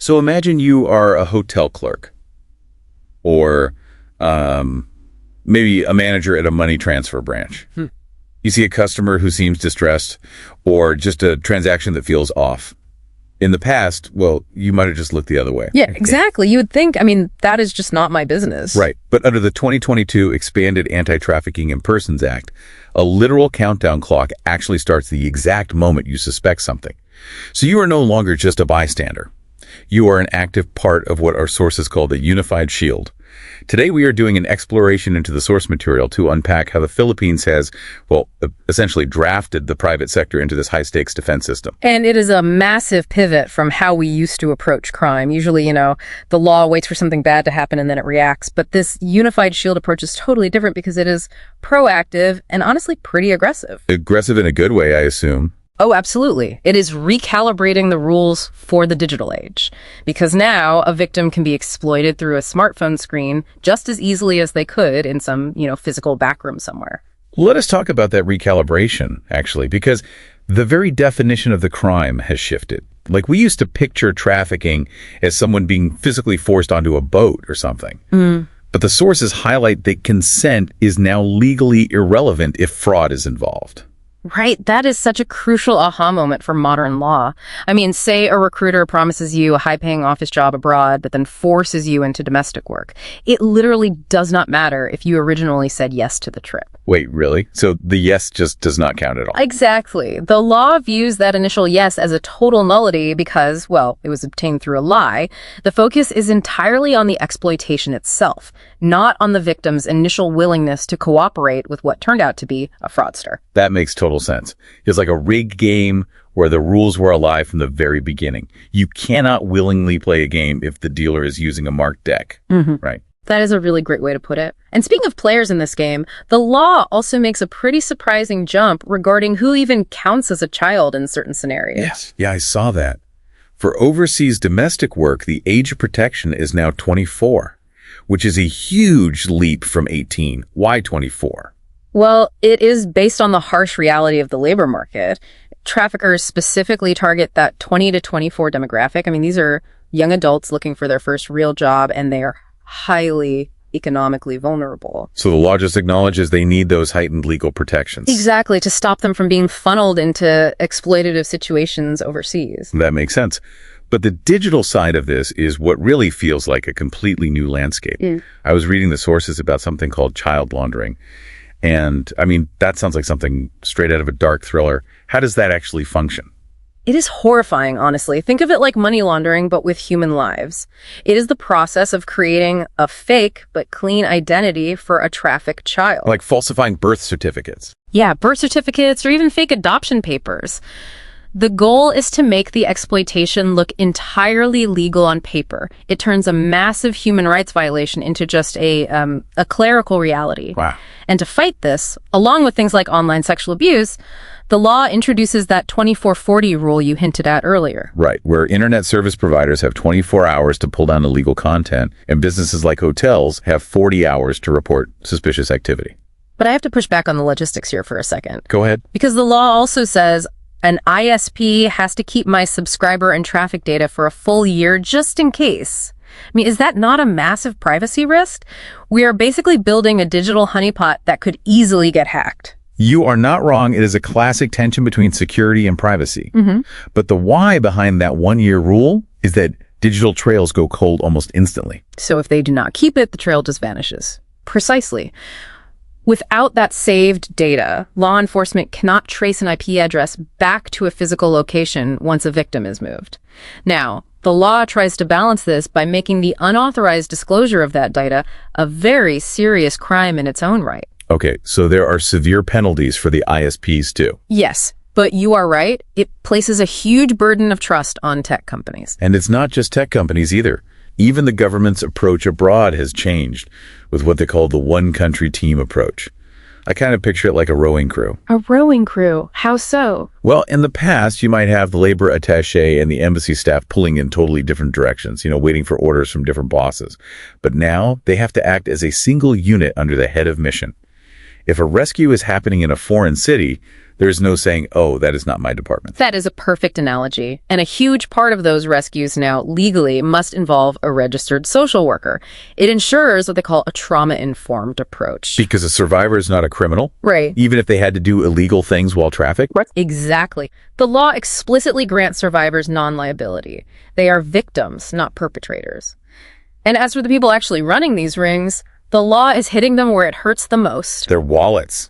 So imagine you are a hotel clerk or maybe a manager at a money transfer branch. You see a customer who seems distressed or just a transaction that feels off. In the past, well, you might have just looked the other way. Yeah, exactly. You would think, I mean, that is just not my business. Right. But under the 2022 Expanded Anti-Trafficking in Persons Act, a literal countdown clock actually starts the exact moment you suspect something. So you are no longer just a bystander. You are an active part of what our sources call the unified shield. Today, we are doing an exploration into the source material to unpack how the Philippines has, well, essentially drafted the private sector into this high-stakes defense system. And it is a massive pivot from how we used to approach crime. Usually, the law waits for something bad to happen and then it reacts. But this unified shield approach is totally different because it is proactive and honestly pretty aggressive. Aggressive in a good way, I assume. Oh, absolutely. It is recalibrating the rules for the digital age. Because now a victim can be exploited through a smartphone screen just as easily as they could in some, physical backroom somewhere. Let us talk about that recalibration, actually, because the very definition of the crime has shifted. Like, we used to picture trafficking as someone being physically forced onto a boat or something. But the sources highlight that consent is now legally irrelevant if fraud is involved. Right. That is such a crucial aha moment for modern law. I mean, say a recruiter promises you a high-paying office job abroad, but then forces you into domestic work. It literally does not matter if you originally said yes to the trip. Wait, really? So the yes just does not count at all? Exactly. The law views that initial yes as a total nullity because, well, it was obtained through a lie. The focus is entirely on the exploitation itself, not on the victim's initial willingness to cooperate with what turned out to be a fraudster. That makes total sense. It's like a rigged game where the rules were a lie from the very beginning. You cannot willingly play a game if the dealer is using a marked deck, right? That is a really great way to put it. And speaking of players in this game, the law also makes a pretty surprising jump regarding who even counts as a child in certain scenarios. Yes. Yeah, I saw that. For overseas domestic work, the age of protection is now 24, which is a huge leap from 18. Why 24? Well, it is based on the harsh reality of the labor market. Traffickers specifically target that 20 to 24 demographic. I mean, these are young adults looking for their first real job, and they are highly economically vulnerable. So the law just acknowledges they need those heightened legal protections. Exactly, to stop them from being funneled into exploitative situations overseas. That makes sense. But the digital side of this is what really feels like a completely new landscape. I was reading the sources about something called child laundering. And, I mean, that sounds like something straight out of a dark thriller. How does that actually function? It is horrifying, honestly. Think of it like money laundering, but with human lives. It is the process of creating a fake but clean identity for a trafficked child. Like falsifying birth certificates. Yeah, birth certificates or even fake adoption papers. The goal is to make the exploitation look entirely legal on paper. It turns a massive human rights violation into just a clerical reality. Wow. And to fight this, along with things like online sexual abuse, the law introduces that 24/40 rule you hinted at earlier. Right, where internet service providers have 24 hours to pull down illegal content, and businesses like hotels have 40 hours to report suspicious activity. But I have to push back on the logistics here for a second. Go ahead. Because the law also says an ISP has to keep my subscriber and traffic data for a full year just in case. I mean, is that not a massive privacy risk? We are basically building a digital honeypot that could easily get hacked. You are not wrong. It is a classic tension between security and privacy. But the why behind that one-year rule is that digital trails go cold almost instantly. So if they do not keep it, the trail just vanishes. Precisely. Without that saved data, law enforcement cannot trace an IP address back to a physical location once a victim is moved. Now, the law tries to balance this by making the unauthorized disclosure of that data a very serious crime in its own right. Okay, so there are severe penalties for the ISPs too. Yes, but you are right. It places a huge burden of trust on tech companies. And it's not just tech companies either. Even the government's approach abroad has changed with what they call the one country team approach. I kind of picture it like a rowing crew. A rowing crew? How so? Well, in the past, you might have the labor attaché and the embassy staff pulling in totally different directions, waiting for orders from different bosses. But now they have to act as a single unit under the head of mission. If a rescue is happening in a foreign city, there's no saying, oh, that is not my department. That is a perfect analogy. And a huge part of those rescues now legally must involve a registered social worker. It ensures what they call a trauma-informed approach. Because a survivor is not a criminal? Right. Even if they had to do illegal things while trafficked? Right. Exactly. The law explicitly grants survivors non-liability. They are victims, not perpetrators. And as for the people actually running these rings, the law is hitting them where it hurts the most. Their wallets.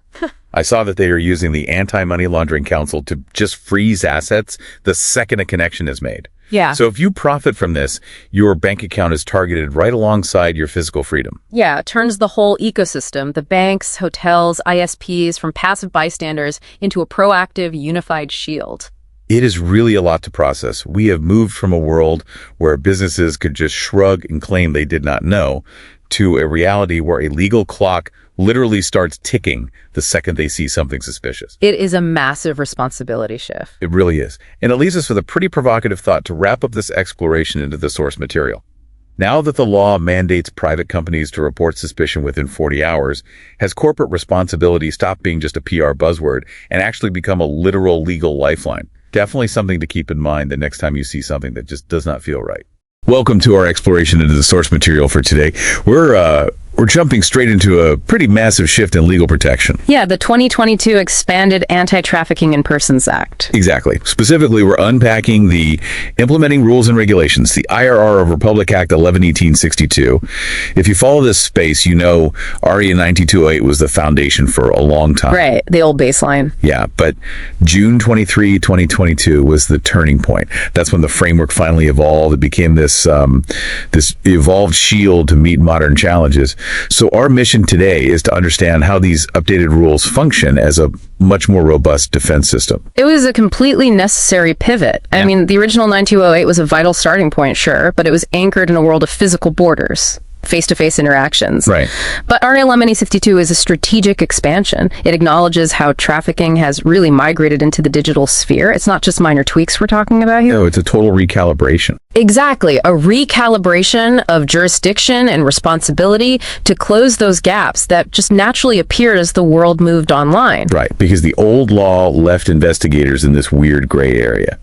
I saw that they are using the Anti-Money Laundering Council to just freeze assets the second a connection is made. Yeah. So if you profit from this, your bank account is targeted right alongside your physical freedom. Yeah, it turns the whole ecosystem, the banks, hotels, ISPs, from passive bystanders into a proactive, unified shield. It is really a lot to process. We have moved from a world where businesses could just shrug and claim they did not know to a reality where a legal clock literally starts ticking the second they see something suspicious. It is a massive responsibility shift. It really is. And it leaves us with a pretty provocative thought to wrap up this exploration into the source material. Now that the law mandates private companies to report suspicion within 40 hours, has corporate responsibility stopped being just a PR buzzword and actually become a literal legal lifeline? Definitely something to keep in mind the next time you see something that just does not feel right. Welcome to our exploration into the source material for today. We're jumping straight into a pretty massive shift in legal protection. Yeah, the 2022 Expanded Anti-Trafficking in Persons Act. Exactly. Specifically, we're unpacking the Implementing Rules and Regulations, the IRR of Republic Act 11-1862. If you follow this space, you know RE 9208 was the foundation for a long time. Right, the old baseline. Yeah, but June 23, 2022 was the turning point. That's when the framework finally evolved. It became this evolved shield to meet modern challenges. So our mission today is to understand how these updated rules function as a much more robust defense system. It was a completely necessary pivot. I mean, the original 9208 was a vital starting point, sure, but it was anchored in a world of physical borders, face-to-face interactions. Right. But RA 11-62 is a strategic expansion. It acknowledges how trafficking has really migrated into the digital sphere. It's not just minor tweaks we're talking about here. No, it's a total recalibration. Exactly. A recalibration of jurisdiction and responsibility to close those gaps that just naturally appeared as the world moved online. Right, because the old law left investigators in this weird gray area,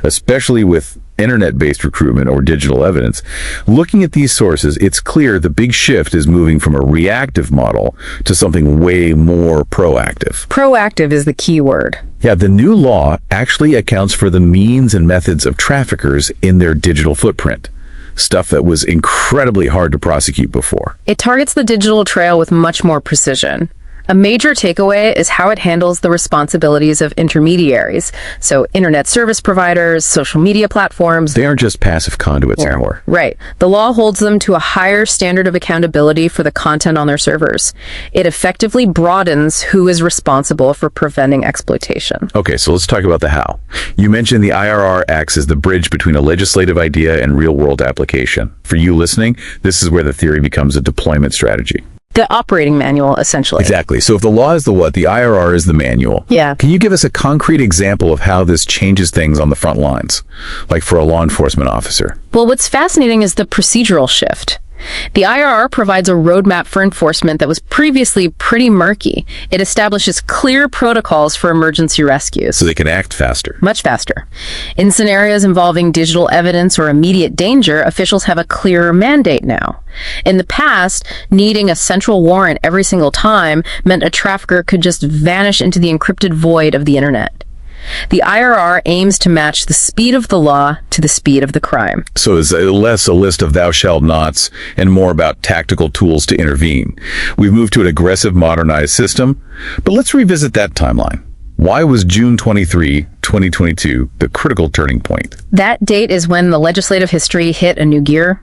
especially with internet-based recruitment or digital evidence. Looking at these sources, it's clear the big shift is moving from a reactive model to something way more proactive. Proactive is the key word. Yeah, the new law actually accounts for the means and methods of traffickers in their digital footprint. Stuff that was incredibly hard to prosecute before. It targets the digital trail with much more precision. A major takeaway is how it handles the responsibilities of intermediaries. So internet service providers, social media platforms. They aren't just passive conduits anymore. Right. The law holds them to a higher standard of accountability for the content on their servers. It effectively broadens who is responsible for preventing exploitation. Okay, so let's talk about the how. You mentioned the IRR acts as the bridge between a legislative idea and real-world application. For you listening, this is where the theory becomes a deployment strategy. The operating manual, essentially. Exactly. So if the law is the what, the IRR is the manual. Yeah. Can you give us a concrete example of how this changes things on the front lines, like for a law enforcement officer? Well, what's fascinating is the procedural shift. The IRR provides a roadmap for enforcement that was previously pretty murky. It establishes clear protocols for emergency rescues. So they can act faster. Much faster. In scenarios involving digital evidence or immediate danger, officials have a clearer mandate now. In the past, needing a central warrant every single time meant a trafficker could just vanish into the encrypted void of the internet. The IRR aims to match the speed of the law to the speed of the crime. So it's less a list of thou shalt nots and more about tactical tools to intervene. We've moved to an aggressive, modernized system, but let's revisit that timeline. Why was June 23, 2022 the critical turning point? That date is when the legislative history hit a new gear.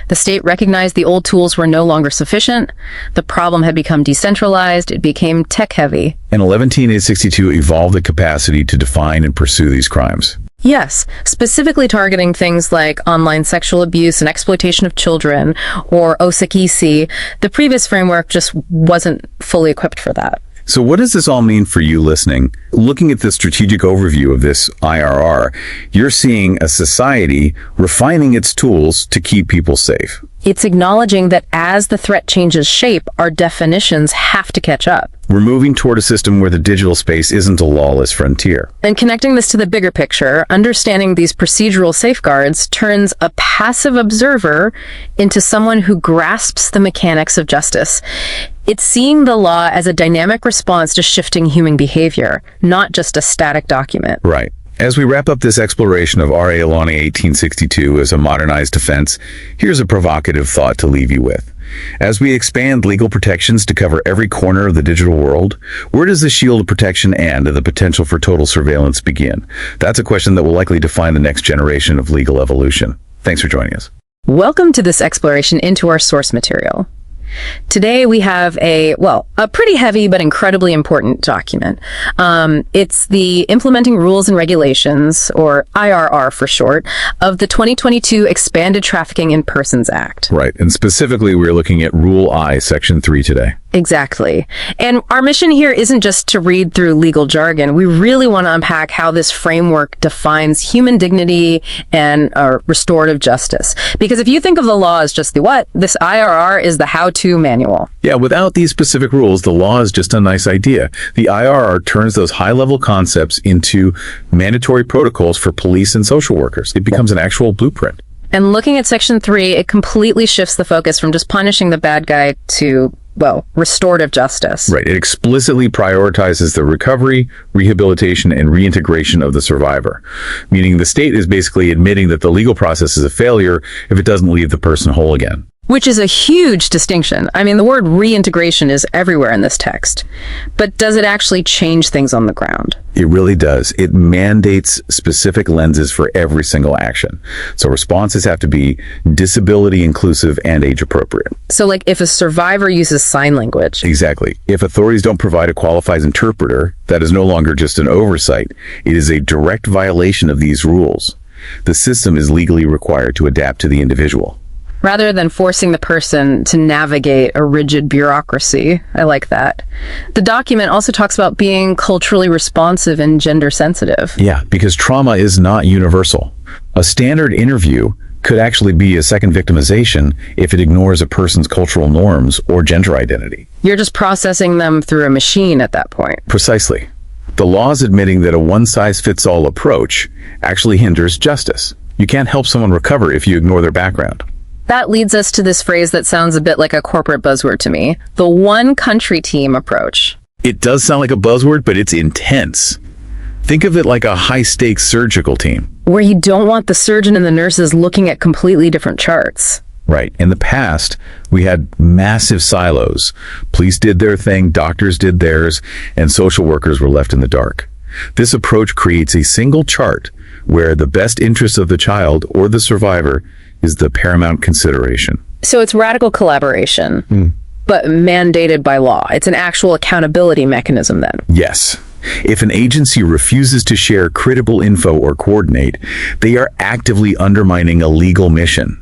The state recognized the old tools were no longer sufficient. The problem had become decentralized. It became tech-heavy. And 11-1862 evolved the capacity to define and pursue these crimes. Yes, specifically targeting things like online sexual abuse and exploitation of children, or OSIC-EC. The previous framework just wasn't fully equipped for that. So what does this all mean for you listening? Looking at the strategic overview of this IRR, you're seeing a society refining its tools to keep people safe. It's acknowledging that as the threat changes shape, our definitions have to catch up. We're moving toward a system where the digital space isn't a lawless frontier. And connecting this to the bigger picture, understanding these procedural safeguards turns a passive observer into someone who grasps the mechanics of justice. It's seeing the law as a dynamic response to shifting human behavior, not just a static document. Right. As we wrap up this exploration of R.A. Alani 1862 as a modernized offense, here's a provocative thought to leave you with. As we expand legal protections to cover every corner of the digital world, where does the shield of protection end and the potential for total surveillance begin? That's a question that will likely define the next generation of legal evolution. Thanks for joining us. Welcome to this exploration into our source material. Today we have a pretty heavy but incredibly important document. It's the Implementing Rules and Regulations, or IRR for short, of the 2022 Expanded Trafficking in Persons Act. Right, and specifically we're looking at Rule I, Section 3 today. Exactly. And our mission here isn't just to read through legal jargon. We really want to unpack how this framework defines human dignity and restorative justice. Because if you think of the law as just the what, this IRR is the how-to manual. Yeah, without these specific rules, the law is just a nice idea. The IRR turns those high-level concepts into mandatory protocols for police and social workers. It becomes an actual blueprint. And looking at Section 3, it completely shifts the focus from just punishing the bad guy to restorative justice. Right. It explicitly prioritizes the recovery, rehabilitation, and reintegration of the survivor, meaning the state is basically admitting that the legal process is a failure if it doesn't leave the person whole again. Which is a huge distinction. I mean, the word reintegration is everywhere in this text. But does it actually change things on the ground? It really does. It mandates specific lenses for every single action. So responses have to be disability inclusive and age appropriate. So like if a survivor uses sign language. Exactly. If authorities don't provide a qualified interpreter, that is no longer just an oversight. It is a direct violation of these rules. The system is legally required to adapt to the individual. Rather than forcing the person to navigate a rigid bureaucracy. I like that. The document also talks about being culturally responsive and gender sensitive. Yeah, because trauma is not universal. A standard interview could actually be a second victimization if it ignores a person's cultural norms or gender identity. You're just processing them through a machine at that point. Precisely. The law is admitting that a one-size-fits-all approach actually hinders justice. You can't help someone recover if you ignore their background. That leads us to this phrase that sounds a bit like a corporate buzzword to me, the one country team approach. It does sound like a buzzword, but it's intense. Think of it like a high-stakes surgical team. Where you don't want the surgeon and the nurses looking at completely different charts. Right. In the past, we had massive silos. Police did their thing, doctors did theirs, and social workers were left in the dark. This approach creates a single chart where the best interest of the child or the survivor is the paramount consideration. So it's radical collaboration, but mandated by law. It's an actual accountability mechanism then. Yes. If an agency refuses to share critical info or coordinate, they are actively undermining a legal mission.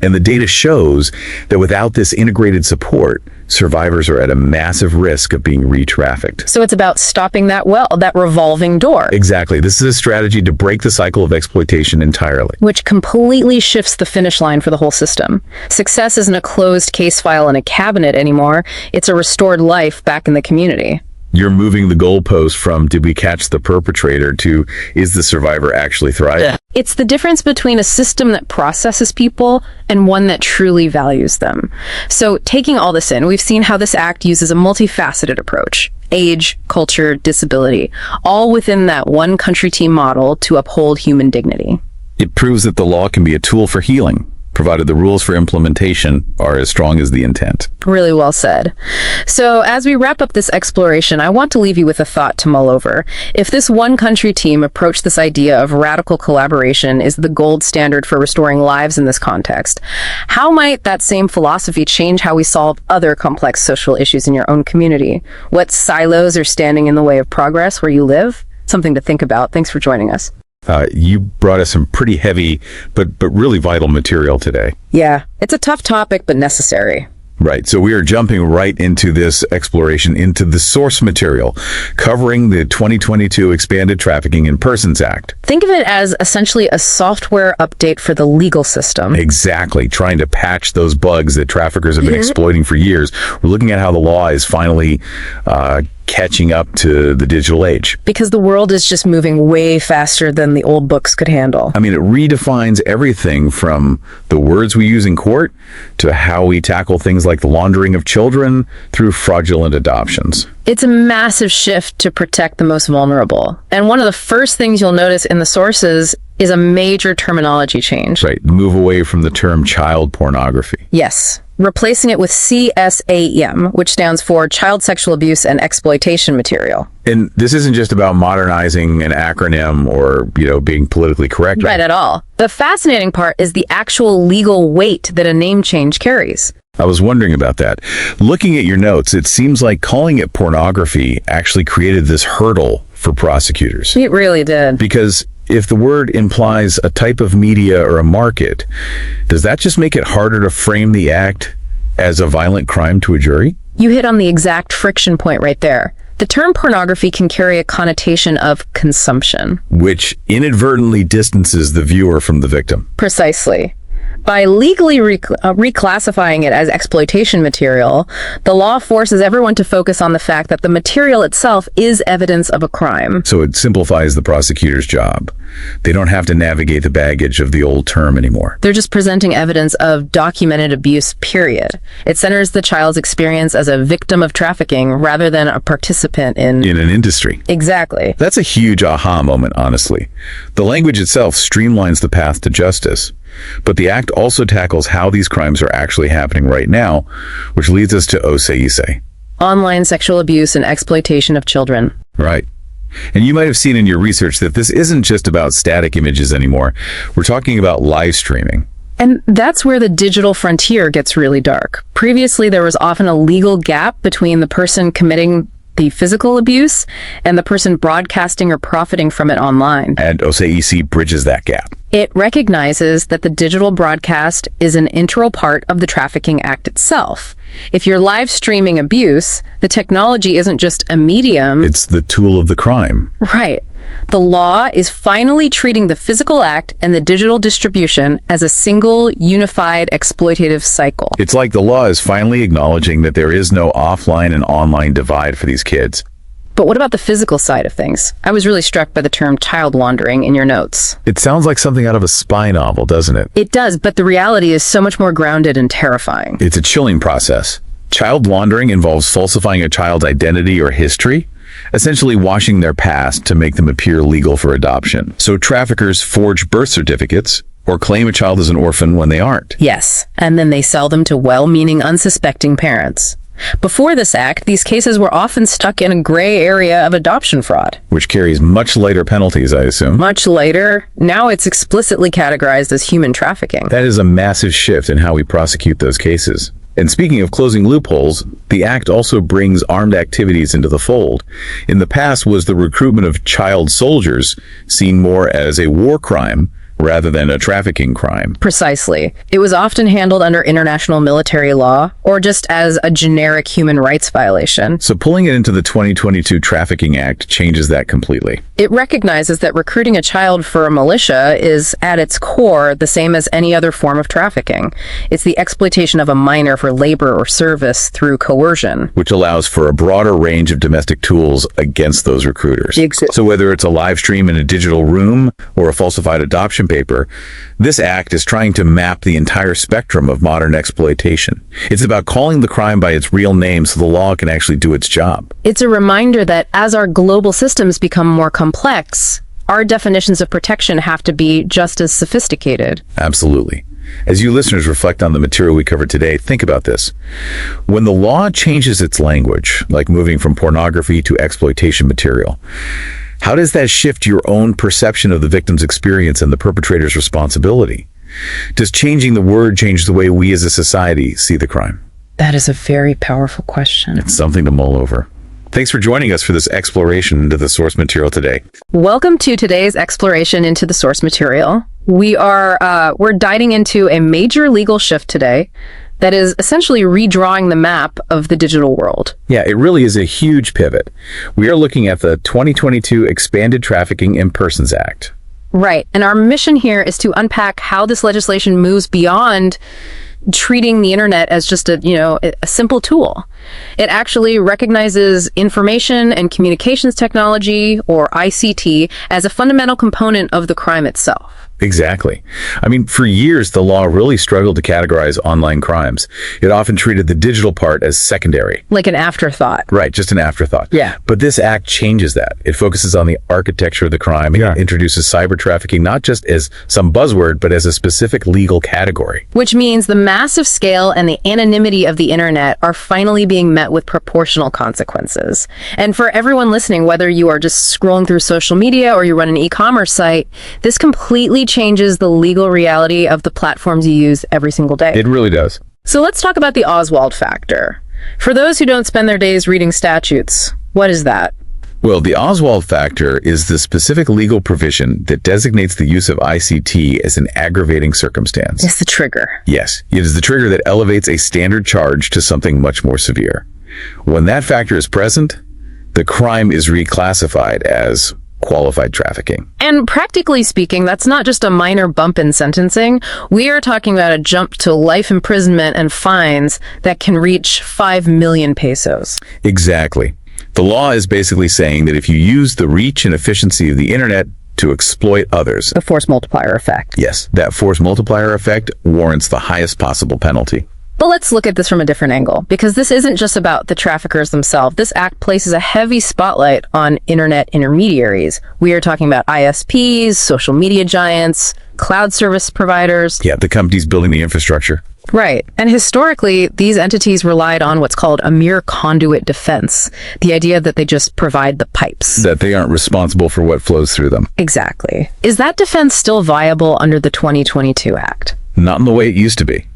And the data shows that without this integrated support, survivors are at a massive risk of being re-trafficked. So it's about stopping that revolving door. Exactly. This is a strategy to break the cycle of exploitation entirely. Which completely shifts the finish line for the whole system. Success isn't a closed case file in a cabinet anymore. It's a restored life back in the community. You're moving the goalpost from did we catch the perpetrator to is the survivor actually thriving? Yeah. It's the difference between a system that processes people and one that truly values them. So taking all this in, we've seen how this act uses a multifaceted approach. Age, culture, disability, all within that one country team model to uphold human dignity. It proves that the law can be a tool for healing, provided the rules for implementation are as strong as the intent. Really well said. So as we wrap up this exploration, I want to leave you with a thought to mull over. If this one country team approached this idea of radical collaboration is the gold standard for restoring lives in this context, how might that same philosophy change how we solve other complex social issues in your own community? What silos are standing in the way of progress where you live? Something to think about. Thanks for joining us. You brought us some pretty heavy, but really vital material today. Yeah, it's a tough topic, but necessary. Right, so we are jumping right into this exploration into the source material, covering the 2022 Expanded Trafficking in Persons Act. Think of it as essentially a software update for the legal system. Exactly, trying to patch those bugs that traffickers have been exploiting for years. We're looking at how the law is finally catching up to the digital age. Because the world is just moving way faster than the old books could handle. I mean, it redefines everything from the words we use in court to how we tackle things like the laundering of children through fraudulent adoptions. It's a massive shift to protect the most vulnerable. And one of the first things you'll notice in the sources is a major terminology change. Right, move away from the term child pornography. Yes, replacing it with CSAM, which stands for Child Sexual Abuse and Exploitation Material. And this isn't just about modernizing an acronym or, being politically correct. Right at all. The fascinating part is the actual legal weight that a name change carries. I was wondering about that. Looking at your notes, it seems like calling it pornography actually created this hurdle for prosecutors. It really did. Because if the word implies a type of media or a market, does that just make it harder to frame the act as a violent crime to a jury? You hit on the exact friction point right there. The term pornography can carry a connotation of consumption, which inadvertently distances the viewer from the victim. Precisely. By legally reclassifying it as exploitation material, the law forces everyone to focus on the fact that the material itself is evidence of a crime. So it simplifies the prosecutor's job. They don't have to navigate the baggage of the old term anymore. They're just presenting evidence of documented abuse, period. It centers the child's experience as a victim of trafficking rather than a participant in an industry. Exactly. That's a huge aha moment, honestly. The language itself streamlines the path to justice. But the act also tackles how these crimes are actually happening right now, which leads us to OSEISE. Online sexual abuse and exploitation of children. Right. And you might have seen in your research that this isn't just about static images anymore. We're talking about live streaming. And that's where the digital frontier gets really dark. Previously, there was often a legal gap between the person committing the physical abuse and the person broadcasting or profiting from it online. And OSEISE bridges that gap. It recognizes that the digital broadcast is an integral part of the Trafficking Act itself. If you're live streaming abuse, the technology isn't just a medium. It's the tool of the crime. Right. The law is finally treating the physical act and the digital distribution as a single, unified, exploitative cycle. It's like the law is finally acknowledging that there is no offline and online divide for these kids. But what about the physical side of things? I was really struck by the term child laundering in your notes. It sounds like something out of a spy novel, doesn't it? It does, but the reality is so much more grounded and terrifying. It's a chilling process. Child laundering involves falsifying a child's identity or history, essentially washing their past to make them appear legal for adoption. So traffickers forge birth certificates or claim a child as an orphan when they aren't. Yes, and then they sell them to well-meaning, unsuspecting parents. Before this act, these cases were often stuck in a gray area of adoption fraud. Which carries much lighter penalties, I assume. Much later. Now it's explicitly categorized as human trafficking. That is a massive shift in how we prosecute those cases. And speaking of closing loopholes, the act also brings armed activities into the fold. In the past was the recruitment of child soldiers seen more as a war crime rather than a trafficking crime. Precisely. It was often handled under international military law or just as a generic human rights violation. So pulling it into the 2022 Trafficking Act changes that completely. It recognizes that recruiting a child for a militia is, at its core, the same as any other form of trafficking. It's the exploitation of a minor for labor or service through coercion. Which allows for a broader range of domestic tools against those recruiters. So whether it's a live stream in a digital room or a falsified adoption paper, this act is trying to map the entire spectrum of modern exploitation. It's about calling the crime by its real name so the law can actually do its job. It's a reminder that as our global systems become more complex, our definitions of protection have to be just as sophisticated. Absolutely. As you listeners reflect on the material we covered today, think about this. When the law changes its language, like moving from pornography to exploitation material, how does that shift your own perception of the victim's experience and the perpetrator's responsibility? Does changing the word change the way we as a society see the crime? That is a very powerful question. It's something to mull over. Thanks for joining us for this exploration into the source material today. Welcome to today's exploration into the source material. We're diving into a major legal shift today. that is essentially redrawing the map of the digital world. Yeah, it really is a huge pivot. We are looking at the 2022 Expanded Trafficking in Persons Act. Right. And our mission here is to unpack how this legislation moves beyond treating the internet as just a simple tool. It actually recognizes information and communications technology, or ICT, as a fundamental component of the crime itself. Exactly. I mean, for years, the law really struggled to categorize online crimes. It often treated the digital part as secondary. Like an afterthought. Right, just an afterthought. Yeah. But this act changes that. It focuses on the architecture of the crime. It introduces cyber trafficking not just as some buzzword, but as a specific legal category. Which means the massive scale and the anonymity of the internet are finally being met with proportional consequences. And for everyone listening, whether you are just scrolling through social media or you run an e-commerce site, this completely changes the legal reality of the platforms you use every single day. It really does. So let's talk about the Oswald factor. For those who don't spend their days reading statutes, what is that? Well, the Oswald factor is the specific legal provision that designates the use of ICT as an aggravating circumstance. It's the trigger. Yes, it is the trigger that elevates a standard charge to something much more severe. When that factor is present, the crime is reclassified as qualified trafficking. And practically speaking, that's not just a minor bump in sentencing. We are talking about a jump to life imprisonment and fines that can reach 5 million pesos. Exactly. The law is basically saying that if you use the reach and efficiency of the internet to exploit others, The force multiplier effect. yes, that force multiplier effect warrants the highest possible penalty. But let's look at this from a different angle, because this isn't just about the traffickers themselves. This act places a heavy spotlight on internet intermediaries. We are talking about ISPs, social media giants, cloud service providers. Yeah, the companies building the infrastructure. Right. And historically, these entities relied on what's called a mere conduit defense. The idea that they just provide the pipes. That they aren't responsible for what flows through them. Exactly. Is that defense still viable under the 2022 Act? Not in the way it used to be.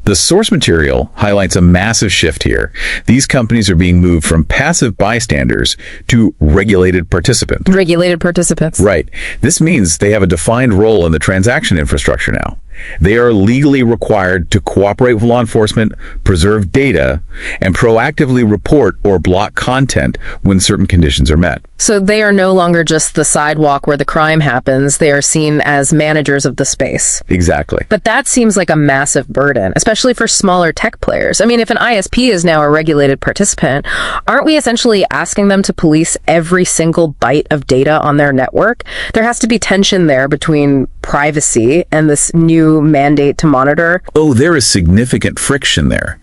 The source material highlights a massive shift here. These companies are being moved from passive bystanders to regulated participants. Regulated participants. Right. This means they have a defined role in the transaction infrastructure now. They are legally required to cooperate with law enforcement, preserve data, and proactively report or block content when certain conditions are met. So they are no longer just the sidewalk where the crime happens. They are seen as managers of the space. Exactly. But that seems like a massive burden, especially for smaller tech players. I mean, if an ISP is now a regulated participant, aren't we essentially asking them to police every single byte of data on their network? There has to be tension there between privacy and this new mandate to monitor. Oh, there is significant friction there.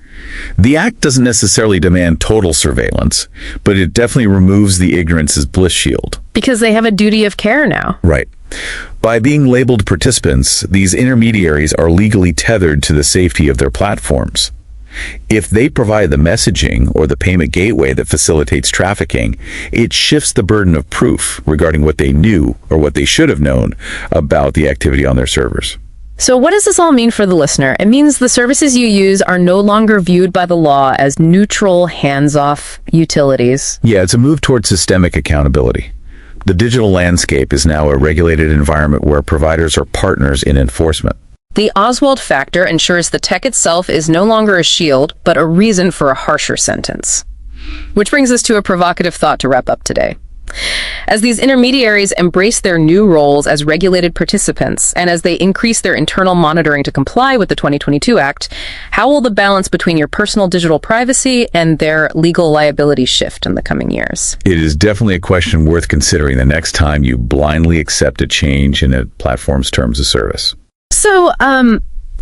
The act doesn't necessarily demand total surveillance, but it definitely removes the ignorance as bliss shield. Because they have a duty of care now. Right. By being labeled participants, these intermediaries are legally tethered to the safety of their platforms. If they provide the messaging or the payment gateway that facilitates trafficking, it shifts the burden of proof regarding what they knew or what they should have known about the activity on their servers. So what does this all mean for the listener? It means the services you use are no longer viewed by the law as neutral, hands-off utilities. Yeah, it's a move towards systemic accountability. The digital landscape is now a regulated environment where providers are partners in enforcement. The Oswald factor ensures the tech itself is no longer a shield, but a reason for a harsher sentence. Which brings us to a provocative thought to wrap up today. As these intermediaries embrace their new roles as regulated participants, and as they increase their internal monitoring to comply with the 2022 Act, how will the balance between your personal digital privacy and their legal liability shift in the coming years? It is definitely a question worth considering the next time you blindly accept a change in a platform's terms of service. So,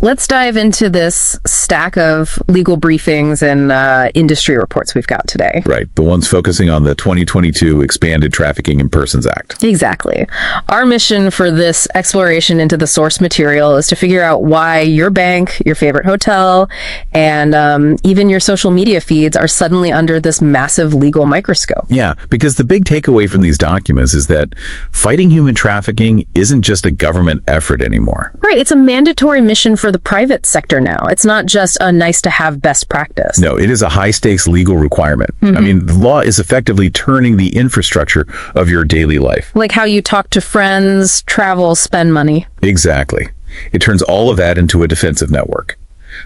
let's dive into this stack of legal briefings and industry reports we've got today. Right, the ones focusing on the 2022 Expanded Trafficking in Persons Act. Exactly. Our mission for this exploration into the source material is to figure out why your bank, your favorite hotel, and even your social media feeds are suddenly under this massive legal microscope. Yeah, because the big takeaway from these documents is that fighting human trafficking isn't just a government effort anymore. Right, it's a mandatory mission for the private sector now. It's not just a nice-to-have best practice. No, it is a high-stakes legal requirement. I mean, the law is effectively turning the infrastructure of your daily life. Like how you talk to friends, travel, spend money. Exactly. It turns all of that into a defensive network.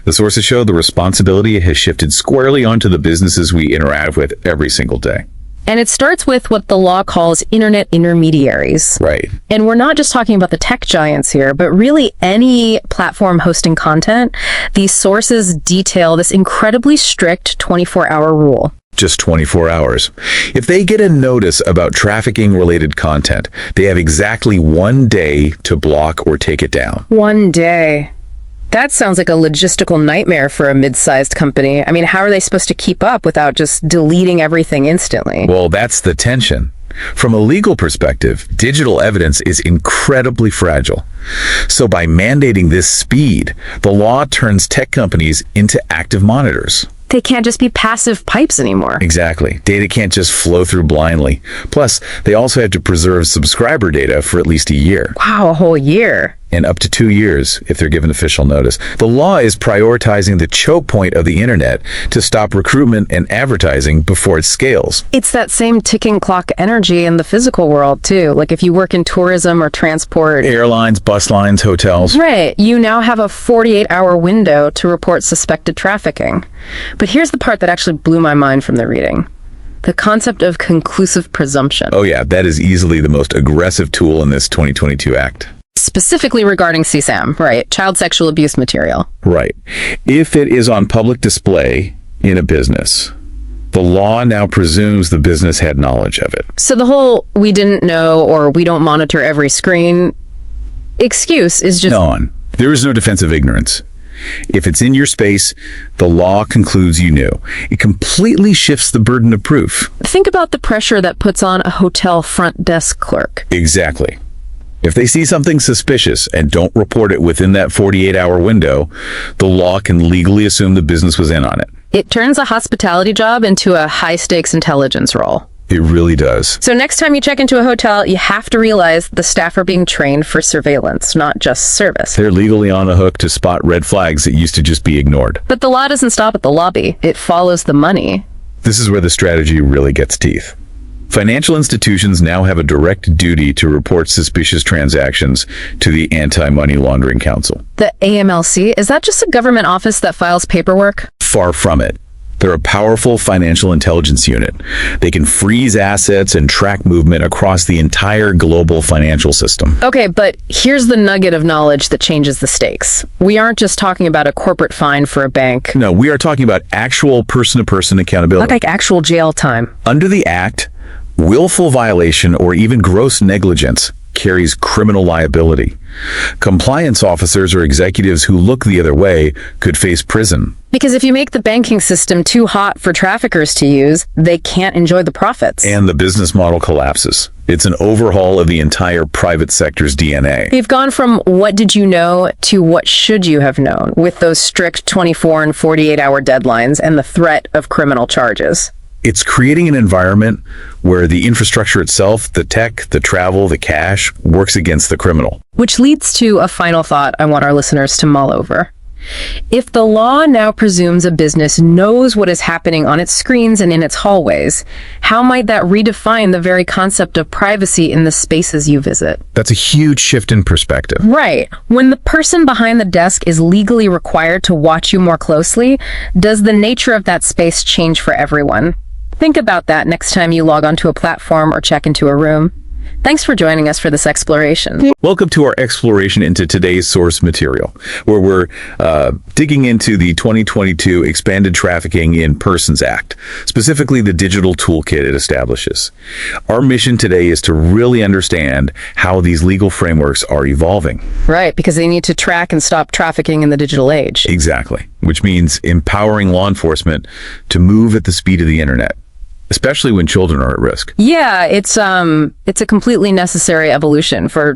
The sources show the responsibility has shifted squarely onto the businesses we interact with every single day. And it starts with what the law calls internet intermediaries. Right. And we're not just talking about the tech giants here, but really any platform hosting content. These sources detail this incredibly strict 24-hour rule. Just 24 hours. If they get a notice about trafficking-related content, they have exactly 1 day to block or take it down. 1 day. That sounds like a logistical nightmare for a mid-sized company. I mean, how are they supposed to keep up without just deleting everything instantly? Well, that's the tension. From a legal perspective, digital evidence is incredibly fragile. So by mandating this speed, the law turns tech companies into active monitors. They can't just be passive pipes anymore. Exactly. Data can't just flow through blindly. Plus, they also have to preserve subscriber data for at least a year. Wow, a whole year. And up to 2 years if they're given official notice. The law is prioritizing the choke point of the internet to stop recruitment and advertising before it scales. It's that same ticking clock energy in the physical world, too. Like if you work in tourism or transport. Airlines, bus lines, hotels. Right. You now have a 48-hour window to report suspected trafficking. But here's the part that actually blew my mind from the reading. The concept of conclusive presumption. Oh yeah, that is easily the most aggressive tool in this 2022 Act. Specifically regarding CSAM, right? Child sexual abuse material. Right. If it is on public display in a business, the law now presumes the business had knowledge of it. So the whole "we didn't know" or "we don't monitor every screen" excuse is just... Gone. There is no defense of ignorance. If it's in your space, the law concludes you knew. It completely shifts the burden of proof. Think about the pressure that puts on a hotel front desk clerk. Exactly. If they see something suspicious and don't report it within that 48-hour window, the law can legally assume the business was in on it. It turns a hospitality job into a high-stakes intelligence role. It really does. So next time you check into a hotel, you have to realize the staff are being trained for surveillance, not just service. They're legally on the hook to spot red flags that used to just be ignored. But the law doesn't stop at the lobby. It follows the money. This is where the strategy really gets teeth. Financial institutions now have a direct duty to report suspicious transactions to the Anti-Money Laundering Council. The AMLC, is that just a government office that files paperwork? Far from it. They're a powerful financial intelligence unit. They can freeze assets and track movement across the entire global financial system. Okay, but here's the nugget of knowledge that changes the stakes. We aren't just talking about a corporate fine for a bank. No, we are talking about actual person-to-person accountability. Like actual jail time. Under the Act, willful violation or even gross negligence carries criminal liability. Compliance officers or executives who look the other way could face prison. Because if you make the banking system too hot for traffickers to use, they can't enjoy the profits. And the business model collapses. It's an overhaul of the entire private sector's DNA. We've gone from what did you know to what should you have known, with those strict 24 and 48-hour deadlines and the threat of criminal charges. It's creating an environment where the infrastructure itself, the tech, the travel, the cash, works against the criminal. Which leads to a final thought I want our listeners to mull over. If the law now presumes a business knows what is happening on its screens and in its hallways, how might that redefine the very concept of privacy in the spaces you visit? That's a huge shift in perspective. Right. When the person behind the desk is legally required to watch you more closely, does the nature of that space change for everyone? Think about that next time you log onto a platform or check into a room. Thanks for joining us for this exploration. Welcome to our exploration into today's source material, where we're digging into the 2022 Expanded Trafficking in Persons Act, specifically the digital toolkit it establishes. Our mission today is to really understand how these legal frameworks are evolving. Right, because they need to track and stop trafficking in the digital age. Exactly, which means empowering law enforcement to move at the speed of the internet, especially when children are at risk. Yeah, it's a completely necessary evolution for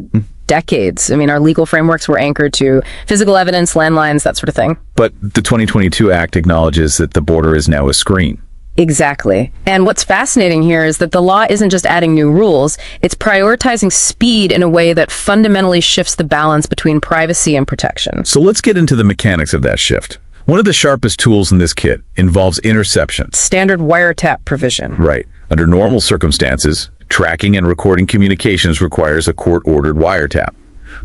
decades. I mean, our legal frameworks were anchored to physical evidence, landlines, that sort of thing. But the 2022 Act acknowledges that the border is now a screen. Exactly. And what's fascinating here is that the law isn't just adding new rules, it's prioritizing speed in a way that fundamentally shifts the balance between privacy and protection. So let's get into the mechanics of that shift. One of the sharpest tools in this kit involves interception. Standard wiretap provision. Right. Under normal circumstances, tracking and recording communications requires a court-ordered wiretap.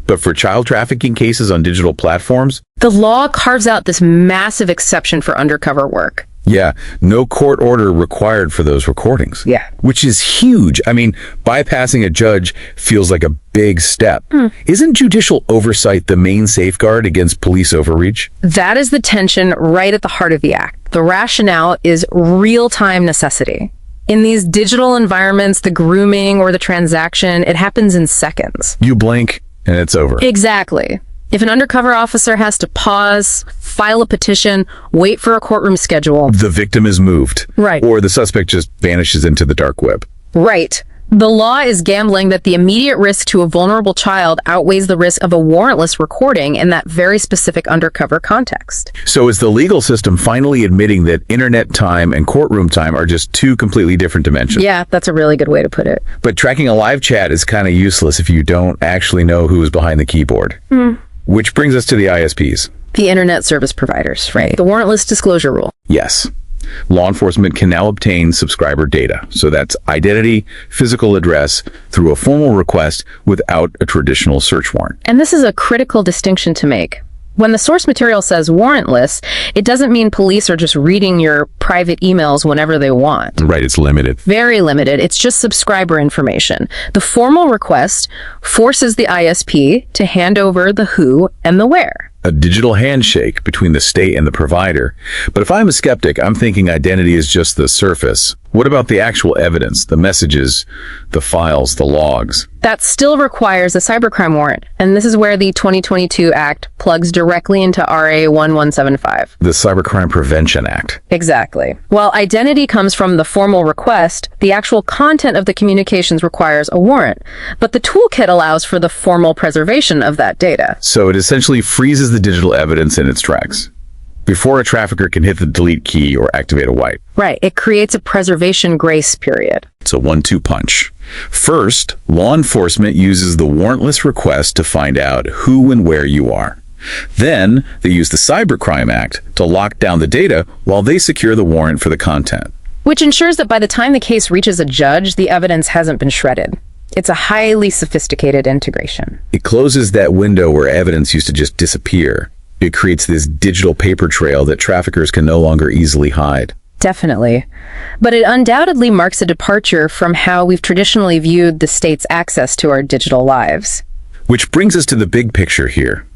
But for child trafficking cases on digital platforms, The law carves out this massive exception for undercover work. yeah, no court order required for those recordings. Yeah. Which is huge. I mean, bypassing a judge feels like a big step. Isn't judicial oversight the main safeguard against police overreach? That is the tension right at the heart of the act. The rationale is real-time necessity. In these digital environments, the grooming or the transaction, it happens in seconds. You blink and it's over. Exactly. If an undercover officer has to pause, file a petition, wait for a courtroom schedule. The victim is moved. Right. Or the suspect just vanishes into the dark web. Right. The law is gambling that the immediate risk to a vulnerable child outweighs the risk of a warrantless recording in that very specific undercover context. So is the legal system finally admitting that internet time and courtroom time are just two completely different dimensions? Yeah, that's a really good way to put it. But tracking a live chat is kind of useless if you don't actually know who is behind the keyboard. Which brings us to the ISPs. The internet service providers, right? The warrantless disclosure rule. Yes. Law enforcement can now obtain subscriber data. So that's identity, physical address, through a formal request without a traditional search warrant. And this is a critical distinction to make. When the source material says warrantless, it doesn't mean police are just reading your private emails whenever they want. Right, it's limited. Very limited. It's just subscriber information. The formal request forces the ISP to hand over the who and the where. A digital handshake between the state and the provider. But if I'm a skeptic, I'm thinking identity is just the surface. What about the actual evidence, the messages, the files, the logs? That still requires a cybercrime warrant, and this is where the 2022 Act plugs directly into RA 1175. The Cybercrime Prevention Act. Exactly. While identity comes from the formal request, the actual content of the communications requires a warrant, but the toolkit allows for the formal preservation of that data. So it essentially freezes the digital evidence in its tracks before a trafficker can hit the delete key or activate a wipe. Right. It creates a preservation grace period. It's a 1-2 punch. First, law enforcement uses the warrantless request to find out who and where you are. Then, they use the Cybercrime Act to lock down the data while they secure the warrant for the content. Which ensures that by the time the case reaches a judge, the evidence hasn't been shredded. It's a highly sophisticated integration. It closes that window where evidence used to just disappear. It creates this digital paper trail that traffickers can no longer easily hide. Definitely. But it undoubtedly marks a departure from how we've traditionally viewed the state's access to our digital lives. Which brings us to the big picture here.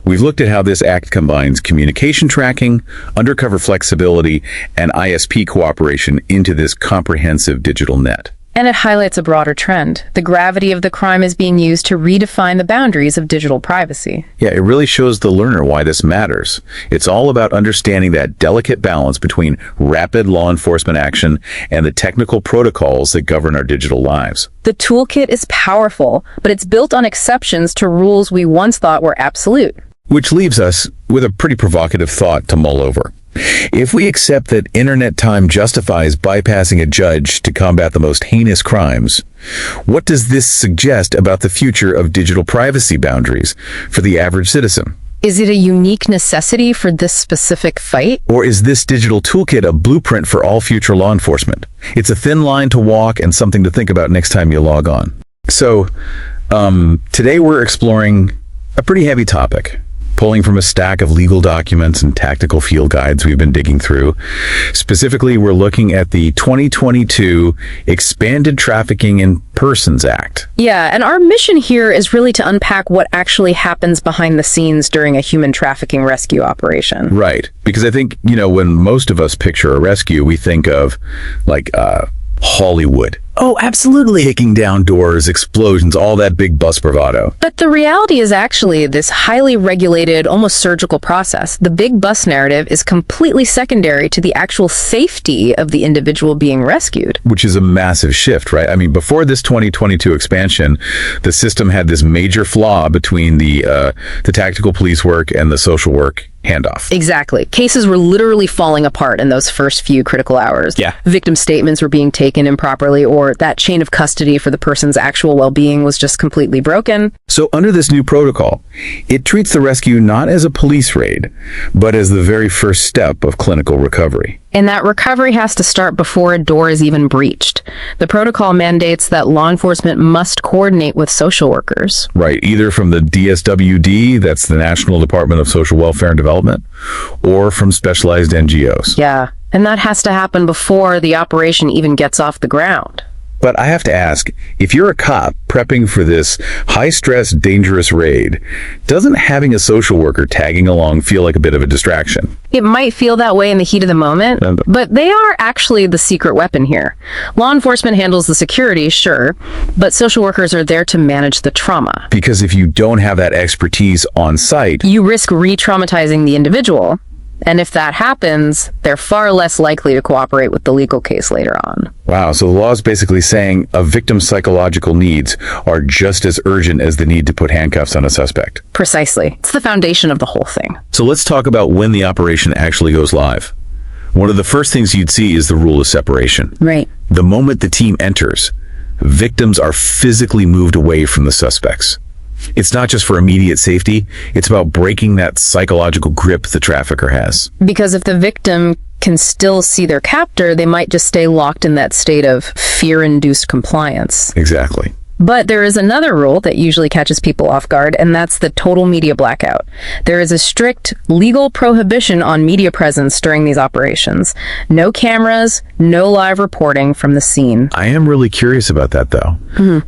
We've looked at how this act combines communication tracking, undercover flexibility, and ISP cooperation into this comprehensive digital net. And it highlights a broader trend. The gravity of the crime is being used to redefine the boundaries of digital privacy. Yeah, it really shows the learner why this matters. It's all about understanding that delicate balance between rapid law enforcement action and the technical protocols that govern our digital lives. The toolkit is powerful, but it's built on exceptions to rules we once thought were absolute. Which leaves us with a pretty provocative thought to mull over. If we accept that internet time justifies bypassing a judge to combat the most heinous crimes, what does this suggest about the future of digital privacy boundaries for the average citizen? Is it a unique necessity for this specific fight? Or is this digital toolkit a blueprint for all future law enforcement? It's a thin line to walk and something to think about next time you log on. So, today we're exploring a pretty heavy topic, pulling from a stack of legal documents and tactical field guides we've been digging through. Specifically, we're looking at the 2022 Expanded Trafficking in Persons Act. Yeah, and our mission here is really to unpack what actually happens behind the scenes during a human trafficking rescue operation. Right, because I think, when most of us picture a rescue, we think of, Hollywood. Oh, absolutely. Kicking down doors, explosions, all that big bus bravado. But the reality is actually this highly regulated, almost surgical process. The big bus narrative is completely secondary to the actual safety of the individual being rescued. Which is a massive shift, right? I mean, before this 2022 expansion, the system had this major flaw between the tactical police work and the social work handoff. Exactly. Cases were literally falling apart in those first few critical hours. Yeah. Victim statements were being taken improperly, or that chain of custody for the person's actual well-being was just completely broken. So under this new protocol, it treats the rescue not as a police raid, but as the very first step of clinical recovery. And that recovery has to start before a door is even breached. The protocol mandates that law enforcement must coordinate with social workers. Right, either from the DSWD, that's the National Department of Social Welfare and Development, or from specialized NGOs. Yeah, and that has to happen before the operation even gets off the ground. But I have to ask, if you're a cop prepping for this high-stress, dangerous raid, doesn't having a social worker tagging along feel like a bit of a distraction? It might feel that way in the heat of the moment, but they are actually the secret weapon here. Law enforcement handles the security, sure, but social workers are there to manage the trauma. Because if you don't have that expertise on site, You risk re-traumatizing the individual, and if that happens, they're far less likely to cooperate with the legal case later on. wow, so the law is basically saying a victim's psychological needs are just as urgent as the need to put handcuffs on a suspect. Precisely. It's the foundation of the whole thing. So let's talk about when the operation actually goes live. One of the first things you'd see is the rule of separation. Right. The moment the team enters, victims are physically moved away from the suspects. It's not just for immediate safety, it's about breaking that psychological grip the trafficker has. Because if the victim can still see their captor, they might just stay locked in that state of fear-induced compliance. Exactly. But there is another rule that usually catches people off guard, and that's the total media blackout. There is a strict legal prohibition on media presence during these operations. No cameras, no live reporting from the scene. I am really curious about that, though.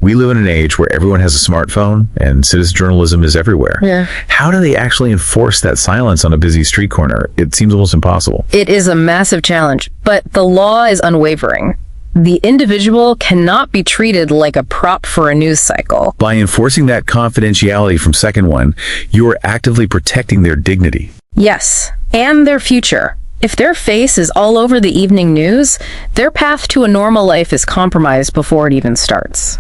We live in an age where everyone has a smartphone and citizen journalism is everywhere. Yeah. How do they actually enforce that silence on a busy street corner? It seems almost impossible. It is a massive challenge, but the law is unwavering. The individual cannot be treated like a prop for a news cycle. By enforcing that confidentiality from second one, you are actively protecting their dignity. Yes, and their future. If their face is all over the evening news, their path to a normal life is compromised before it even starts.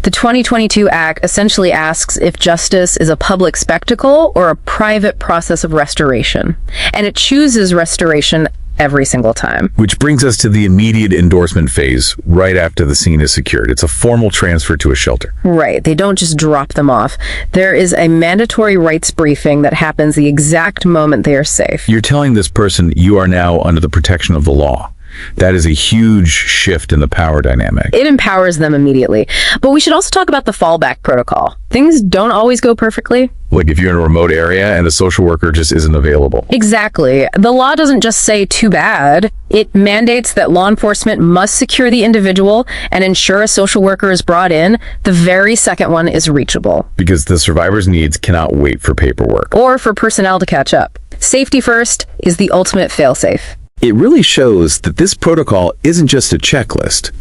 The 2022 Act essentially asks if justice is a public spectacle or a private process of restoration, and it chooses restoration every single time. Which brings us to the immediate endorsement phase right after the scene is secured. It's a formal transfer to a shelter. Right, they don't just drop them off. There is a mandatory rights briefing that happens the exact moment they are safe. You're telling this person you are now under the protection of the law. That is a huge shift in the power dynamic. It empowers them immediately. But we should also talk about the fallback protocol. Things don't always go perfectly. Like if you're in a remote area and a social worker just isn't available. Exactly. The law doesn't just say too bad. It mandates that law enforcement must secure the individual and ensure a social worker is brought in the very second one is reachable. Because the survivor's needs cannot wait for paperwork. Or for personnel to catch up. Safety first is the ultimate fail-safe. It really shows that this protocol isn't just a checklist.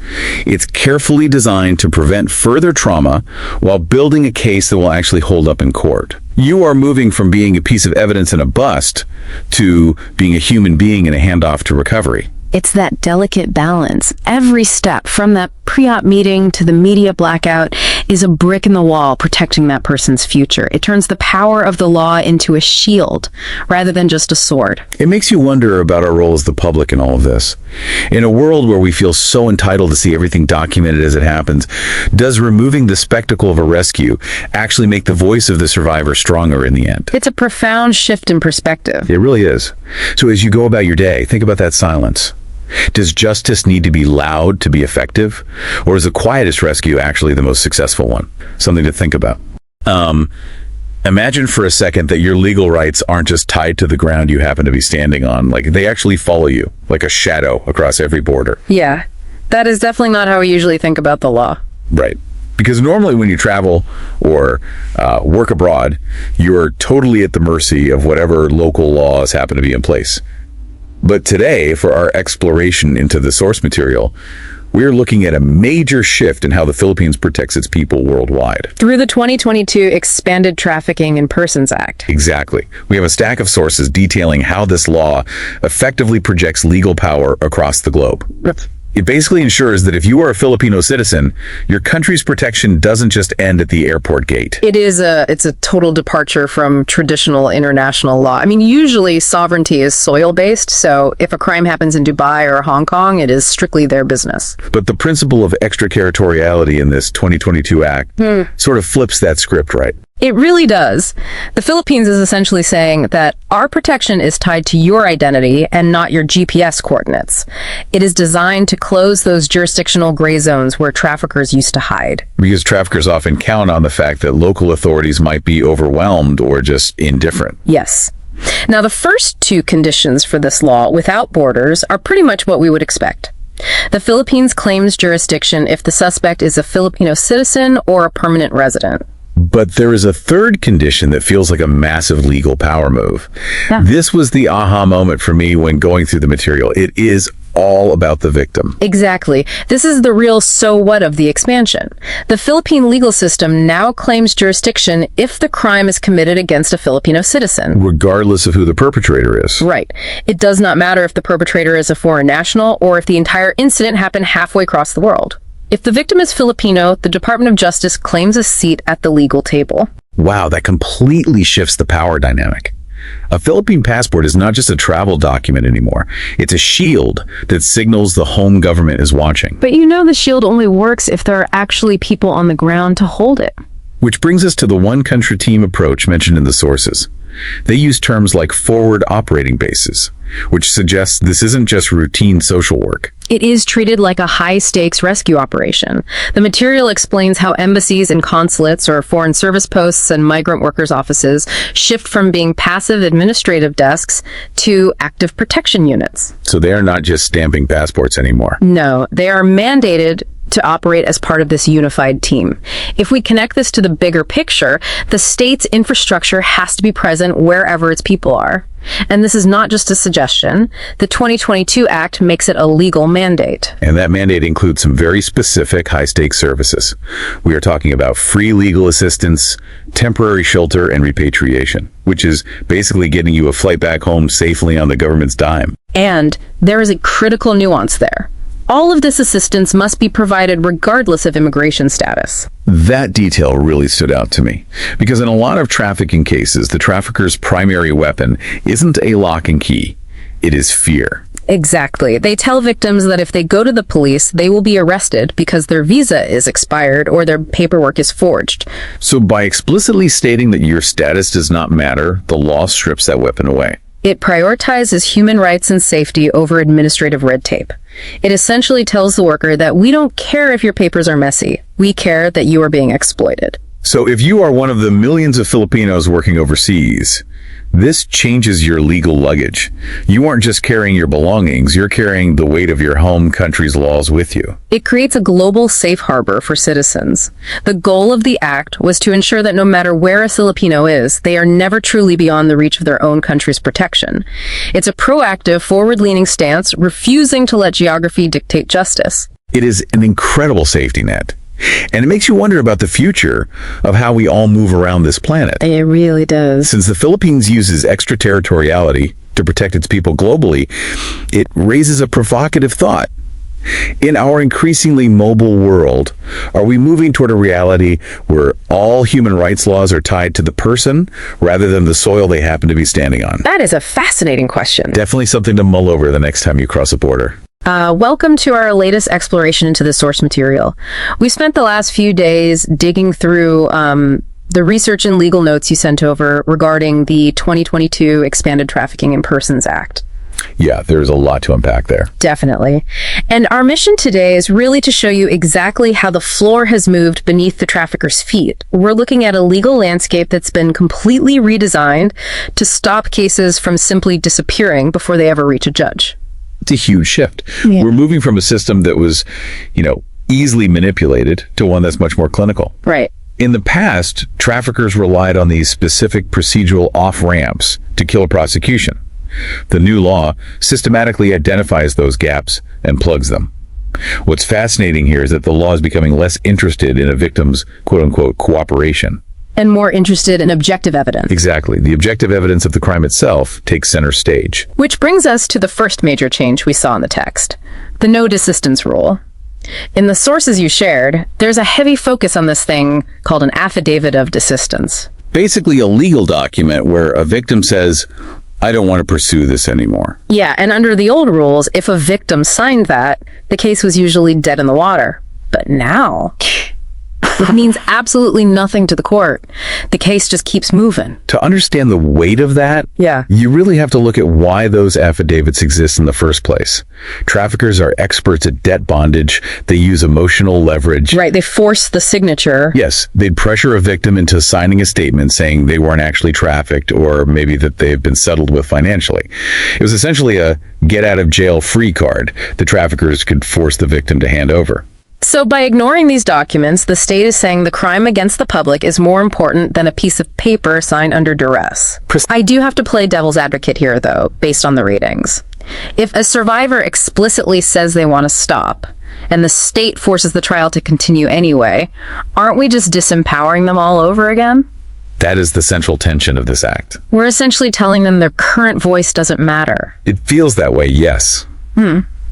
It's carefully designed to prevent further trauma while building a case that will actually hold up in court. You are moving from being a piece of evidence in a bust to being a human being in a handoff to recovery. It's that delicate balance. Every step, from that pre-op meeting to the media blackout, is a brick in the wall protecting that person's future. It turns the power of the law into a shield rather than just a sword. It makes you wonder about our role as the public in all of this. In a world where we feel so entitled to see everything documented as it happens, does removing the spectacle of a rescue actually make the voice of the survivor stronger in the end? It's a profound shift in perspective. It really is. So as you go about your day, think about that silence. Does justice need to be loud to be effective? Or is the quietest rescue actually the most successful one? Something to think about. Imagine for a second that your legal rights aren't just tied to the ground you happen to be standing on. Like, they actually follow you, like a shadow across every border. Yeah, that is definitely not how we usually think about the law. Right. Because normally when you travel or work abroad, you're totally at the mercy of whatever local laws happen to be in place. But today, for our exploration into the source material, we're looking at a major shift in how the Philippines protects its people worldwide. Through the 2022 Expanded Trafficking in Persons Act. Exactly. We have a stack of sources detailing how this law effectively projects legal power across the globe. It basically ensures that if you are a Filipino citizen, your country's protection doesn't just end at the airport gate. It's a total departure from traditional international law. I mean, usually sovereignty is soil-based, so if a crime happens in Dubai or Hong Kong, it is strictly their business. But the principle of extraterritoriality in this 2022 Act sort of flips that script, right? It really does. The Philippines is essentially saying that our protection is tied to your identity and not your GPS coordinates. It is designed to close those jurisdictional gray zones where traffickers used to hide. Because traffickers often count on the fact that local authorities might be overwhelmed or just indifferent. Yes. Now, the first two conditions for this law without borders are pretty much what we would expect. The Philippines claims jurisdiction if the suspect is a Filipino citizen or a permanent resident. But there is a third condition that feels like a massive legal power move. Yeah. This was the aha moment for me when going through the material. It is all about the victim. Exactly. This is the real so what of the expansion. The Philippine legal system now claims jurisdiction if the crime is committed against a Filipino citizen. Regardless of who the perpetrator is. Right. It does not matter if the perpetrator is a foreign national or if the entire incident happened halfway across the world. If the victim is Filipino, the Department of Justice claims a seat at the legal table. Wow, that completely shifts the power dynamic. A Philippine passport is not just a travel document anymore. It's a shield that signals the home government is watching. But you know the shield only works if there are actually people on the ground to hold it. Which brings us to the one-country team approach mentioned in the sources. They use terms like forward operating bases, which suggests this isn't just routine social work. It is treated like a high-stakes rescue operation. The material explains how embassies and consulates or foreign service posts and migrant workers' offices shift from being passive administrative desks to active protection units. So they are not just stamping passports anymore. No, they are mandated to operate as part of this unified team. If we connect this to the bigger picture, the state's infrastructure has to be present wherever its people are. And this is not just a suggestion. The 2022 Act makes it a legal mandate. And that mandate includes some very specific high-stakes services. We are talking about free legal assistance, temporary shelter, and repatriation, which is basically getting you a flight back home safely on the government's dime. And there is a critical nuance there. All of this assistance must be provided regardless of immigration status. That detail really stood out to me, because in a lot of trafficking cases, the trafficker's primary weapon isn't a lock and key. It is fear. Exactly. They tell victims that if they go to the police, they will be arrested because their visa is expired or their paperwork is forged. So by explicitly stating that your status does not matter, the law strips that weapon away. It prioritizes human rights and safety over administrative red tape. It essentially tells the worker that we don't care if your papers are messy. We care that you are being exploited. So if you are one of the millions of Filipinos working overseas, this changes your legal luggage. You aren't just carrying your belongings, you're carrying the weight of your home country's laws with you. It creates a global safe harbor for citizens. The goal of the act was to ensure that no matter where a Filipino is, they are never truly beyond the reach of their own country's protection. It's a proactive, forward-leaning stance, refusing to let geography dictate justice. It is an incredible safety net. And it makes you wonder about the future of how we all move around this planet. It really does. Since the Philippines uses extraterritoriality to protect its people globally, it raises a provocative thought. In our increasingly mobile world, are we moving toward a reality where all human rights laws are tied to the person rather than the soil they happen to be standing on? That is a fascinating question. Definitely something to mull over the next time you cross a border. Welcome to our latest exploration into the source material. We spent the last few days digging through the research and legal notes you sent over regarding the 2022 Expanded Trafficking in Persons Act. Yeah, there's a lot to unpack there. Definitely. And our mission today is really to show you exactly how the floor has moved beneath the trafficker's feet. We're looking at a legal landscape that's been completely redesigned to stop cases from simply disappearing before they ever reach a judge. It's a huge shift. Yeah. We're moving from a system that was, easily manipulated to one that's much more clinical. Right. In the past, traffickers relied on these specific procedural off-ramps to kill a prosecution. The new law systematically identifies those gaps and plugs them. What's fascinating here is that the law is becoming less interested in a victim's quote-unquote cooperation. And more interested in objective evidence. Exactly. The objective evidence of the crime itself takes center stage. Which brings us to the first major change we saw in the text, the no desistance rule. In the sources you shared, there's a heavy focus on this thing called an affidavit of desistance. Basically a legal document where a victim says, I don't want to pursue this anymore. Yeah, and under the old rules, if a victim signed that, the case was usually dead in the water. But now, It means absolutely nothing to the court. The case just keeps moving. To understand the weight of that, Yeah. you really have to look at why those affidavits exist in the first place. Traffickers are experts at debt bondage. They use emotional leverage. Right, they force the signature. Yes, they'd pressure a victim into signing a statement saying they weren't actually trafficked, or maybe that they've been settled with financially. It was essentially a get-out-of-jail-free card the traffickers could force the victim to hand over. So by ignoring these documents, the state is saying the crime against the public is more important than a piece of paper signed under duress. I do have to play devil's advocate here, though, based on the ratings. If a survivor explicitly says they want to stop, and the state forces the trial to continue anyway, aren't we just disempowering them all over again? That is the central tension of this act. We're essentially telling them their current voice doesn't matter. It feels that way, yes.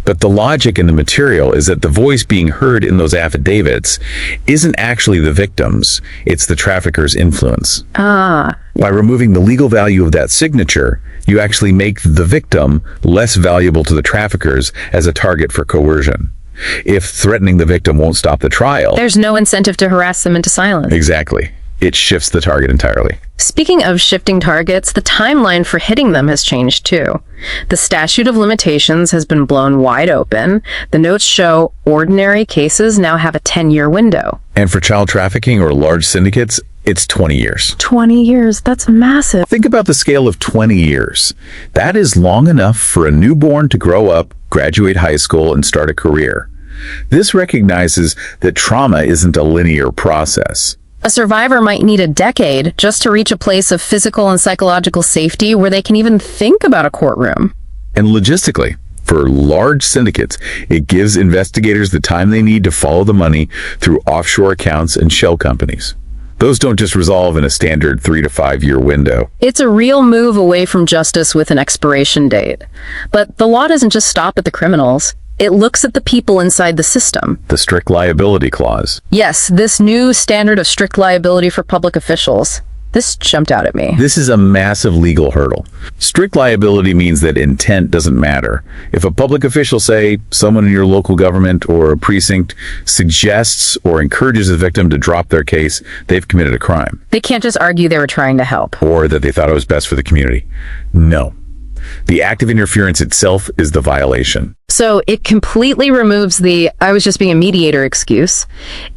But the logic in the material is that the voice being heard in those affidavits isn't actually the victim's, it's the trafficker's influence. By removing the legal value of that signature, you actually make the victim less valuable to the traffickers as a target for coercion. If threatening the victim won't stop the trial... There's no incentive to harass them into silence. Exactly. It shifts the target entirely. Speaking of shifting targets, the timeline for hitting them has changed too. The statute of limitations has been blown wide open. The notes show ordinary cases now have a 10-year window. And for child trafficking or large syndicates, it's 20 years. 20 years, that's massive. Think about the scale of 20 years. That is long enough for a newborn to grow up, graduate high school, and start a career. This recognizes that trauma isn't a linear process. A survivor might need a decade just to reach a place of physical and psychological safety where they can even think about a courtroom. And logistically, for large syndicates, it gives investigators the time they need to follow the money through offshore accounts and shell companies. Those don't just resolve in a standard 3 to 5 year window. It's a real move away from justice with an expiration date. But the law doesn't just stop at the criminals. It looks at the people inside the system. The strict liability clause. Yes, this new standard of strict liability for public officials. This jumped out at me. This is a massive legal hurdle. Strict liability means that intent doesn't matter. If a public official, say, someone in your local government or a precinct, suggests or encourages a victim to drop their case, they've committed a crime. They can't just argue they were trying to help. Or that they thought it was best for the community. No. The act of interference itself is the violation. So it completely removes the "I was just being a mediator" excuse.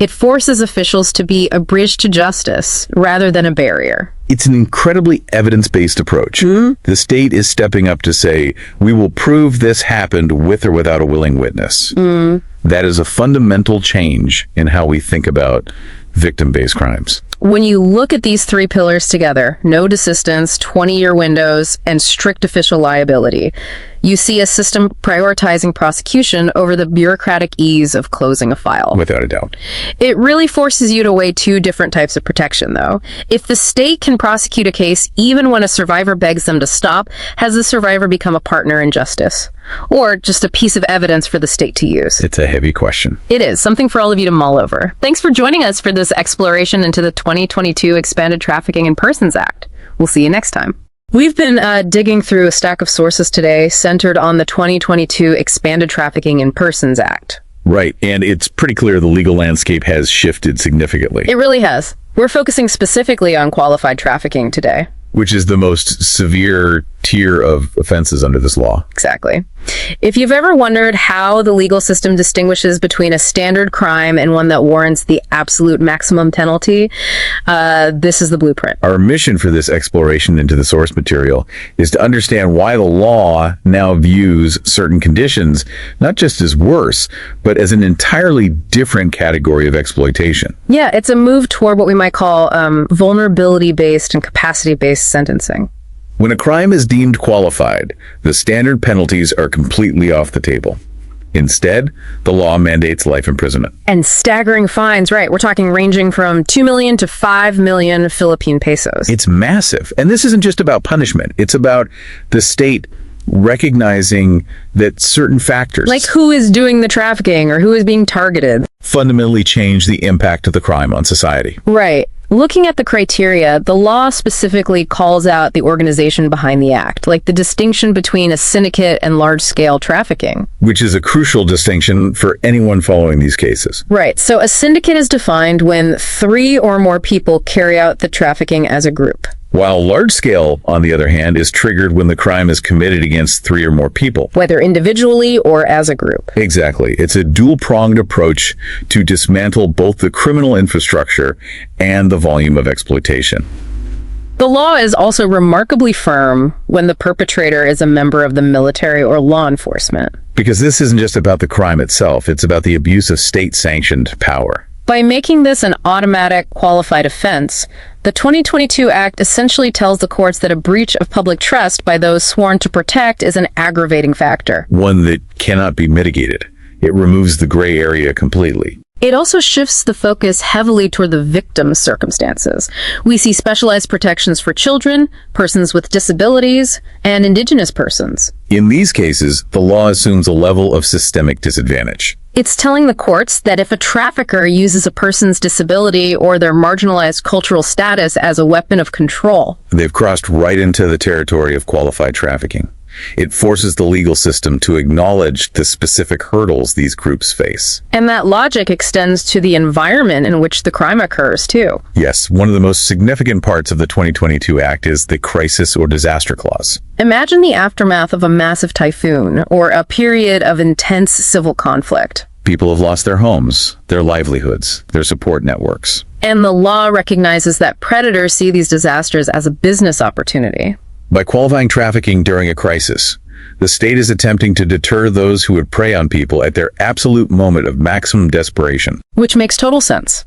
It forces officials to be a bridge to justice rather than a barrier. It's an incredibly evidence-based approach. The state is stepping up to say, we will prove this happened with or without a willing witness. That is a fundamental change in how we think about victim-based crimes. When you look at these three pillars together, no desistance, 20-year windows, and strict official liability, you see a system prioritizing prosecution over the bureaucratic ease of closing a file. Without a doubt. It really forces you to weigh two different types of protection, though. If the state can prosecute a case even when a survivor begs them to stop, has the survivor become a partner in justice? Or just a piece of evidence for the state to use? It's a heavy question. It is, something for all of you to mull over. Thanks for joining us for this exploration into the 2022 Expanded Trafficking in Persons Act. We'll see you next time. We've been digging through a stack of sources today centered on the 2022 Expanded Trafficking in Persons Act. Right, and it's pretty clear the legal landscape has shifted significantly. It really has. We're focusing specifically on qualified trafficking today. Which is the most severe tier of offenses under this law. Exactly. If you've ever wondered how the legal system distinguishes between a standard crime and one that warrants the absolute maximum penalty, this is the blueprint. Our mission for this exploration into the source material is to understand why the law now views certain conditions not just as worse, but as an entirely different category of exploitation. Yeah, it's a move toward what we might call vulnerability-based and capacity-based sentencing. When a crime is deemed qualified, the standard penalties are completely off the table. Instead, the law mandates life imprisonment. And staggering fines, right? We're talking ranging from 2 million to 5 million Philippine pesos. It's massive. And this isn't just about punishment. It's about the state recognizing that certain factors, like who is doing the trafficking or who is being targeted, fundamentally change the impact of the crime on society. Right. Looking at the criteria, the law specifically calls out the organization behind the act, like the distinction between a syndicate and large-scale trafficking. Which is a crucial distinction for anyone following these cases. Right. So a syndicate is defined when 3 or more people carry out the trafficking as a group. While large scale, on the other hand, is triggered when the crime is committed against 3 or more people. Whether individually or as a group. Exactly. It's a dual-pronged approach to dismantle both the criminal infrastructure and the volume of exploitation. The law is also remarkably firm when the perpetrator is a member of the military or law enforcement. Because this isn't just about the crime itself, it's about the abuse of state-sanctioned power. By making this an automatic, qualified offense, the 2022 Act essentially tells the courts that a breach of public trust by those sworn to protect is an aggravating factor. One that cannot be mitigated. It removes the gray area completely. It also shifts the focus heavily toward the victim's circumstances. We see specialized protections for children, persons with disabilities, and indigenous persons. In these cases, the law assumes a level of systemic disadvantage. It's telling the courts that if a trafficker uses a person's disability or their marginalized cultural status as a weapon of control, they've crossed right into the territory of qualified trafficking. It forces the legal system to acknowledge the specific hurdles these groups face. And that logic extends to the environment in which the crime occurs, too. Yes, one of the most significant parts of the 2022 Act is the crisis or disaster clause. Imagine the aftermath of a massive typhoon or a period of intense civil conflict. People have lost their homes, their livelihoods, their support networks. And the law recognizes that predators see these disasters as a business opportunity. By qualifying trafficking during a crisis, the state is attempting to deter those who would prey on people at their absolute moment of maximum desperation. Which makes total sense.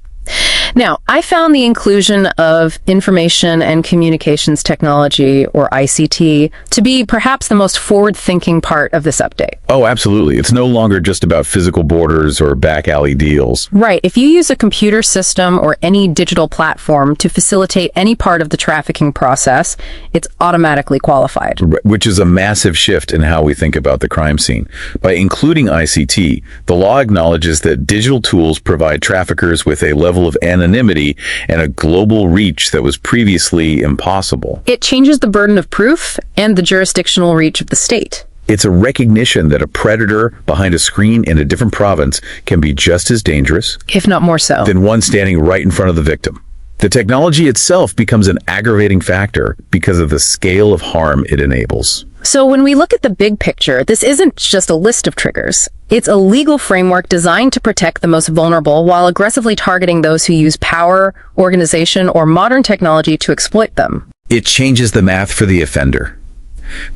Now, I found the inclusion of information and communications technology, or ICT, to be perhaps the most forward-thinking part of this update. Oh, absolutely. It's no longer just about physical borders or back alley deals. Right. If you use a computer system or any digital platform to facilitate any part of the trafficking process, it's automatically qualified. Which is a massive shift in how we think about the crime scene. By including ICT, the law acknowledges that digital tools provide traffickers with a level of anonymity and a global reach that was previously impossible. It changes the burden of proof and the jurisdictional reach of the state. It's a recognition that a predator behind a screen in a different province can be just as dangerous, if not more so, than one standing right in front of the victim. The technology itself becomes an aggravating factor because of the scale of harm it enables. So when we look at the big picture, this isn't just a list of triggers. It's a legal framework designed to protect the most vulnerable while aggressively targeting those who use power, organization, or modern technology to exploit them. It changes the math for the offender.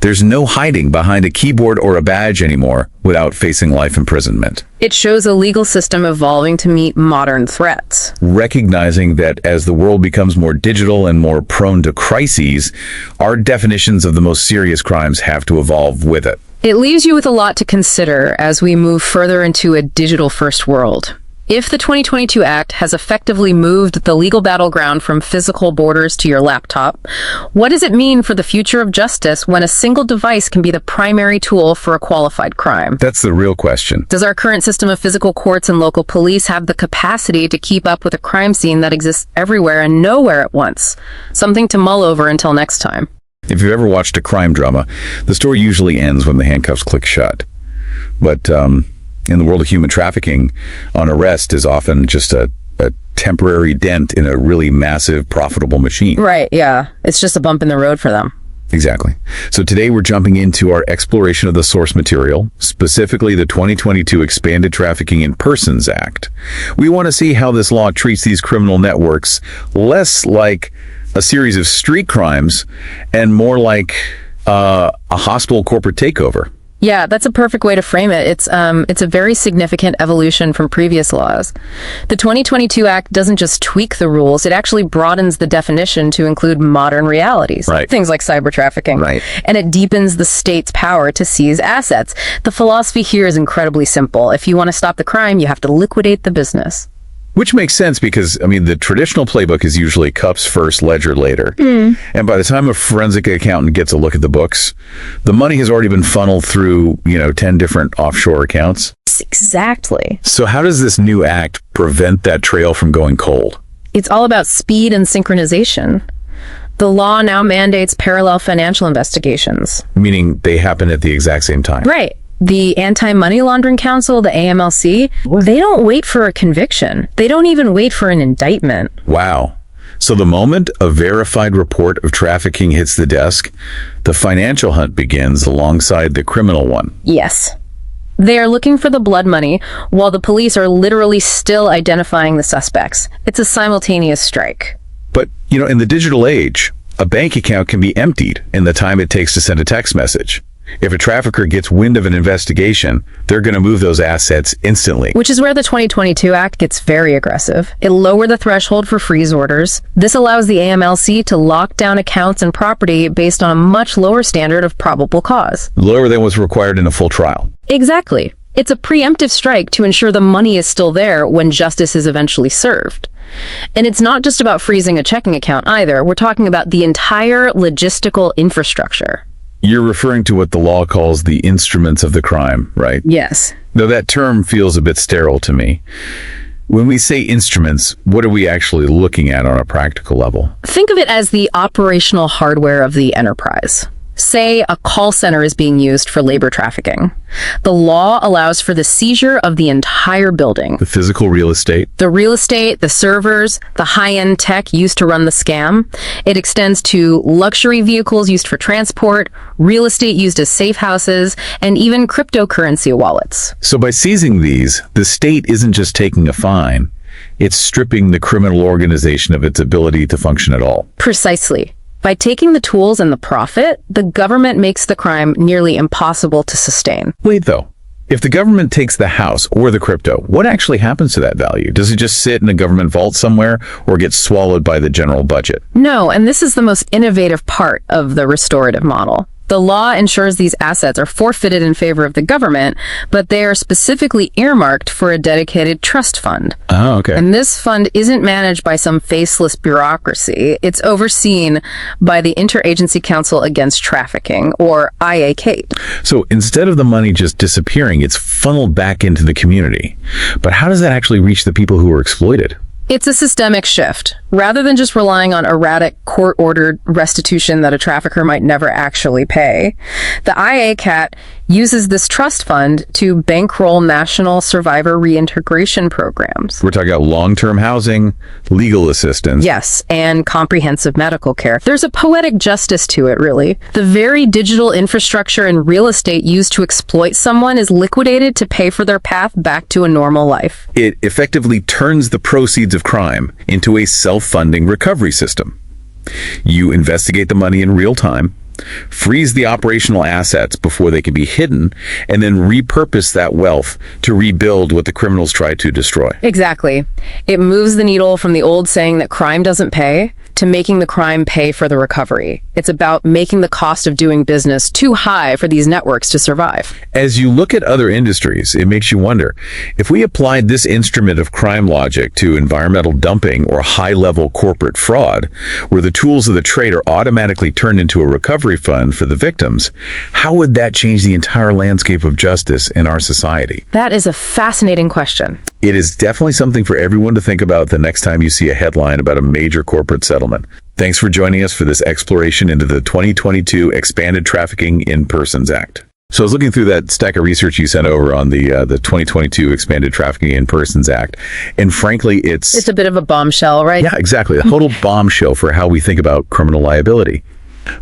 There's no hiding behind a keyboard or a badge anymore without facing life imprisonment. It shows a legal system evolving to meet modern threats. Recognizing that as the world becomes more digital and more prone to crises, our definitions of the most serious crimes have to evolve with it. It leaves you with a lot to consider as we move further into a digital-first world. If the 2022 Act has effectively moved the legal battleground from physical borders to your laptop, what does it mean for the future of justice when a single device can be the primary tool for a qualified crime? That's the real question. Does our current system of physical courts and local police have the capacity to keep up with a crime scene that exists everywhere and nowhere at once? Something to mull over until next time. If you've ever watched a crime drama, the story usually ends when the handcuffs click shut. But, in the world of human trafficking, an arrest is often just a temporary dent in a really massive, profitable machine. Right, yeah. It's just a bump in the road for them. Exactly. So today we're jumping into our exploration of the source material, specifically the 2022 Expanded Trafficking in Persons Act. We want to see how this law treats these criminal networks less like a series of street crimes and more like a hostile corporate takeover. Yeah, that's a perfect way to frame it. It's a very significant evolution from previous laws. The 2022 Act doesn't just tweak the rules, it actually broadens the definition to include modern realities. Right. Things like cyber trafficking. Right. And it deepens the state's power to seize assets. The philosophy here is incredibly simple. If you want to stop the crime, you have to liquidate the business. Which makes sense because, the traditional playbook is usually cups first, ledger later. And by the time a forensic accountant gets a look at the books, the money has already been funneled through, 10 different offshore accounts. Exactly. So how does this new act prevent that trail from going cold? It's all about speed and synchronization. The law now mandates parallel financial investigations. Meaning they happen at the exact same time. Right. The Anti-Money Laundering Council, the AMLC, they don't wait for a conviction. They don't even wait for an indictment. Wow. So the moment a verified report of trafficking hits the desk, the financial hunt begins alongside the criminal one. Yes. They are looking for the blood money while the police are literally still identifying the suspects. It's a simultaneous strike. But, in the digital age, a bank account can be emptied in the time it takes to send a text message. If a trafficker gets wind of an investigation, they're going to move those assets instantly. Which is where the 2022 Act gets very aggressive. It lowered the threshold for freeze orders. This allows the AMLC to lock down accounts and property based on a much lower standard of probable cause. Lower than was required in a full trial. Exactly. It's a preemptive strike to ensure the money is still there when justice is eventually served. And it's not just about freezing a checking account either. We're talking about the entire logistical infrastructure. You're referring to what the law calls the instruments of the crime, right? Yes. Though that term feels a bit sterile to me. When we say instruments, what are we actually looking at on a practical level? Think of it as the operational hardware of the enterprise. Say a call center is being used for labor trafficking. The law allows for the seizure of the entire building. The physical real estate? The real estate, the servers, the high-end tech used to run the scam. It extends to luxury vehicles used for transport, real estate used as safe houses, and even cryptocurrency wallets. So by seizing these, the state isn't just taking a fine, it's stripping the criminal organization of its ability to function at all. Precisely. By taking the tools and the profit, the government makes the crime nearly impossible to sustain. Wait, though. If the government takes the house or the crypto, what actually happens to that value? Does it just sit in a government vault somewhere or get swallowed by the general budget? No, and this is the most innovative part of the restorative model. The law ensures these assets are forfeited in favor of the government, but they are specifically earmarked for a dedicated trust fund. Oh, okay. And this fund isn't managed by some faceless bureaucracy. It's overseen by the Interagency Council Against Trafficking, or IACAT. So instead of the money just disappearing, it's funneled back into the community. But how does that actually reach the people who are exploited? It's a systemic shift. Rather than just relying on erratic court-ordered restitution that a trafficker might never actually pay, the IACAT uses this trust fund to bankroll national survivor reintegration programs. We're talking about long-term housing, legal assistance. Yes, and comprehensive medical care. There's a poetic justice to it, really. The very digital infrastructure and real estate used to exploit someone is liquidated to pay for their path back to a normal life. It effectively turns the proceeds of crime into a self-funding recovery system. You investigate the money in real time, freeze the operational assets before they can be hidden, and then repurpose that wealth to rebuild what the criminals tried to destroy. Exactly. It moves the needle from the old saying that crime doesn't pay to making the crime pay for the recovery. It's about making the cost of doing business too high for these networks to survive. As you look at other industries, it makes you wonder, if we applied this instrument of crime logic to environmental dumping or high-level corporate fraud, where the tools of the trade are automatically turned into a recovery fund for the victims, how would that change the entire landscape of justice in our society? That is a fascinating question. It is definitely something for everyone to think about the next time you see a headline about a major corporate settlement. Thanks for joining us for this exploration into the 2022 Expanded Trafficking in Persons Act. So I was looking through that stack of research you sent over on the 2022 Expanded Trafficking in Persons Act, and frankly, it's a bit of a bombshell, right? Yeah, exactly. A total bombshell for how we think about criminal liability.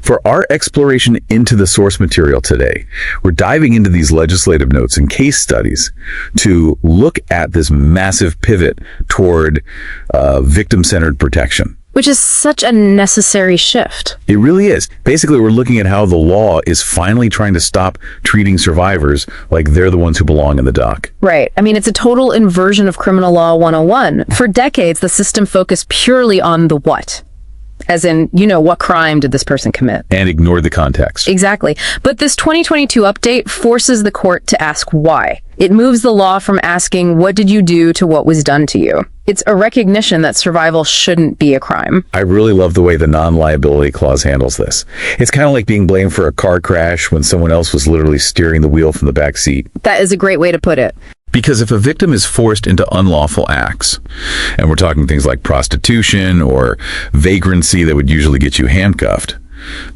For our exploration into the source material today, we're diving into these legislative notes and case studies to look at this massive pivot toward victim-centered protection. Which is such a necessary shift. It really is. Basically, we're looking at how the law is finally trying to stop treating survivors like they're the ones who belong in the dock. Right. I mean, it's a total inversion of criminal law 101. For decades, the system focused purely on the what. As in, what crime did this person commit? And ignored the context. Exactly. But this 2022 update forces the court to ask why. It moves the law from asking, what did you do, to what was done to you. It's a recognition that survival shouldn't be a crime. I really love the way the non-liability clause handles this. It's kind of like being blamed for a car crash when someone else was literally steering the wheel from the back seat. That is a great way to put it. Because if a victim is forced into unlawful acts, and we're talking things like prostitution or vagrancy that would usually get you handcuffed,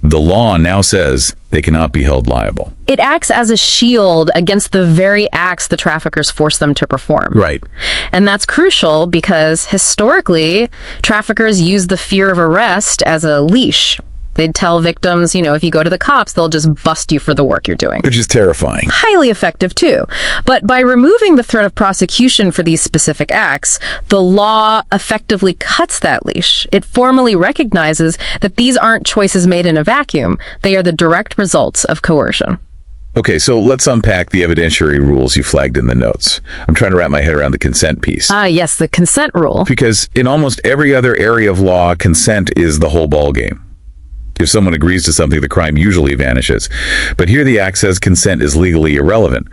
the law now says they cannot be held liable. It acts as a shield against the very acts the traffickers force them to perform. Right. And that's crucial because historically, traffickers use the fear of arrest as a leash. They'd tell victims, if you go to the cops, they'll just bust you for the work you're doing. Which is terrifying. Highly effective, too. But by removing the threat of prosecution for these specific acts, the law effectively cuts that leash. It formally recognizes that these aren't choices made in a vacuum. They are the direct results of coercion. Okay, so let's unpack the evidentiary rules you flagged in the notes. I'm trying to wrap my head around the consent piece. Yes, the consent rule. Because in almost every other area of law, consent is the whole ballgame. If someone agrees to something, the crime usually vanishes. But here the act says consent is legally irrelevant.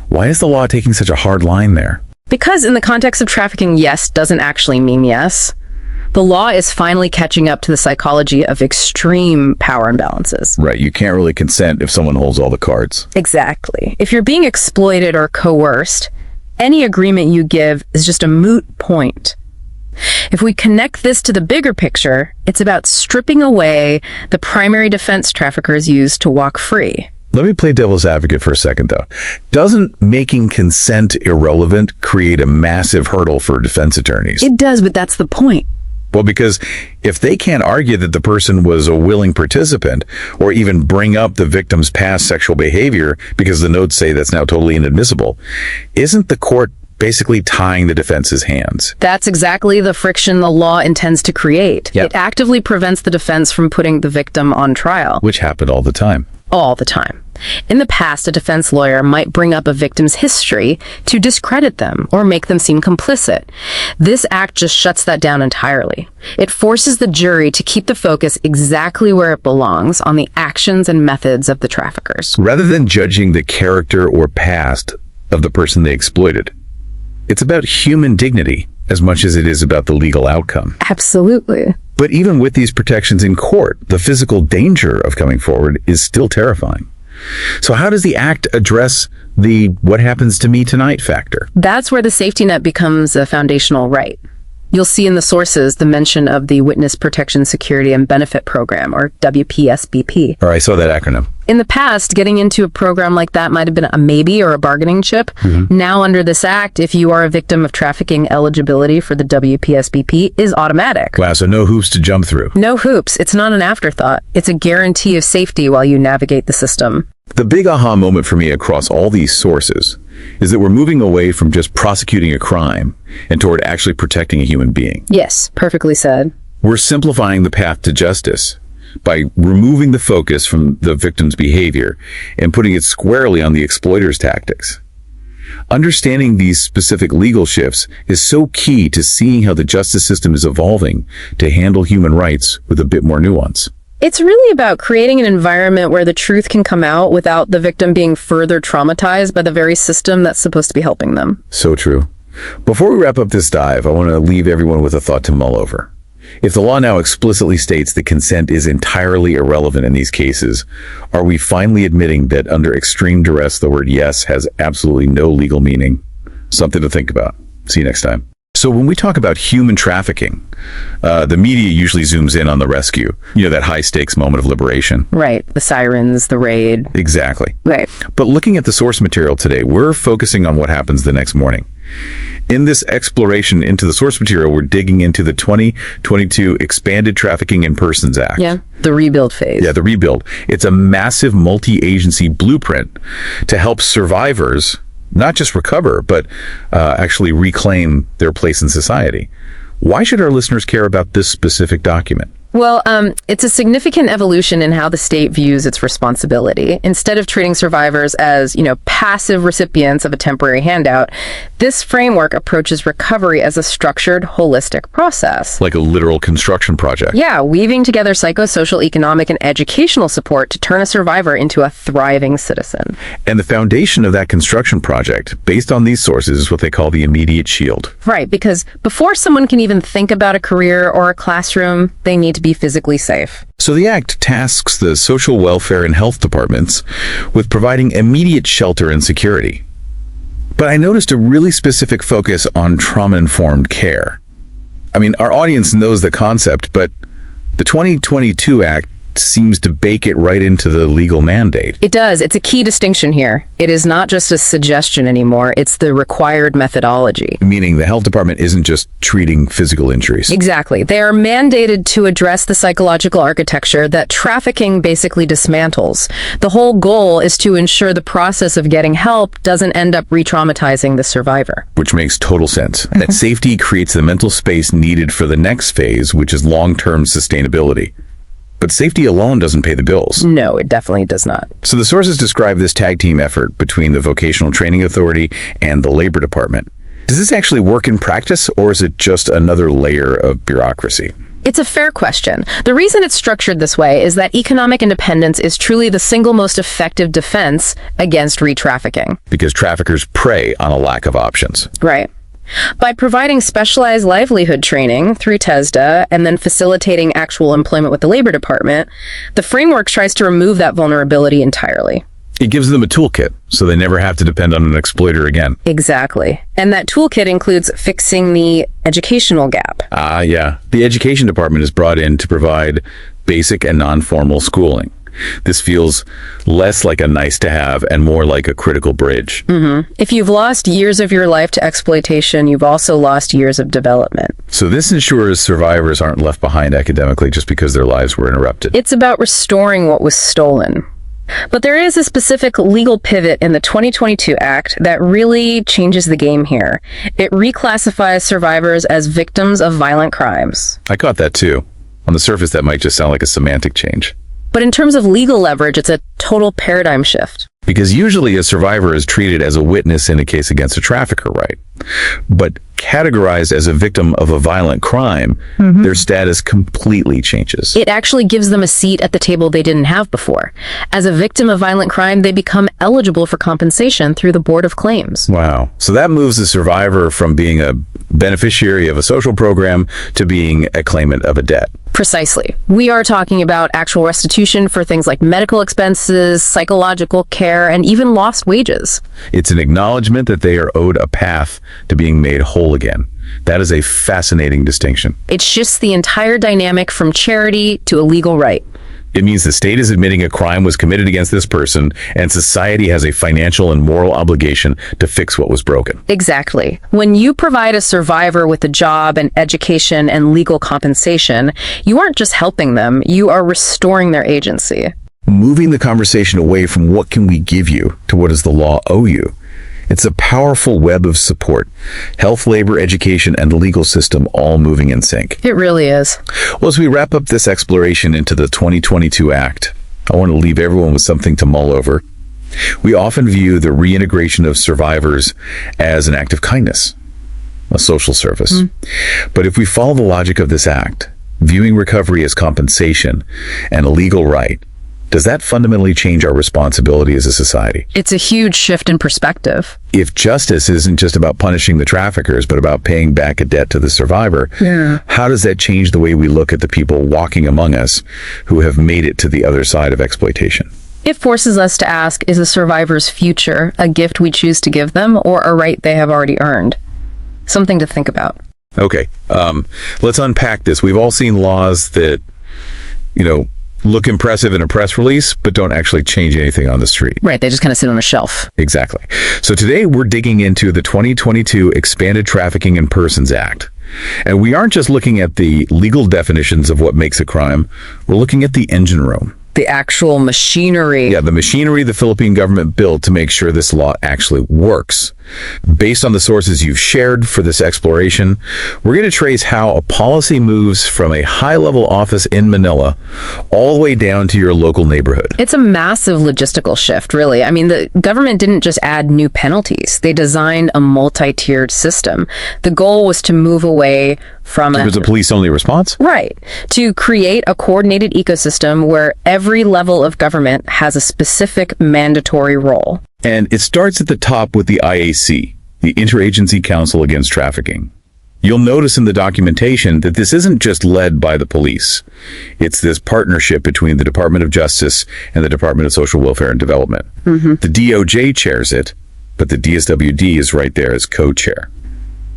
Why is the law taking such a hard line there? Because in the context of trafficking, yes doesn't actually mean yes. The law is finally catching up to the psychology of extreme power imbalances. Right, you can't really consent if someone holds all the cards. Exactly. If you're being exploited or coerced, any agreement you give is just a moot point. If we connect this to the bigger picture, it's about stripping away the primary defense traffickers use to walk free. Let me play devil's advocate for a second, though. Doesn't making consent irrelevant create a massive hurdle for defense attorneys? It does, but that's the point. Well, because if they can't argue that the person was a willing participant or even bring up the victim's past sexual behavior because the notes say that's now totally inadmissible, isn't the court basically tying the defense's hands? That's exactly the friction the law intends to create. Yep. It actively prevents the defense from putting the victim on trial. Which happened all the time. All the time. In the past, a defense lawyer might bring up a victim's history to discredit them or make them seem complicit. This act just shuts that down entirely. It forces the jury to keep the focus exactly where it belongs, on the actions and methods of the traffickers. Rather than judging the character or past of the person they exploited. It's about human dignity as much as it is about the legal outcome. Absolutely. But even with these protections in court, the physical danger of coming forward is still terrifying. So how does the act address the what happens to me tonight factor? That's where the safety net becomes a foundational right. You'll see in the sources the mention of the Witness Protection Security and Benefit Program, or WPSBP. Or I saw that acronym. In the past, getting into a program like that might have been a maybe or a bargaining chip. Now, under this act, if you are a victim of trafficking, eligibility for the WPSBP is automatic. Wow, so no hoops to jump through. No hoops. It's not an afterthought. It's a guarantee of safety while you navigate the system. The big aha moment for me across all these sources is that we're moving away from just prosecuting a crime and toward actually protecting a human being. Yes, perfectly said. We're simplifying the path to justice by removing the focus from the victim's behavior and putting it squarely on the exploiter's tactics. Understanding these specific legal shifts is so key to seeing how the justice system is evolving to handle human rights with a bit more nuance. It's really about creating an environment where the truth can come out without the victim being further traumatized by the very system that's supposed to be helping them. So true. Before we wrap up this dive, I want to leave everyone with a thought to mull over. If the law now explicitly states that consent is entirely irrelevant in these cases, are we finally admitting that under extreme duress, the word yes has absolutely no legal meaning? Something to think about. See you next time. So when we talk about human trafficking, the media usually zooms in on the rescue, that high-stakes moment of liberation. Right. The sirens, the raid. Exactly. Right. But looking at the source material today, we're focusing on what happens the next morning. In this exploration into the source material, we're digging into the 2022 Expanded Trafficking in Persons Act. Yeah, the rebuild phase. Yeah, the rebuild. It's a massive multi-agency blueprint to help survivors not just recover, but actually reclaim their place in society. Why should our listeners care about this specific document? Well, it's a significant evolution in how the state views its responsibility. Instead of treating survivors as, passive recipients of a temporary handout, this framework approaches recovery as a structured, holistic process. Like a literal construction project. Yeah, weaving together psychosocial, economic, and educational support to turn a survivor into a thriving citizen. And the foundation of that construction project, based on these sources, is what they call the immediate shield. Right, because before someone can even think about a career or a classroom, they need to be physically safe. So the Act tasks the social welfare and health departments with providing immediate shelter and security. But I noticed a really specific focus on trauma-informed care. I mean, our audience knows the concept, but the 2022 Act seems to bake it right into the legal mandate. It does. It's a key distinction here. It is not just a suggestion anymore. It's the required methodology. Meaning the health department isn't just treating physical injuries. Exactly. They are mandated to address the psychological architecture that trafficking basically dismantles. The whole goal is to ensure the process of getting help doesn't end up re-traumatizing the survivor. Which makes total sense. That safety creates the mental space needed for the next phase, which is long-term sustainability. But safety alone doesn't pay the bills. No, it definitely does not. So the sources describe this tag team effort between the Vocational Training Authority and the Labor Department. Does this actually work in practice, or is it just another layer of bureaucracy? It's a fair question. The reason it's structured this way is that economic independence is truly the single most effective defense against re-trafficking. Because traffickers prey on a lack of options. Right. By providing specialized livelihood training through TESDA and then facilitating actual employment with the Labor Department, the framework tries to remove that vulnerability entirely. It gives them a toolkit, so they never have to depend on an exploiter again. Exactly. And that toolkit includes fixing the educational gap. Yeah. The education department is brought in to provide basic and non-formal schooling. This feels less like a nice-to-have and more like a critical bridge. If you've lost years of your life to exploitation, you've also lost years of development. So this ensures survivors aren't left behind academically just because their lives were interrupted. It's about restoring what was stolen. But there is a specific legal pivot in the 2022 Act that really changes the game here. It reclassifies survivors as victims of violent crimes. I caught that too. On the surface, that might just sound like a semantic change. But in terms of legal leverage, it's a total paradigm shift. Because usually a survivor is treated as a witness in a case against a trafficker, right? But categorized as a victim of a violent crime, their status completely changes. It actually gives them a seat at the table they didn't have before. As a victim of violent crime, they become eligible for compensation through the Board of Claims. Wow. So that moves the survivor from being a beneficiary of a social program to being a claimant of a debt. Precisely. We are talking about actual restitution for things like medical expenses, psychological care, and even lost wages. It's an acknowledgement that they are owed a path to being made whole again. That is a fascinating distinction. It shifts the entire dynamic from charity to a legal right. It means the state is admitting a crime was committed against this person, and society has a financial and moral obligation to fix what was broken. Exactly. When you provide a survivor with a job and education and legal compensation, you aren't just helping them, you are restoring their agency. Moving the conversation away from what can we give you to what does the law owe you. It's a powerful web of support. Health, labor, education, and the legal system all moving in sync. It really is. Well, as we wrap up this exploration into the 2022 Act, I want to leave everyone with something to mull over. We often view the reintegration of survivors as an act of kindness, a social service. But if we follow the logic of this act, viewing recovery as compensation and a legal right, does that fundamentally change our responsibility as a society? It's a huge shift in perspective. If justice isn't just about punishing the traffickers, but about paying back a debt to the survivor, how does that change the way we look at the people walking among us who have made it to the other side of exploitation? It forces us to ask, is a survivor's future a gift we choose to give them or a right they have already earned? Something to think about. Okay, let's unpack this. We've all seen laws that, look impressive in a press release, but don't actually change anything on the street. Right, they just kind of sit on a shelf. Exactly. So today we're digging into the 2022 Expanded Trafficking in Persons Act. And we aren't just looking at the legal definitions of what makes a crime, we're looking at the engine room. The actual machinery. Yeah, the machinery the Philippine government built to make sure this law actually works. Based on the sources you've shared for this exploration, we're going to trace how a policy moves from a high-level office in Manila all the way down to your local neighborhood. It's a massive logistical shift, really. I mean, the government didn't just add new penalties. They designed a multi-tiered system. The goal was to move away from It was a police-only response? Right. To create a coordinated ecosystem where every level of government has a specific mandatory role. And it starts at the top with the IAC, the Interagency Council Against Trafficking. You'll notice in the documentation that this isn't just led by the police. It's this partnership between the Department of Justice and the Department of Social Welfare and Development. The DOJ chairs it, but the DSWD is right there as co-chair.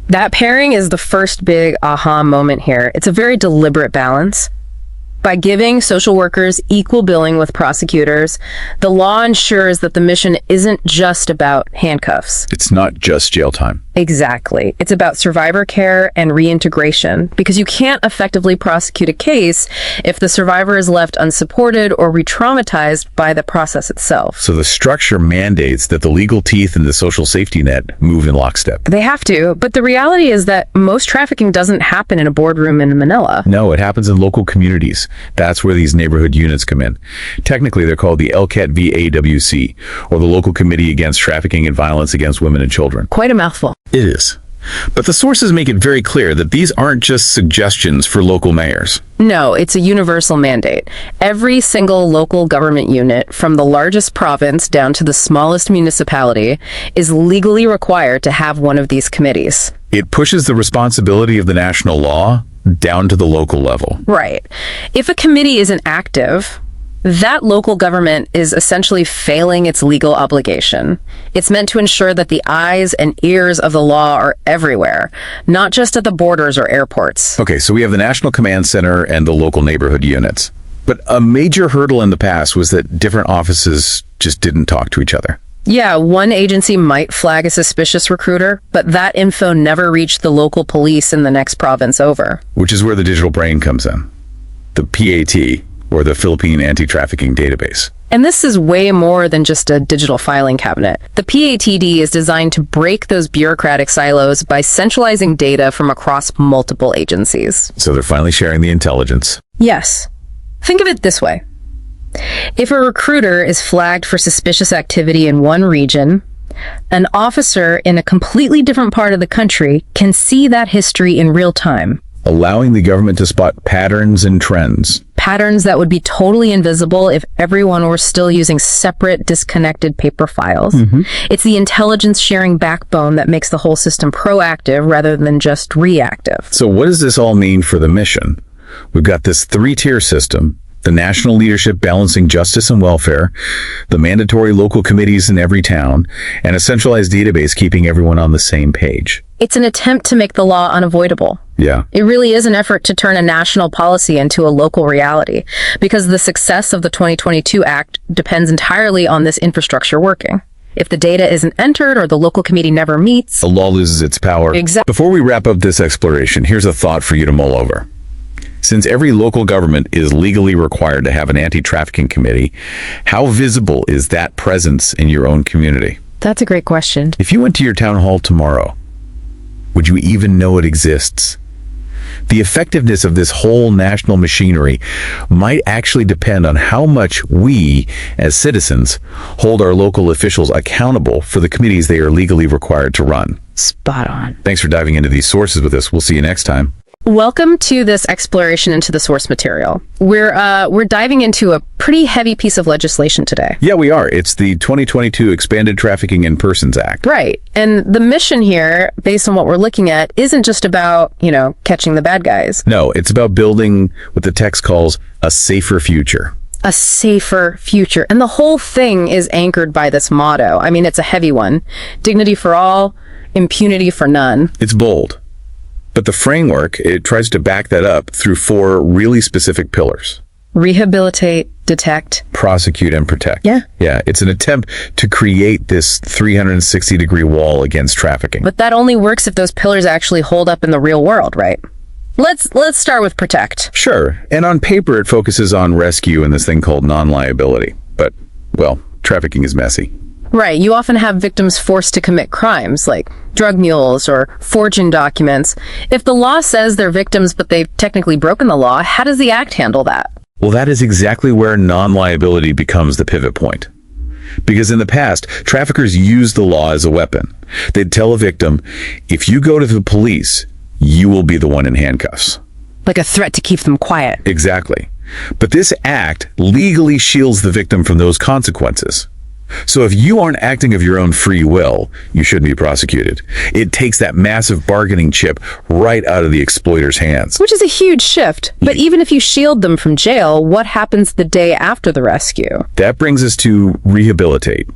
That pairing is the first big aha moment here. It's a very deliberate balance. By giving social workers equal billing with prosecutors, the law ensures that the mission isn't just about handcuffs. It's not just jail time. Exactly. It's about survivor care and reintegration, because you can't effectively prosecute a case if the survivor is left unsupported or re-traumatized by the process itself. So the structure mandates that the legal teeth and the social safety net move in lockstep. They have to, but the reality is that most trafficking doesn't happen in a boardroom in Manila. No, it happens in local communities. That's where these neighborhood units come in. Technically, they're called the LCAT-VAWC, or the Local Committee Against Trafficking and Violence Against Women and Children. Quite a mouthful. It is. But the sources make it very clear that these aren't just suggestions for local mayors. No, it's a universal mandate. Every single local government unit, from the largest province down to the smallest municipality, is legally required to have one of these committees. It pushes the responsibility of the national law down to the local level. Right. If a committee isn't active, that local government is essentially failing its legal obligation. It's meant to ensure that the eyes and ears of the law are everywhere, not just at the borders or airports. Okay, so we have the National Command Center and the local neighborhood units. But a major hurdle in the past was that different offices just didn't talk to each other. Yeah, one agency might flag a suspicious recruiter, but that info never reached the local police in the next province over. Which is where the digital brain comes in. The PAT, or the Philippine Anti-Trafficking Database. And this is way more than just a digital filing cabinet. The PATD is designed to break those bureaucratic silos by centralizing data from across multiple agencies. So they're finally sharing the intelligence. Yes. Think of it this way. If a recruiter is flagged for suspicious activity in one region, an officer in a completely different part of the country can see that history in real time, allowing the government to spot patterns and trends. Patterns that would be totally invisible if everyone were still using separate, disconnected paper files. It's the intelligence sharing backbone that makes the whole system proactive rather than just reactive. So what does this all mean for the mission? We've got this three-tier system, the national leadership balancing justice and welfare, the mandatory local committees in every town, and a centralized database keeping everyone on the same page. It's an attempt to make the law unavoidable. Yeah. It really is an effort to turn a national policy into a local reality, because the success of the 2022 Act depends entirely on this infrastructure working. If the data isn't entered or the local committee never meets, the law loses its power. Exactly. Before we wrap up this exploration, here's a thought for you to mull over. Since every local government is legally required to have an anti-trafficking committee, how visible is that presence in your own community? That's a great question. If you went to your town hall tomorrow, would you even know it exists? The effectiveness of this whole national machinery might actually depend on how much we, as citizens, hold our local officials accountable for the committees they are legally required to run. Spot on. Thanks for diving into these sources with us. We'll see you next time. Welcome to this exploration into the source material. We're diving into a pretty heavy piece of legislation today. Yeah, we are. It's the 2022 Expanded Trafficking in Persons Act. Right. And the mission here, based on what we're looking at, isn't just about, catching the bad guys. No, it's about building what the text calls a safer future. A safer future. And the whole thing is anchored by this motto. I mean, it's a heavy one. Dignity for all, impunity for none. It's bold. But the framework, it tries to back that up through 4 really specific pillars. Rehabilitate, detect, prosecute, and protect. Yeah. Yeah, it's an attempt to create this 360-degree wall against trafficking. But that only works if those pillars actually hold up in the real world, right? Let's start with protect. Sure. And on paper, it focuses on rescue and this thing called non-liability. But, well, trafficking is messy. Right. You often have victims forced to commit crimes like drug mules or forging documents. If the law says they're victims but they've technically broken the law, how does the Act handle that? Well, that is exactly where non-liability becomes the pivot point. Because in the past, traffickers used the law as a weapon. They'd tell a victim, if you go to the police, you will be the one in handcuffs. Like a threat to keep them quiet. Exactly. But this act legally shields the victim from those consequences. So if you aren't acting of your own free will, you shouldn't be prosecuted. It takes that massive bargaining chip right out of the exploiter's hands. Which is a huge shift. But even if you shield them from jail, what happens the day after the rescue? That brings us to rehabilitate.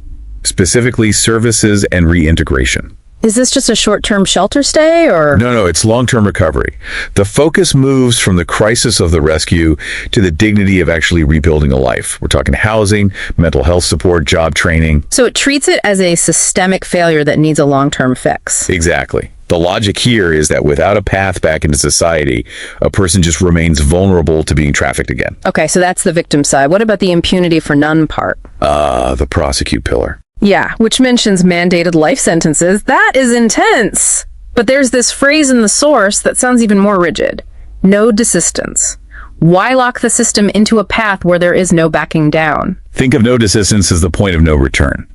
specifically services and reintegration. Is this just a short-term shelter stay, or? No, it's long-term recovery. The focus moves from the crisis of the rescue to the dignity of actually rebuilding a life. We're talking housing, mental health support, job training. So it treats it as a systemic failure that needs a long-term fix. Exactly. The logic here is that without a path back into society, a person just remains vulnerable to being trafficked again. Okay, so that's the victim side. What about the impunity for none part? The prosecute pillar. Yeah, which mentions mandated life sentences. That is intense. But there's this phrase in the source that sounds even more rigid. No desistance. Why lock the system into a path where there is no backing down? Think of no desistance as the point of no return.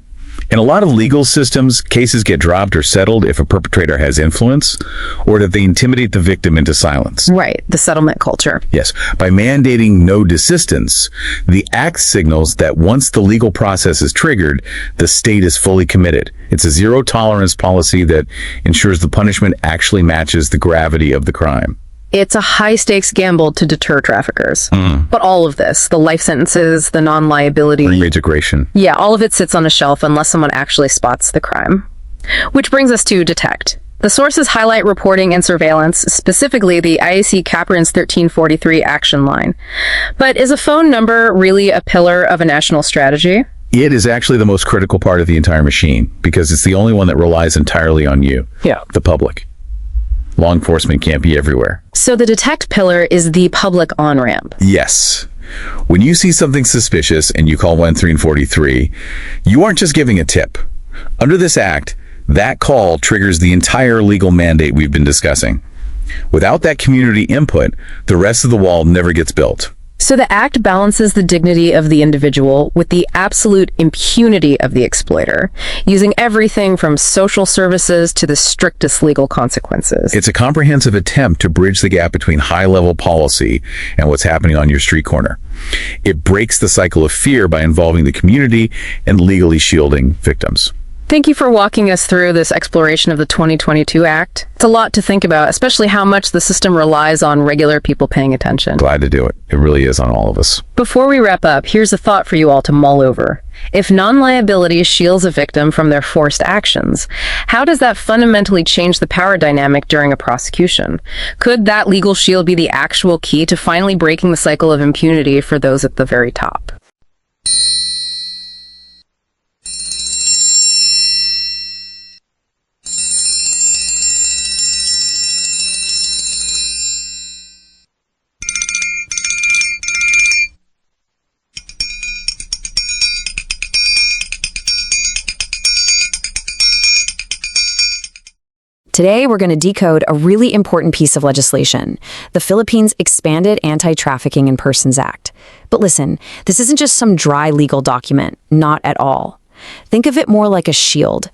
In a lot of legal systems, cases get dropped or settled if a perpetrator has influence or that they intimidate the victim into silence. Right, the settlement culture. Yes, by mandating no desistance, the act signals that once the legal process is triggered, the state is fully committed. It's a zero-tolerance policy that ensures the punishment actually matches the gravity of the crime. It's a high-stakes gamble to deter traffickers. But all of this, the life sentences, the non-liability... Reintegration. Yeah, all of it sits on a shelf unless someone actually spots the crime. Which brings us to detect. The sources highlight reporting and surveillance, specifically the IAC Caprins 1343 action line. But is a phone number really a pillar of a national strategy? It is actually the most critical part of the entire machine because it's the only one that relies entirely on you, the public. Law enforcement can't be everywhere. So the detect pillar is the public on-ramp. Yes. When you see something suspicious and you call 1343, you aren't just giving a tip. Under this act, that call triggers the entire legal mandate we've been discussing. Without that community input, the rest of the wall never gets built. So the act balances the dignity of the individual with the absolute impunity of the exploiter, using everything from social services to the strictest legal consequences. It's a comprehensive attempt to bridge the gap between high-level policy and what's happening on your street corner. It breaks the cycle of fear by involving the community and legally shielding victims. Thank you for walking us through this exploration of the 2022 Act. It's a lot to think about, especially how much the system relies on regular people paying attention. Glad to do it. It really is on all of us. Before we wrap up, here's a thought for you all to mull over. If non-liability shields a victim from their forced actions, how does that fundamentally change the power dynamic during a prosecution? Could that legal shield be the actual key to finally breaking the cycle of impunity for those at the very top? Today, we're going to decode a really important piece of legislation, the Philippines' Expanded Anti-Trafficking in Persons Act. But listen, this isn't just some dry legal document, not at all. Think of it more like a shield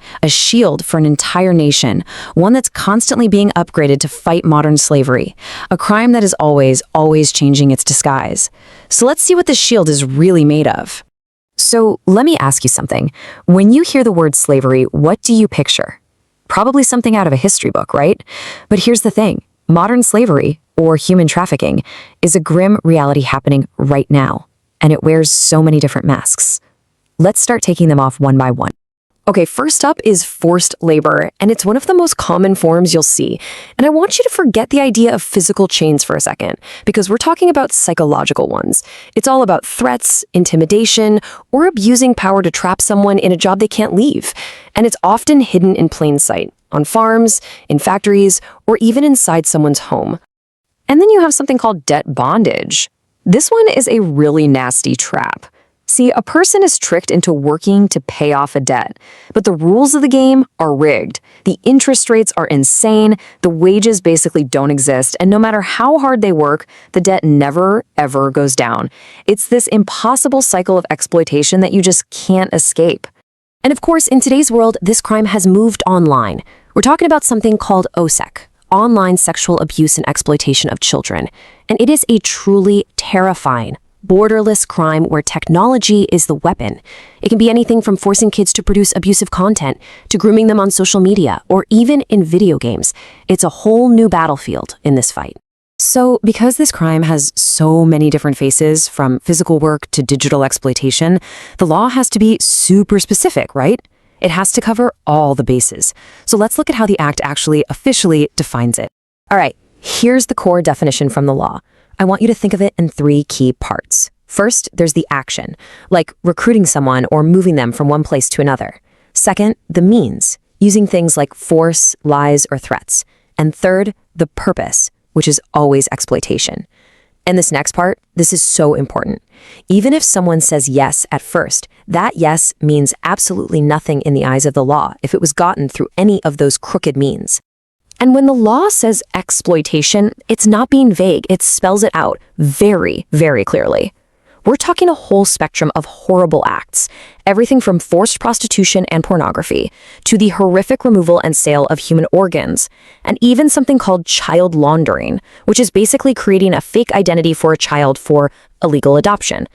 for an entire nation, one that's constantly being upgraded to fight modern slavery, a crime that is always changing its disguise. So let's see what this shield is really made of. So let me ask you something. When you hear the word slavery, what do you picture? Probably something out of a history book, right? But here's the thing. Modern slavery, or human trafficking, is a grim reality happening right now, and it wears so many different masks. Let's start taking them off one by one. Okay, first up is forced labor, and it's one of the most common forms you'll see. And I want you to forget the idea of physical chains for a second, because we're talking about psychological ones. It's all about threats, intimidation, or abusing power to trap someone in a job they can't leave. And it's often hidden in plain sight, on farms, in factories, or even inside someone's home. And then you have something called debt bondage. This one is a really nasty trap. See, a person is tricked into working to pay off a debt, but the rules of the game are rigged. The interest rates are insane, the wages basically don't exist, and no matter how hard they work, the debt never, ever goes down. It's this impossible cycle of exploitation that you just can't escape. And of course, in today's world, this crime has moved online. We're talking about something called OSEC, online sexual abuse and exploitation of children, and it is a truly terrifying, borderless crime where technology is the weapon. It can be anything from forcing kids to produce abusive content, to grooming them on social media, or even in video games. It's a whole new battlefield in this fight. So, because this crime has so many different faces, from physical work to digital exploitation, the law has to be super specific, right? It has to cover all the bases. So let's look at how the Act actually officially defines it. All right, here's the core definition from the law. I want you to think of it in 3 key parts. First, there's the action, like recruiting someone or moving them from one place to another. Second, the means, using things like force, lies, or threats. And third, the purpose, which is always exploitation. And this next part, this is so important. Even if someone says yes at first, that yes means absolutely nothing in the eyes of the law if it was gotten through any of those crooked means. And when the law says exploitation, it's not being vague. It spells it out very, very clearly. We're talking a whole spectrum of horrible acts, everything from forced prostitution and pornography to the horrific removal and sale of human organs, and even something called child laundering, which is basically creating a fake identity for a child for illegal adoption.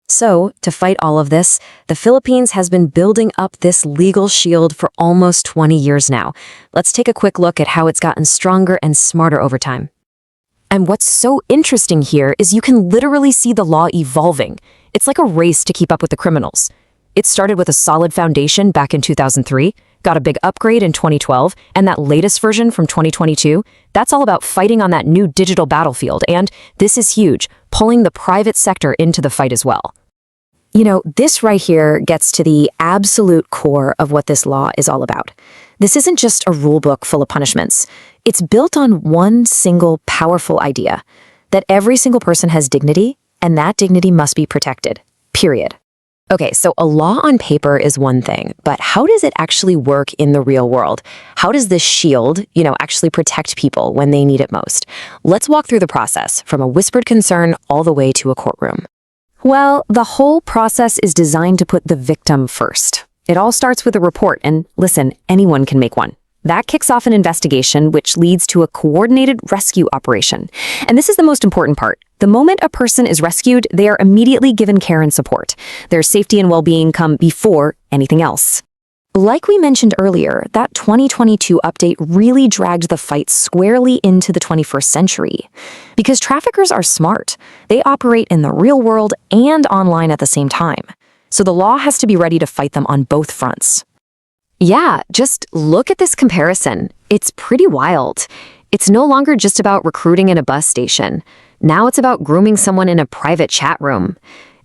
So, to fight all of this, the Philippines has been building up this legal shield for almost 20 years now. Let's take a quick look at how it's gotten stronger and smarter over time. And what's so interesting here is you can literally see the law evolving. It's like a race to keep up with the criminals. It started with a solid foundation back in 2003, got a big upgrade in 2012, and that latest version from 2022, that's all about fighting on that new digital battlefield, and this is huge, pulling the private sector into the fight as well. You know, this right here gets to the absolute core of what this law is all about. This isn't just a rule book full of punishments. It's built on one single powerful idea, that every single person has dignity, and that dignity must be protected, period. Okay, so a law on paper is one thing, but how does it actually work in the real world? How does this shield, actually protect people when they need it most? Let's walk through the process, from a whispered concern all the way to a courtroom. Well, the whole process is designed to put the victim first. It all starts with a report, and listen, anyone can make one. That kicks off an investigation, which leads to a coordinated rescue operation. And this is the most important part. The moment a person is rescued, they are immediately given care and support. Their safety and well-being come before anything else. Like we mentioned earlier, that 2022 update really dragged the fight squarely into the 21st century. Because traffickers are smart. They operate in the real world and online at the same time. So the law has to be ready to fight them on both fronts. Yeah, just look at this comparison. It's pretty wild. It's no longer just about recruiting in a bus station. Now it's about grooming someone in a private chat room.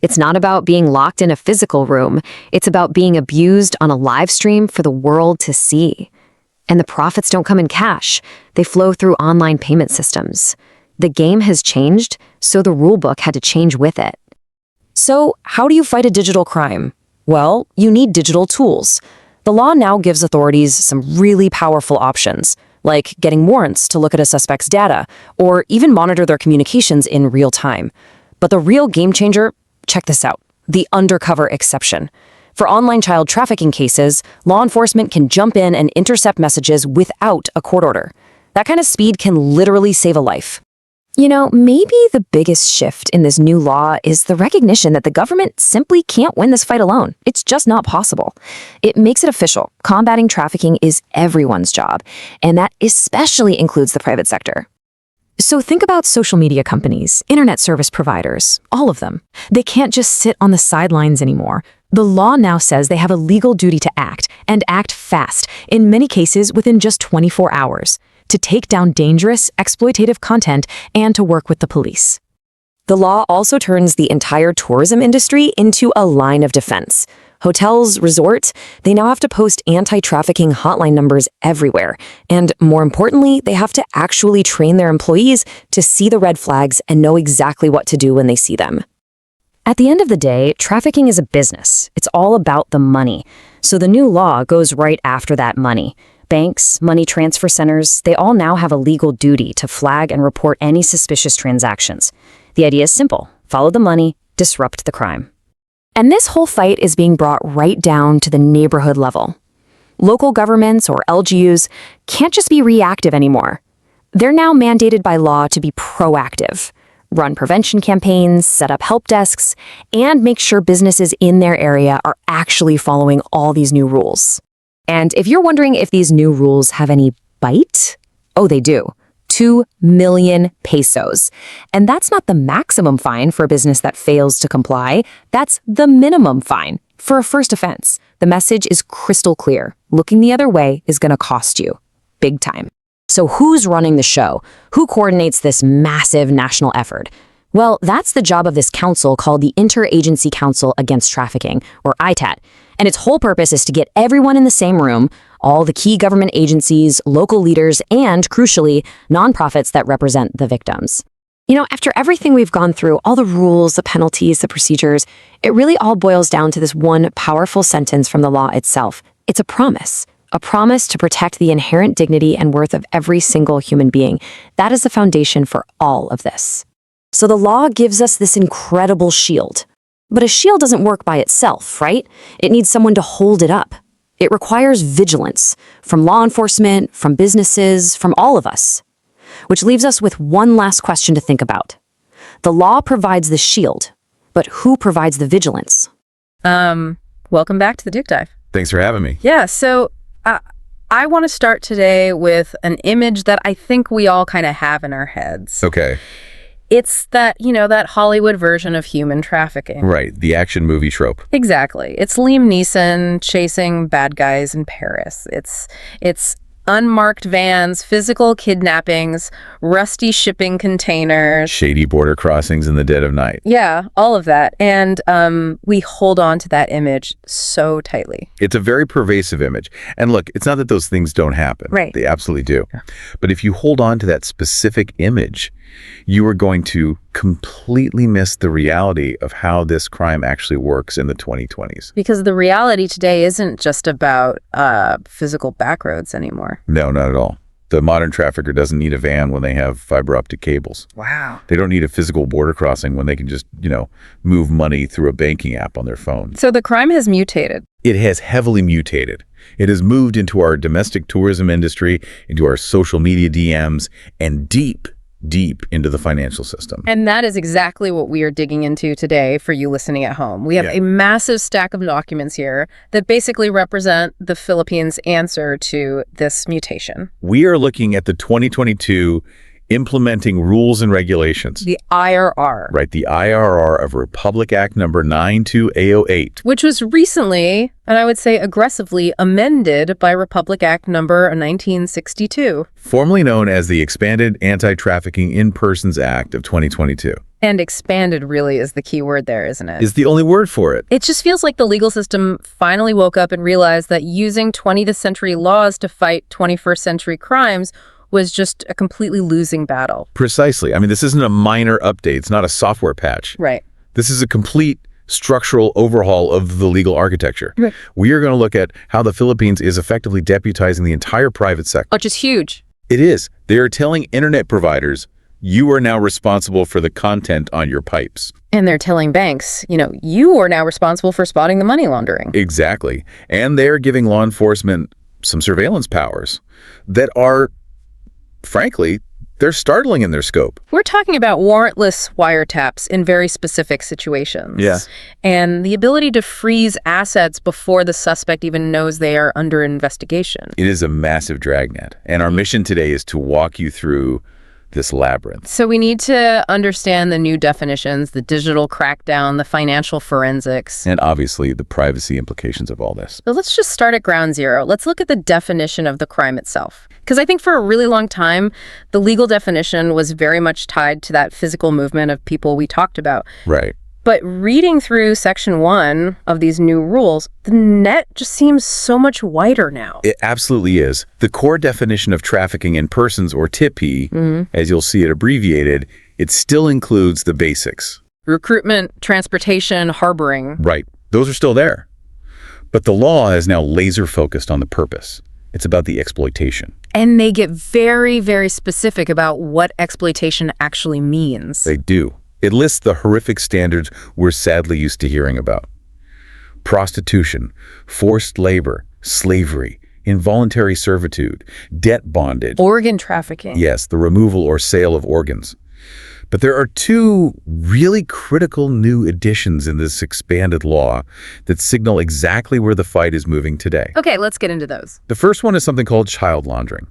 It's not about being locked in a physical room. It's about being abused on a live stream for the world to see. And the profits don't come in cash. They flow through online payment systems. The game has changed, so the rulebook had to change with it. So, how do you fight a digital crime? Well, you need digital tools. The law now gives authorities some really powerful options, like getting warrants to look at a suspect's data, or even monitor their communications in real time. But the real game changer, check this out, the undercover exception. For online child trafficking cases, law enforcement can jump in and intercept messages without a court order. That kind of speed can literally save a life. Maybe the biggest shift in this new law is the recognition that the government simply can't win this fight alone. It's just not possible. It makes it official. Combating trafficking is everyone's job, and that especially includes the private sector. So think about social media companies, internet service providers, all of them. They can't just sit on the sidelines anymore. The law now says they have a legal duty to act, and act fast, in many cases within just 24 hours. To take down dangerous, exploitative content, and to work with the police. The law also turns the entire tourism industry into a line of defense. Hotels, resorts, they now have to post anti-trafficking hotline numbers everywhere. And more importantly, they have to actually train their employees to see the red flags and know exactly what to do when they see them. At the end of the day, trafficking is a business. It's all about the money. So the new law goes right after that money. Banks, money transfer centers, they all now have a legal duty to flag and report any suspicious transactions. The idea is simple. Follow the money, disrupt the crime. And this whole fight is being brought right down to the neighborhood level. Local governments or LGUs can't just be reactive anymore. They're now mandated by law to be proactive. Run prevention campaigns, set up help desks, and make sure businesses in their area are actually following all these new rules. And if you're wondering if these new rules have any bite, oh, they do. 2 million pesos. And that's not the maximum fine for a business that fails to comply. That's the minimum fine for a first offense. The message is crystal clear. Looking the other way is going to cost you big time. So who's running the show? Who coordinates this massive national effort? Well, that's the job of this council called the Interagency Council Against Trafficking, or ITAT. And its whole purpose is to get everyone in the same room, all the key government agencies, local leaders, and, crucially, nonprofits that represent the victims. You know, after everything we've gone through, all the rules, the penalties, the procedures, it really all boils down to this one powerful sentence from the law itself. It's a promise to protect the inherent dignity and worth of every single human being. That is the foundation for all of this. So the law gives us this incredible shield. But a shield doesn't work by itself, right? It needs someone to hold it up. It requires vigilance from law enforcement, from businesses, from all of us. Which leaves us with one last question to think about. The law provides the shield, but who provides the vigilance? Welcome back to the Duke Dive. Thanks for having me. Yeah, so I want to start today with an image that I think we all kind of have in our heads. Okay. It's that, that Hollywood version of human trafficking. Right, the action movie trope. Exactly. It's Liam Neeson chasing bad guys in Paris. It's unmarked vans, physical kidnappings, rusty shipping containers. Shady border crossings in the dead of night. Yeah, all of that. And we hold on to that image so tightly. It's a very pervasive image. And look, it's not that those things don't happen. Right. They absolutely do. Yeah. But if you hold on to that specific image, you are going to completely miss the reality of how this crime actually works in the 2020s. Because the reality today isn't just about physical backroads anymore. No, not at all. The modern trafficker doesn't need a van when they have fiber optic cables. Wow. They don't need a physical border crossing when they can just, move money through a banking app on their phone. So the crime has mutated. It has heavily mutated. It has moved into our domestic tourism industry, into our social media DMs, and deep into the financial system. And that is exactly what we are digging into today for you listening at home. We have a massive stack of documents here that basically represent the Philippines' answer to this mutation. We are looking at the 2022 Implementing Rules and Regulations. The IRR. Right, the IRR of Republic Act number 92A08. Which was recently, and I would say aggressively, amended by Republic Act number 1962. Formerly known as the Expanded Anti-Trafficking in Persons Act of 2022. And expanded really is the key word there, isn't it? Is the only word for it. It just feels like the legal system finally woke up and realized that using 20th century laws to fight 21st century crimes was just a completely losing battle. Precisely. I mean, this isn't a minor update. It's not a software patch. Right. This is a complete structural overhaul of the legal architecture. Right. We are going to look at how the Philippines is effectively deputizing the entire private sector. Which is huge. It is. They are telling internet providers, you are now responsible for the content on your pipes. And they're telling banks, you are now responsible for spotting the money laundering. Exactly. And they're giving law enforcement some surveillance powers that are, frankly, they're startling in their scope. We're talking about warrantless wiretaps in very specific situations. Yeah. And the ability to freeze assets before the suspect even knows they are under investigation. It is a massive dragnet. And our mission today is to walk you through this labyrinth. So we need to understand the new definitions, the digital crackdown, the financial forensics. And obviously the privacy implications of all this. So let's just start at ground zero. Let's look at the definition of the crime itself. Because I think for a really long time, the legal definition was very much tied to that physical movement of people we talked about. Right. But reading through Section 1 of these new rules, the net just seems so much wider now. It absolutely is. The core definition of trafficking in persons, or TIPI, as you'll see it abbreviated, it still includes the basics. Recruitment, transportation, harboring. Right. Those are still there. But the law is now laser focused on the purpose. It's about the exploitation. And they get very, very specific about what exploitation actually means. They do. It lists the horrific standards we're sadly used to hearing about. Prostitution, forced labor, slavery, involuntary servitude, debt bondage. Organ trafficking. Yes, the removal or sale of organs. But there are two really critical new additions in this expanded law that signal exactly where the fight is moving today. Okay, let's get into those. The first one is something called child laundering.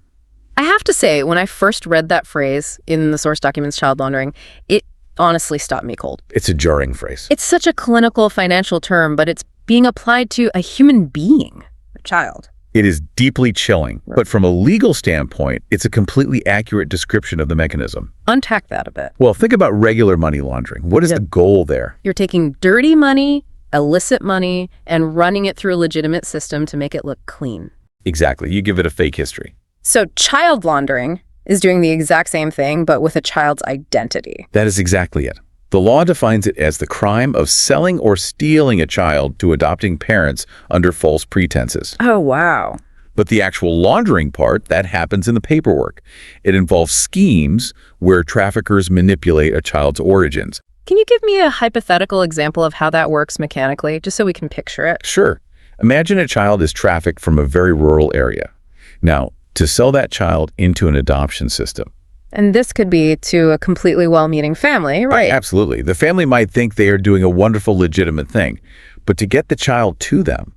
I have to say, when I first read that phrase in the source documents child laundering, it honestly stopped me cold. It's a jarring phrase. It's such a clinical financial term, but it's being applied to a human being, a child. It is deeply chilling, but from a legal standpoint, it's a completely accurate description of the mechanism. Unpack that a bit. Well, think about regular money laundering. What is the goal there? You're taking dirty money, illicit money, and running it through a legitimate system to make it look clean. Exactly. You give it a fake history. So child laundering is doing the exact same thing, but with a child's identity. That is exactly it. The law defines it as the crime of selling or stealing a child to adopting parents under false pretenses. Oh, wow. But the actual laundering part, that happens in the paperwork. It involves schemes where traffickers manipulate a child's origins. Can you give me a hypothetical example of how that works mechanically, just so we can picture it? Sure. Imagine a child is trafficked from a very rural area. Now, to sell that child into an adoption system. And this could be to a completely well-meaning family, right? Absolutely. The family might think they are doing a wonderful, legitimate thing. But to get the child to them,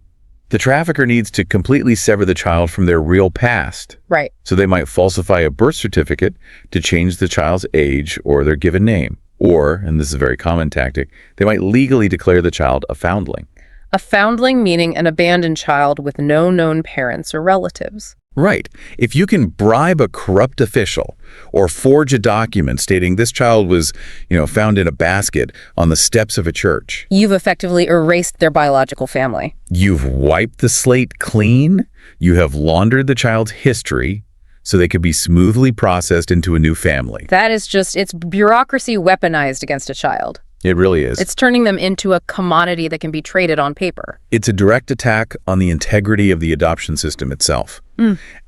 the trafficker needs to completely sever the child from their real past. Right. So they might falsify a birth certificate to change the child's age or their given name. Or, and this is a very common tactic, they might legally declare the child a foundling. A foundling meaning an abandoned child with no known parents or relatives. Right. If you can bribe a corrupt official or forge a document stating this child was, found in a basket on the steps of a church. You've effectively erased their biological family. You've wiped the slate clean. You have laundered the child's history so they could be smoothly processed into a new family. That is it's bureaucracy weaponized against a child. It really is. It's turning them into a commodity that can be traded on paper. It's a direct attack on the integrity of the adoption system itself.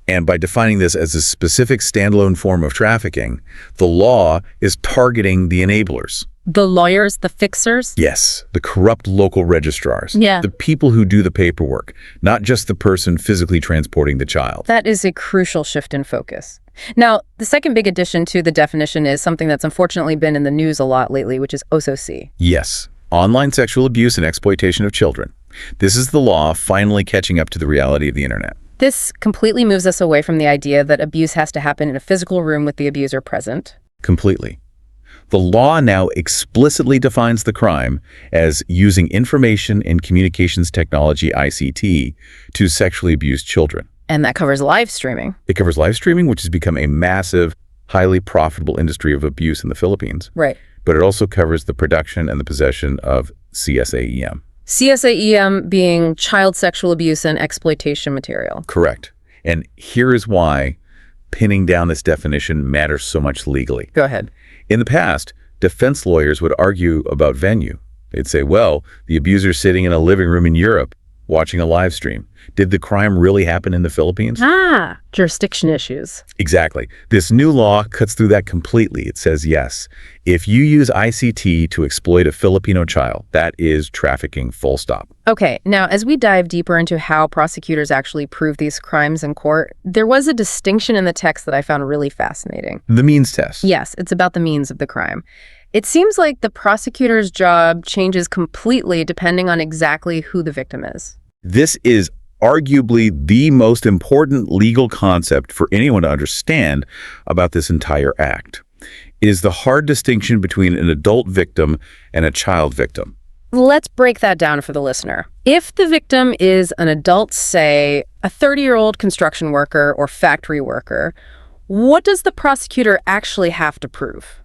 And by defining this as a specific standalone form of trafficking, the law is targeting the enablers. The lawyers, the fixers? Yes, the corrupt local registrars. Yeah. The people who do the paperwork, not just the person physically transporting the child. That is a crucial shift in focus. Now, the second big addition to the definition is something that's unfortunately been in the news a lot lately, which is OSOC. Yes, online sexual abuse and exploitation of children. This is the law finally catching up to the reality of the internet. This completely moves us away from the idea that abuse has to happen in a physical room with the abuser present. Completely. The law now explicitly defines the crime as using information and communications technology, ICT, to sexually abuse children. And that covers live streaming. It covers live streaming, which has become a massive, highly profitable industry of abuse in the Philippines. Right. But it also covers the production and the possession of CSAEM. CSAEM being child sexual abuse and exploitation material. Correct. And here is why pinning down this definition matters so much legally. Go ahead. In the past, defense lawyers would argue about venue. They'd say, well, the abuser's sitting in a living room in Europe watching a live stream. Did the crime really happen in the Philippines? Jurisdiction issues. Exactly. This new law cuts through that completely. It says, yes, if you use ICT to exploit a Filipino child, that is trafficking, full stop. Okay, now as we dive deeper into how prosecutors actually prove these crimes in court, there was a distinction in the text that I found really fascinating. The means test. Yes, it's about the means of the crime. It seems like the prosecutor's job changes completely depending on exactly who the victim is. This is arguably the most important legal concept for anyone to understand about this entire act. It is the hard distinction between an adult victim and a child victim. Let's break that down for the listener. If the victim is an adult, say, a 30-year-old construction worker or factory worker, what does the prosecutor actually have to prove?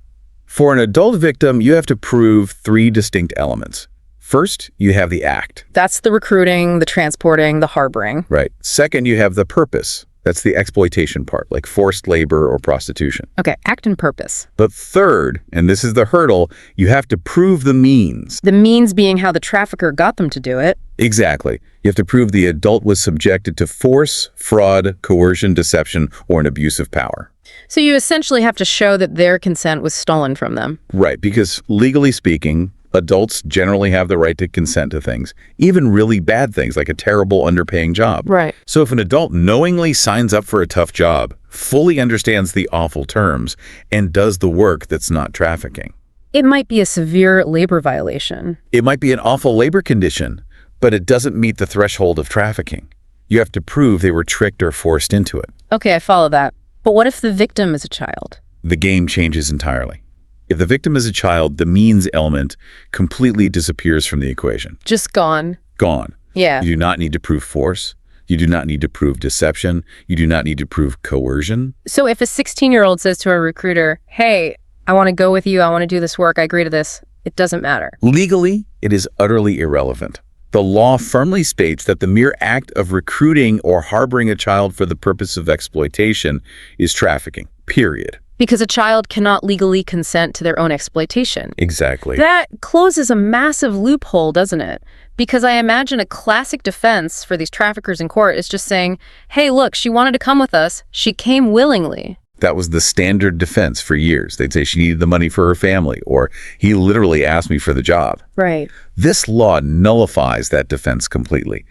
For an adult victim, you have to prove three distinct elements. First, you have the act. That's the recruiting, the transporting, the harboring. Right. Second, you have the purpose. That's the exploitation part, like forced labor or prostitution. Okay, act and purpose. But third, and this is the hurdle, you have to prove the means. The means being how the trafficker got them to do it. Exactly. You have to prove the adult was subjected to force, fraud, coercion, deception, or an abuse of power. So you essentially have to show that their consent was stolen from them. Right, because legally speaking, adults generally have the right to consent to things, even really bad things like a terrible underpaying job. Right. So if an adult knowingly signs up for a tough job, fully understands the awful terms, and does the work that's not trafficking. It might be a severe labor violation. It might be an awful labor condition, but it doesn't meet the threshold of trafficking. You have to prove they were tricked or forced into it. Okay, I follow that. But what if the victim is a child? The game changes entirely. If the victim is a child, the means element completely disappears from the equation. Just gone. Gone. Yeah. You do not need to prove force. You do not need to prove deception. You do not need to prove coercion. So if a 16-year-old says to a recruiter, hey, I want to go with you, I want to do this work, I agree to this, it doesn't matter. Legally, it is utterly irrelevant. The law firmly states that the mere act of recruiting or harboring a child for the purpose of exploitation is trafficking, period. Because a child cannot legally consent to their own exploitation. Exactly. That closes a massive loophole, doesn't it? Because I imagine a classic defense for these traffickers in court is just saying, hey, look, she wanted to come with us. She came willingly. That was the standard defense for years. They'd say she needed the money for her family, or he literally asked me for the job. Right. This law nullifies that defense completely.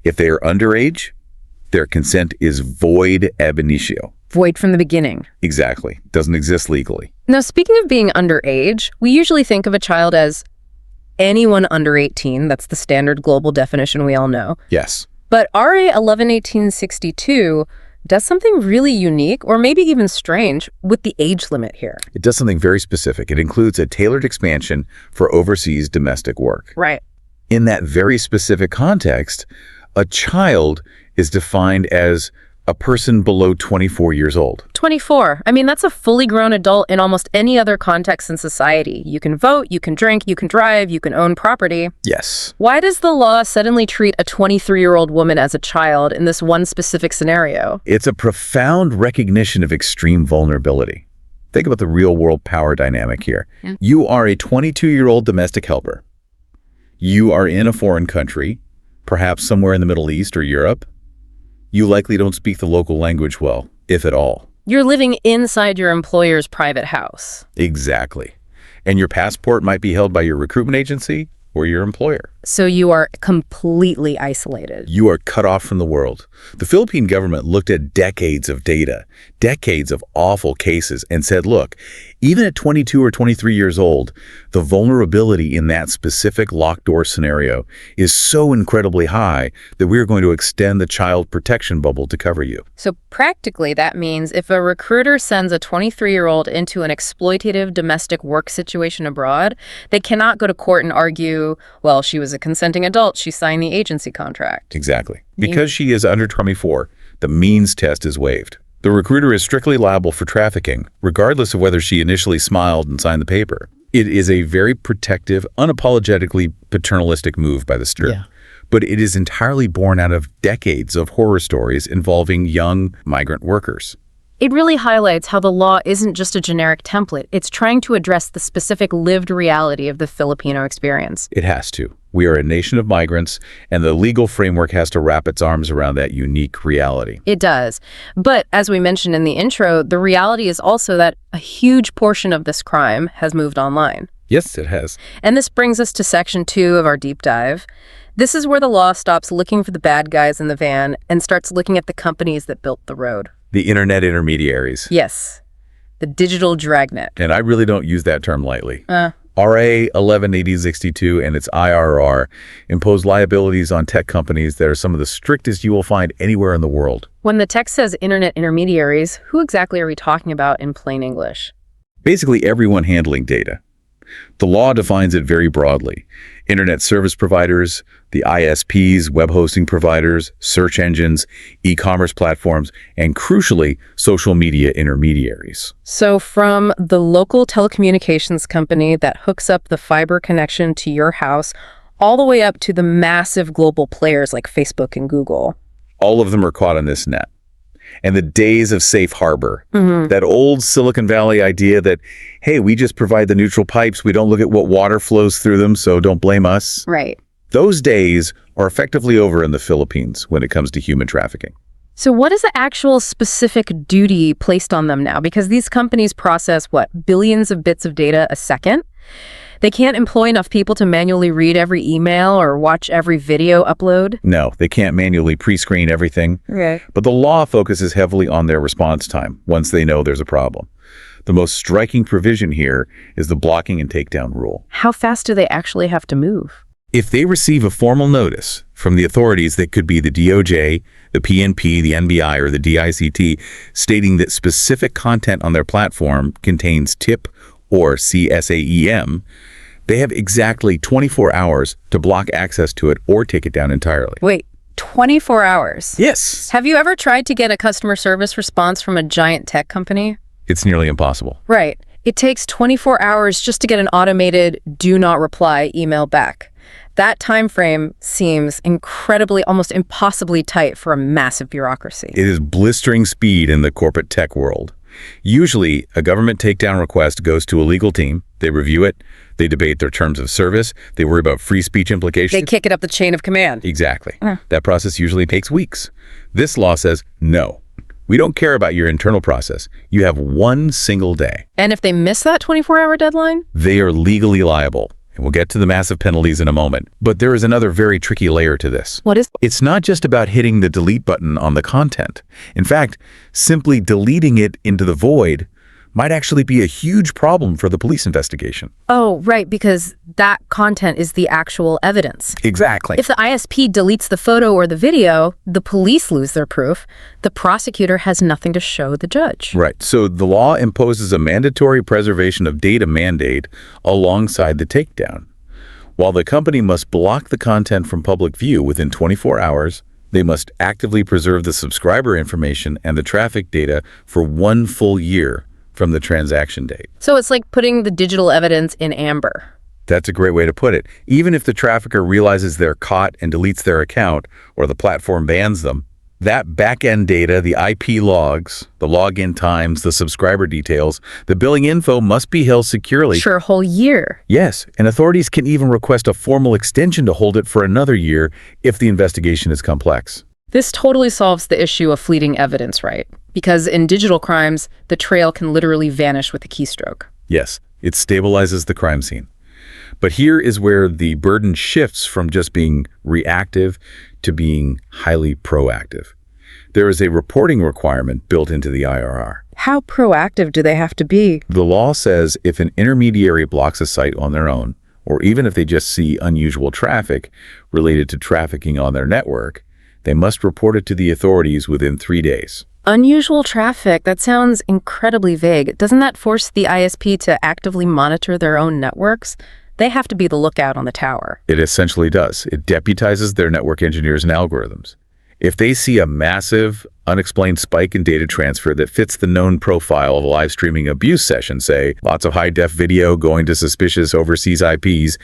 If they are underage, their consent is void ab initio. Void from the beginning. Exactly. Doesn't exist legally. Now, speaking of being underage, we usually think of a child as anyone under 18. That's the standard global definition we all know. Yes. But RA 111862 does something really unique, or maybe even strange, with the age limit here. It does something very specific. It includes a tailored expansion for overseas domestic work. Right. In that very specific context, a child is defined as a person below 24 years old. 24. I mean, that's a fully grown adult in almost any other context in society. You can vote, you can drink, you can drive, you can own property. Yes. Why does the law suddenly treat a 23-year-old woman as a child in this one specific scenario? It's a profound recognition of extreme vulnerability. Think about the real-world power dynamic here. Yeah. You are a 22-year-old domestic helper. You are in a foreign country, perhaps somewhere in the Middle East or Europe. You likely don't speak the local language well, if at all. You're living inside your employer's private house. Exactly. And your passport might be held by your recruitment agency or your employer. So you are completely isolated. You are cut off from the world. The Philippine government looked at decades of data, decades of awful cases, and said, look, even at 22 or 23 years old, the vulnerability in that specific locked door scenario is so incredibly high that we're going to extend the child protection bubble to cover you. So practically, that means if a recruiter sends a 23-year-old into an exploitative domestic work situation abroad, they cannot go to court and argue, well, she was a consenting adult, she signed the agency contract. Exactly. Because she is under 24, the means test is waived. The recruiter is strictly liable for trafficking, regardless of whether she initially smiled and signed the paper. It is a very protective, unapologetically paternalistic move by the state. Yeah. But it is entirely born out of decades of horror stories involving young migrant workers. It really highlights how the law isn't just a generic template. It's trying to address the specific lived reality of the Filipino experience. It has to. We are a nation of migrants, and the legal framework has to wrap its arms around that unique reality. It does. But as we mentioned in the intro, the reality is also that a huge portion of this crime has moved online. Yes, it has. And this brings us to Section 2 of our deep dive. This is where the law stops looking for the bad guys in the van and starts looking at the companies that built the road. The internet intermediaries. Yes, the digital dragnet. And I really don't use that term lightly. RA 118062 and its IRR impose liabilities on tech companies that are some of the strictest you will find anywhere in the world. When the text says internet intermediaries, who exactly are we talking about in plain English? Basically everyone handling data. The law defines it very broadly. Internet service providers, the ISPs, web hosting providers, search engines, e-commerce platforms, and crucially, social media intermediaries. So from the local telecommunications company that hooks up the fiber connection to your house, all the way up to the massive global players like Facebook and Google. All of them are caught in this net. And the days of safe harbor, that old Silicon Valley idea that, hey, we just provide the neutral pipes, we don't look at what water flows through them, so don't blame us. Right. Those days are effectively over in the Philippines when it comes to human trafficking. So what is the actual specific duty placed on them now? Because these companies process, billions of bits of data a second? They can't employ enough people to manually read every email or watch every video upload? No, they can't manually pre-screen everything. Okay. But the law focuses heavily on their response time once they know there's a problem. The most striking provision here is the blocking and takedown rule. How fast do they actually have to move? If they receive a formal notice from the authorities, that could be the DOJ, the PNP, the NBI, or the DICT, stating that specific content on their platform contains TIP or CSAEM, they have exactly 24 hours to block access to it or take it down entirely. Wait, 24 hours? Yes. Have you ever tried to get a customer service response from a giant tech company? It's nearly impossible. Right. It takes 24 hours just to get an automated do not reply email back. That time frame seems incredibly, almost impossibly tight for a massive bureaucracy. It is blistering speed in the corporate tech world. Usually, a government takedown request goes to a legal team. They review it. They debate their terms of service. They worry about free speech implications. They kick it up the chain of command. Exactly. That process usually takes weeks. This law says, no, we don't care about your internal process. You have one single day. And if they miss that 24-hour deadline? They are legally liable. And we'll get to the massive penalties in a moment. But there is another very tricky layer to this. What is? It's not just about hitting the delete button on the content. In fact, simply deleting it into the void might actually be a huge problem for the police investigation. Oh, right, because that content is the actual evidence. Exactly. If the ISP deletes the photo or the video, the police lose their proof. The prosecutor has nothing to show the judge. Right. So the law imposes a mandatory preservation of data mandate alongside the takedown. While the company must block the content from public view within 24 hours, they must actively preserve the subscriber information and the traffic data for 1 full year from the transaction date. So it's like putting the digital evidence in amber. That's a great way to put it. Even if the trafficker realizes they're caught and deletes their account, or the platform bans them, that back-end data, the IP logs, the login times, the subscriber details, the billing info must be held securely. For a whole year. Yes, and authorities can even request a formal extension to hold it for another year if the investigation is complex. This totally solves the issue of fleeting evidence, right? Because in digital crimes, the trail can literally vanish with a keystroke. Yes, it stabilizes the crime scene. But here is where the burden shifts from just being reactive to being highly proactive. There is a reporting requirement built into the IRR. How proactive do they have to be? The law says if an intermediary blocks a site on their own, or even if they just see unusual traffic related to trafficking on their network, they must report it to the authorities within 3 days. Unusual traffic, that sounds incredibly vague. Doesn't that force the ISP to actively monitor their own networks? They have to be the lookout on the tower. It essentially does. It deputizes their network engineers and algorithms. If they see a massive, unexplained spike in data transfer that fits the known profile of a live streaming abuse session, say, lots of high-def video going to suspicious overseas IPs,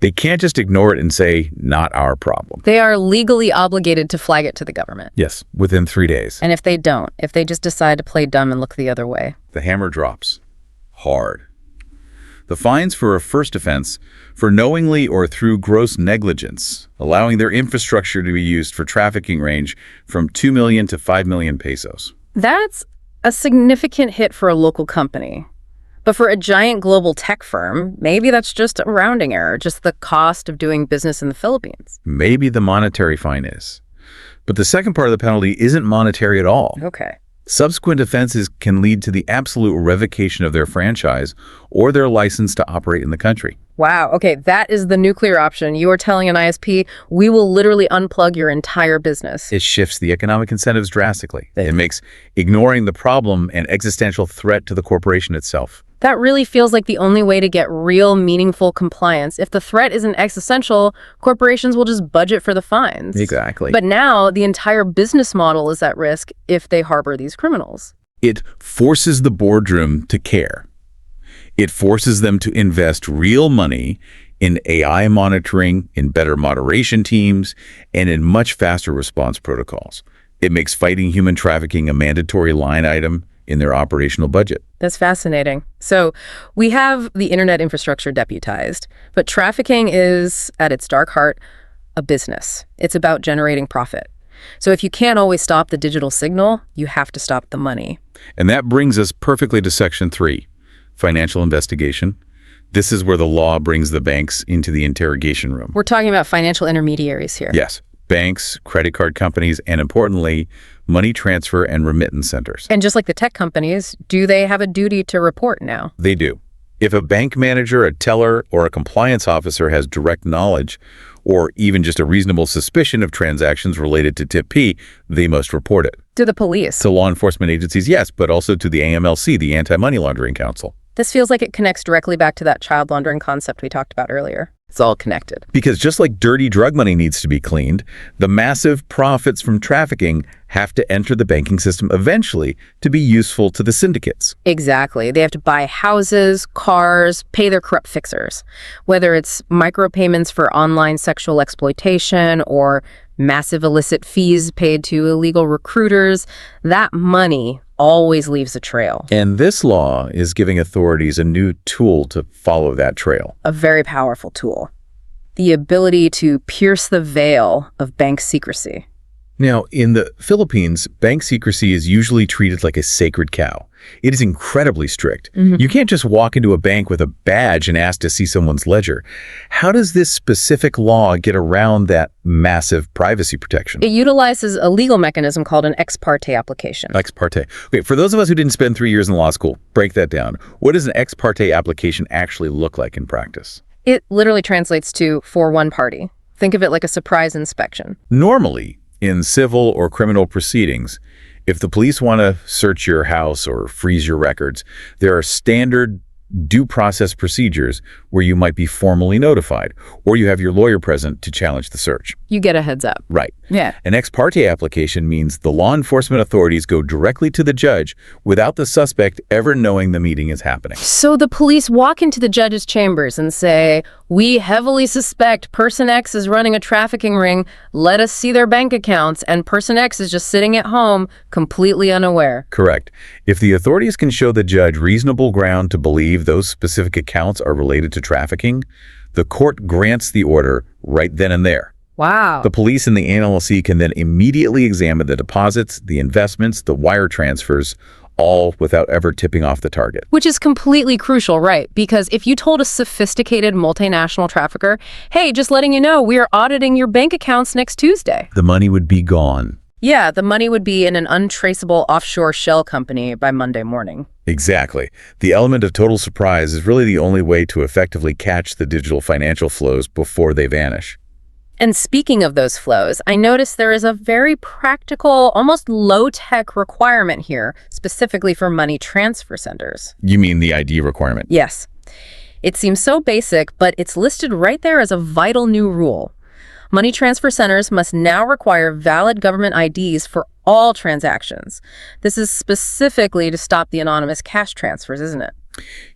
they can't just ignore it and say, not our problem. They are legally obligated to flag it to the government. Yes, within 3 days. And if they don't, if they just decide to play dumb and look the other way, the hammer drops. Hard. The fines for a first offense for knowingly or through gross negligence, allowing their infrastructure to be used for trafficking, range from 2 million to 5 million pesos. that's a significant hit for a local company. But for a giant global tech firm, maybe that's just a rounding error, just the cost of doing business in the Philippines. Maybe the monetary fine is. But the second part of the penalty isn't monetary at all. Okay. Subsequent offenses can lead to the absolute revocation of their franchise or their license to operate in the country. Wow. Okay, that is the nuclear option. You are telling an ISP, we will literally unplug your entire business. It shifts the economic incentives drastically. It makes ignoring the problem an existential threat to the corporation itself. That really feels like the only way to get real, meaningful compliance. If the threat isn't existential, corporations will just budget for the fines. Exactly. But now the entire business model is at risk if they harbor these criminals. It forces the boardroom to care. It forces them to invest real money in AI monitoring, in better moderation teams, and in much faster response protocols. It makes fighting human trafficking a mandatory line item in their operational budget. That's fascinating. So we have the internet infrastructure deputized, but trafficking is, at its dark heart, a business. It's about generating profit. So if you can't always stop the digital signal, you have to stop the money. And that brings us perfectly to Section 3, financial investigation. This is where the law brings the banks into the interrogation room. We're talking about financial intermediaries here. Yes, banks, credit card companies, and importantly, money transfer and remittance centers. And just like the tech companies, do they have a duty to report now? They do. If a bank manager, a teller, or a compliance officer has direct knowledge, or even just a reasonable suspicion of transactions related to Tip P, they must report it. To the police. To law enforcement agencies, yes, but also to the AMLC, the Anti-Money Laundering Council. This feels like it connects directly back to that child laundering concept we talked about earlier. It's all connected. Because just like dirty drug money needs to be cleaned, the massive profits from trafficking have to enter the banking system eventually to be useful to the syndicates. Exactly. They have to buy houses, cars, pay their corrupt fixers. Whether it's micropayments for online sexual exploitation or massive illicit fees paid to illegal recruiters, that money always leaves a trail. And this law is giving authorities a new tool to follow that trail. A very powerful tool. The ability to pierce the veil of bank secrecy. Now, in the Philippines, bank secrecy is usually treated like a sacred cow. It is incredibly strict. You can't just walk into a bank with a badge and ask to see someone's ledger. How does this specific law get around that massive privacy protection? It utilizes a legal mechanism called an ex parte application. Ex parte. Okay, for those of us who didn't spend 3 years in law school, break that down. What does an ex parte application actually look like in practice? It literally translates to for one party. Think of it like a surprise inspection. Normally, in civil or criminal proceedings, if the police want to search your house or freeze your records, there are standard due process procedures where you might be formally notified, or you have your lawyer present to challenge the search. You get a heads up. Right. Yeah. An ex parte application means the law enforcement authorities go directly to the judge without the suspect ever knowing the meeting is happening. So the police walk into the judge's chambers and say, "We heavily suspect person X is running a trafficking ring. Let us see their bank accounts." And person X is just sitting at home, completely unaware. Correct. If the authorities can show the judge reasonable ground to believe those specific accounts are related to trafficking, the court grants the order right then and there. Wow. The police and the AMLC can then immediately examine the deposits, the investments, the wire transfers, all without ever tipping off the target. Which is completely crucial, right? Because if you told a sophisticated multinational trafficker, "Hey, just letting you know, we are auditing your bank accounts next Tuesday," The money would be gone. yeah, the money would be in an untraceable offshore shell company by Monday morning. Exactly. The element of total surprise is really the only way to effectively catch the digital financial flows before they vanish. And speaking of those flows, I noticed there is a very practical, almost low-tech requirement here, specifically for money transfer centers. You mean the ID requirement? Yes. It seems so basic, but it's listed right there as a vital new rule. Money transfer centers must now require valid government IDs for all transactions. This is specifically to stop the anonymous cash transfers, isn't it?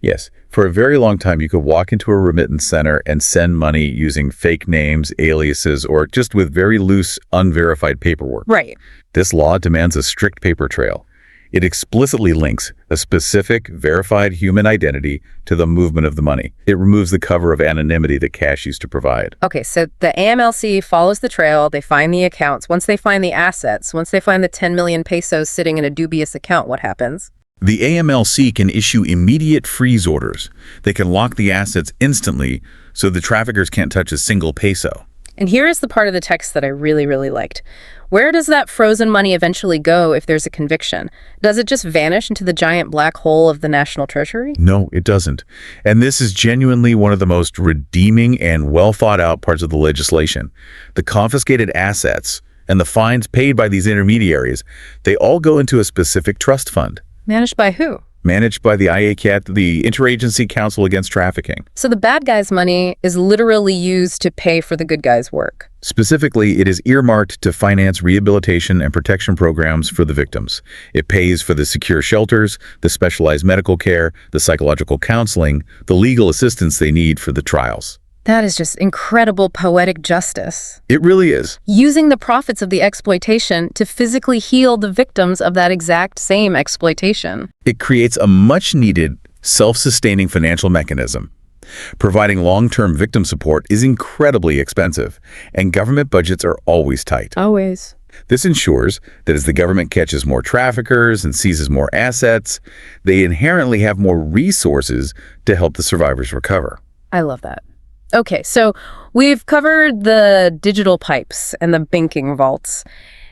Yes. For a very long time, you could walk into a remittance center and send money using fake names, aliases, or just with very loose, unverified paperwork. Right. This law demands a strict paper trail. It explicitly links a specific, verified human identity to the movement of the money. It removes the cover of anonymity that cash used to provide. Okay, so the AMLC follows the trail, they find the accounts. Once they find the assets, once they find the 10 million pesos sitting in a dubious account, what happens? The AMLC can issue immediate freeze orders. They can lock the assets instantly so the traffickers can't touch a single peso. And here is the part of the text that I really, really liked. Where does that frozen money eventually go if there's a conviction? Does it just vanish into the giant black hole of the National Treasury? No, it doesn't. And this is genuinely one of the most redeeming and well-thought-out parts of the legislation. The confiscated assets and the fines paid by these intermediaries, they all go into a specific trust fund. Managed by who? Managed by the IACAT, the Interagency Council Against Trafficking. So the bad guy's money is literally used to pay for the good guy's work. Specifically, it is earmarked to finance rehabilitation and protection programs for the victims. It pays for the secure shelters, the specialized medical care, the psychological counseling, the legal assistance they need for the trials. That is just incredible poetic justice. It really is. Using the profits of the exploitation to physically heal the victims of that exact same exploitation. It creates a much-needed, self-sustaining financial mechanism. Providing long-term victim support is incredibly expensive, and government budgets are always tight. Always. This ensures that as the government catches more traffickers and seizes more assets, they inherently have more resources to help the survivors recover. I love that. Okay, so we've covered the digital pipes and the banking vaults.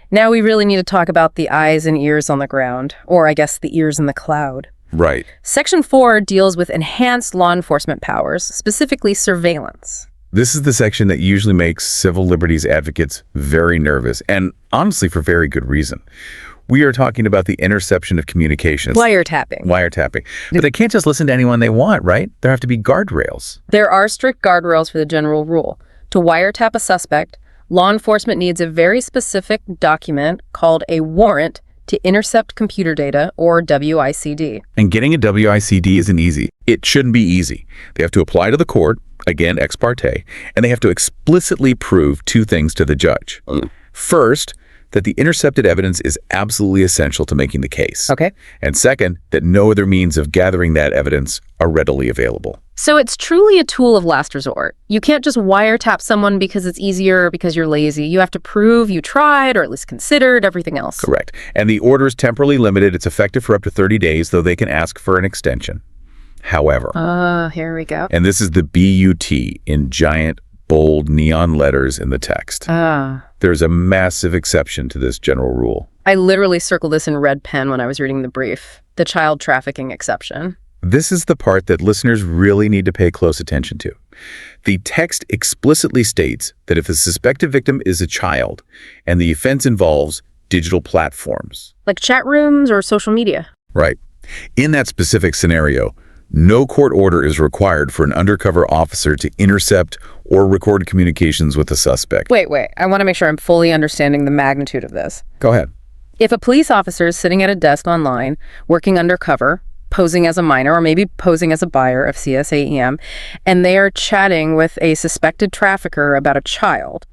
Now we really need to talk about the eyes and ears on the ground, or I guess the ears in the cloud. Right. Section 4 deals with enhanced law enforcement powers, specifically surveillance. This is the section that usually makes civil liberties advocates very nervous, and honestly for very good reason. We are talking about the interception of communications. Wiretapping. Wiretapping. But they can't just listen to anyone they want, right? There have to be guardrails. There are strict guardrails for the general rule. To wiretap a suspect, law enforcement needs a very specific document called a warrant to intercept computer data, or WICD. And getting a WICD isn't easy. It shouldn't be easy. They have to apply to the court, again, ex parte, and they have to explicitly prove two things to the judge. First, that the intercepted evidence is absolutely essential to making the case. Okay. And second, that no other means of gathering that evidence are readily available. So it's truly a tool of last resort. You can't just wiretap someone because it's easier or because you're lazy. You have to prove you tried or at least considered everything else. Correct. And the order is temporally limited. It's effective for up to 30 days, though they can ask for an extension. However, here we go. and this is the BUT in giant, bold neon letters in the text. There's a massive exception to this general rule. I literally circled this in red pen when I was reading the brief. The child trafficking exception. This is the part that listeners really need to pay close attention to. The text explicitly states that if the suspected victim is a child and the offense involves digital platforms. Like chat rooms or social media. Right. In that specific scenario, no court order is required for an undercover officer to intercept or record communications with the suspect. Wait. I want to make sure I'm fully understanding the magnitude of this. Go ahead. If a police officer is sitting at a desk online, working undercover, posing as a minor or maybe posing as a buyer of CSAEM, and they are chatting with a suspected trafficker about a child,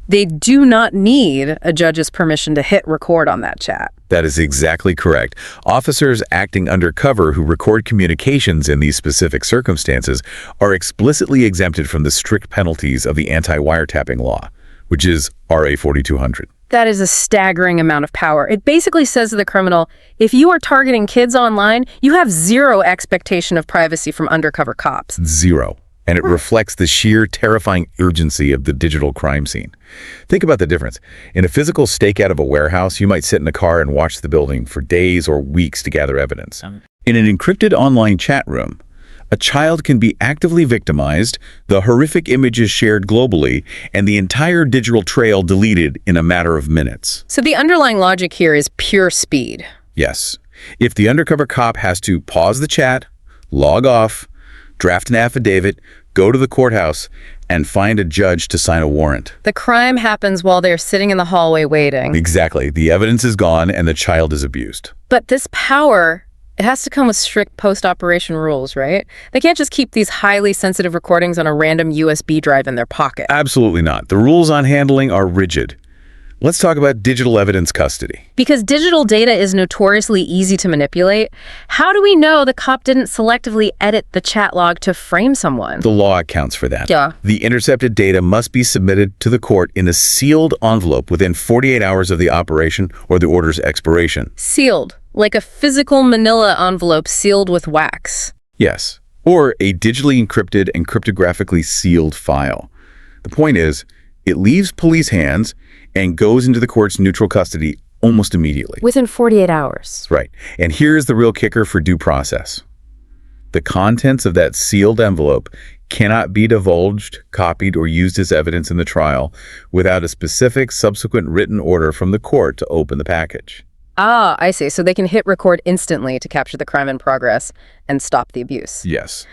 they do not need a judge's permission to hit record on that chat. That is exactly correct. Officers acting undercover who record communications in these specific circumstances are explicitly exempted from the strict penalties of the anti-wiretapping law, which is RA 4200. That is a staggering amount of power. It basically says to the criminal, if you are targeting kids online, you have zero expectation of privacy from undercover cops. Zero. And it reflects the sheer terrifying urgency of the digital crime scene. Think about the difference. In a physical stakeout of a warehouse, you might sit in a car and watch the building for days or weeks to gather evidence. In an encrypted online chat room, a child can be actively victimized, the horrific images shared globally, and the entire digital trail deleted in a matter of minutes. So the underlying logic here is pure speed. Yes. If the undercover cop has to pause the chat, log off, draft an affidavit, go to the courthouse, and find a judge to sign a warrant. The crime happens while they're sitting in the hallway waiting. Exactly. The evidence is gone and the child is abused. But this power, it has to come with strict post-operation rules, right? They can't just keep these highly sensitive recordings on a random USB drive in their pocket. Absolutely not. The rules on handling are rigid. Let's talk about digital evidence custody. Because digital data is notoriously easy to manipulate, how do we know the cop didn't selectively edit the chat log to frame someone? The law accounts for that. Yeah. The intercepted data must be submitted to the court in a sealed envelope within 48 hours of the operation or the order's expiration. Sealed, like a physical manila envelope sealed with wax. Yes. Or a digitally encrypted and cryptographically sealed file. The point is, it leaves police hands and goes into the court's neutral custody almost immediately. Within 48 hours. Right. And here's the real kicker for due process. The contents of that sealed envelope cannot be divulged, copied, or used as evidence in the trial without a specific subsequent written order from the court to open the package. Ah, I see. So they can hit record instantly to capture the crime in progress and stop the abuse. Yes.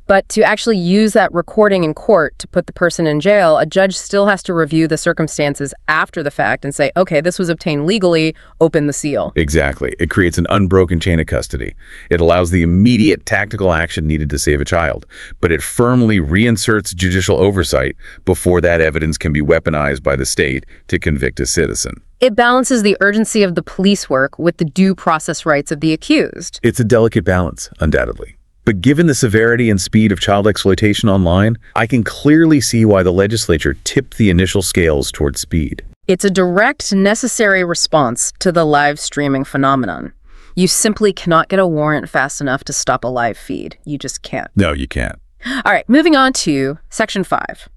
But to actually use that recording in court to put the person in jail, a judge still has to review the circumstances after the fact and say, okay, this was obtained legally, open the seal. Exactly. It creates an unbroken chain of custody. It allows the immediate tactical action needed to save a child, but it firmly reinserts judicial oversight before that evidence can be weaponized by the state to convict a citizen. It balances the urgency of the police work with the due process rights of the accused. It's a delicate balance, undoubtedly. But given the severity and speed of child exploitation online, I can clearly see why the legislature tipped the initial scales toward speed. It's a direct, necessary response to the live streaming phenomenon. You simply cannot get a warrant fast enough to stop a live feed. You just can't. No, you can't. All right, moving on to Section 5.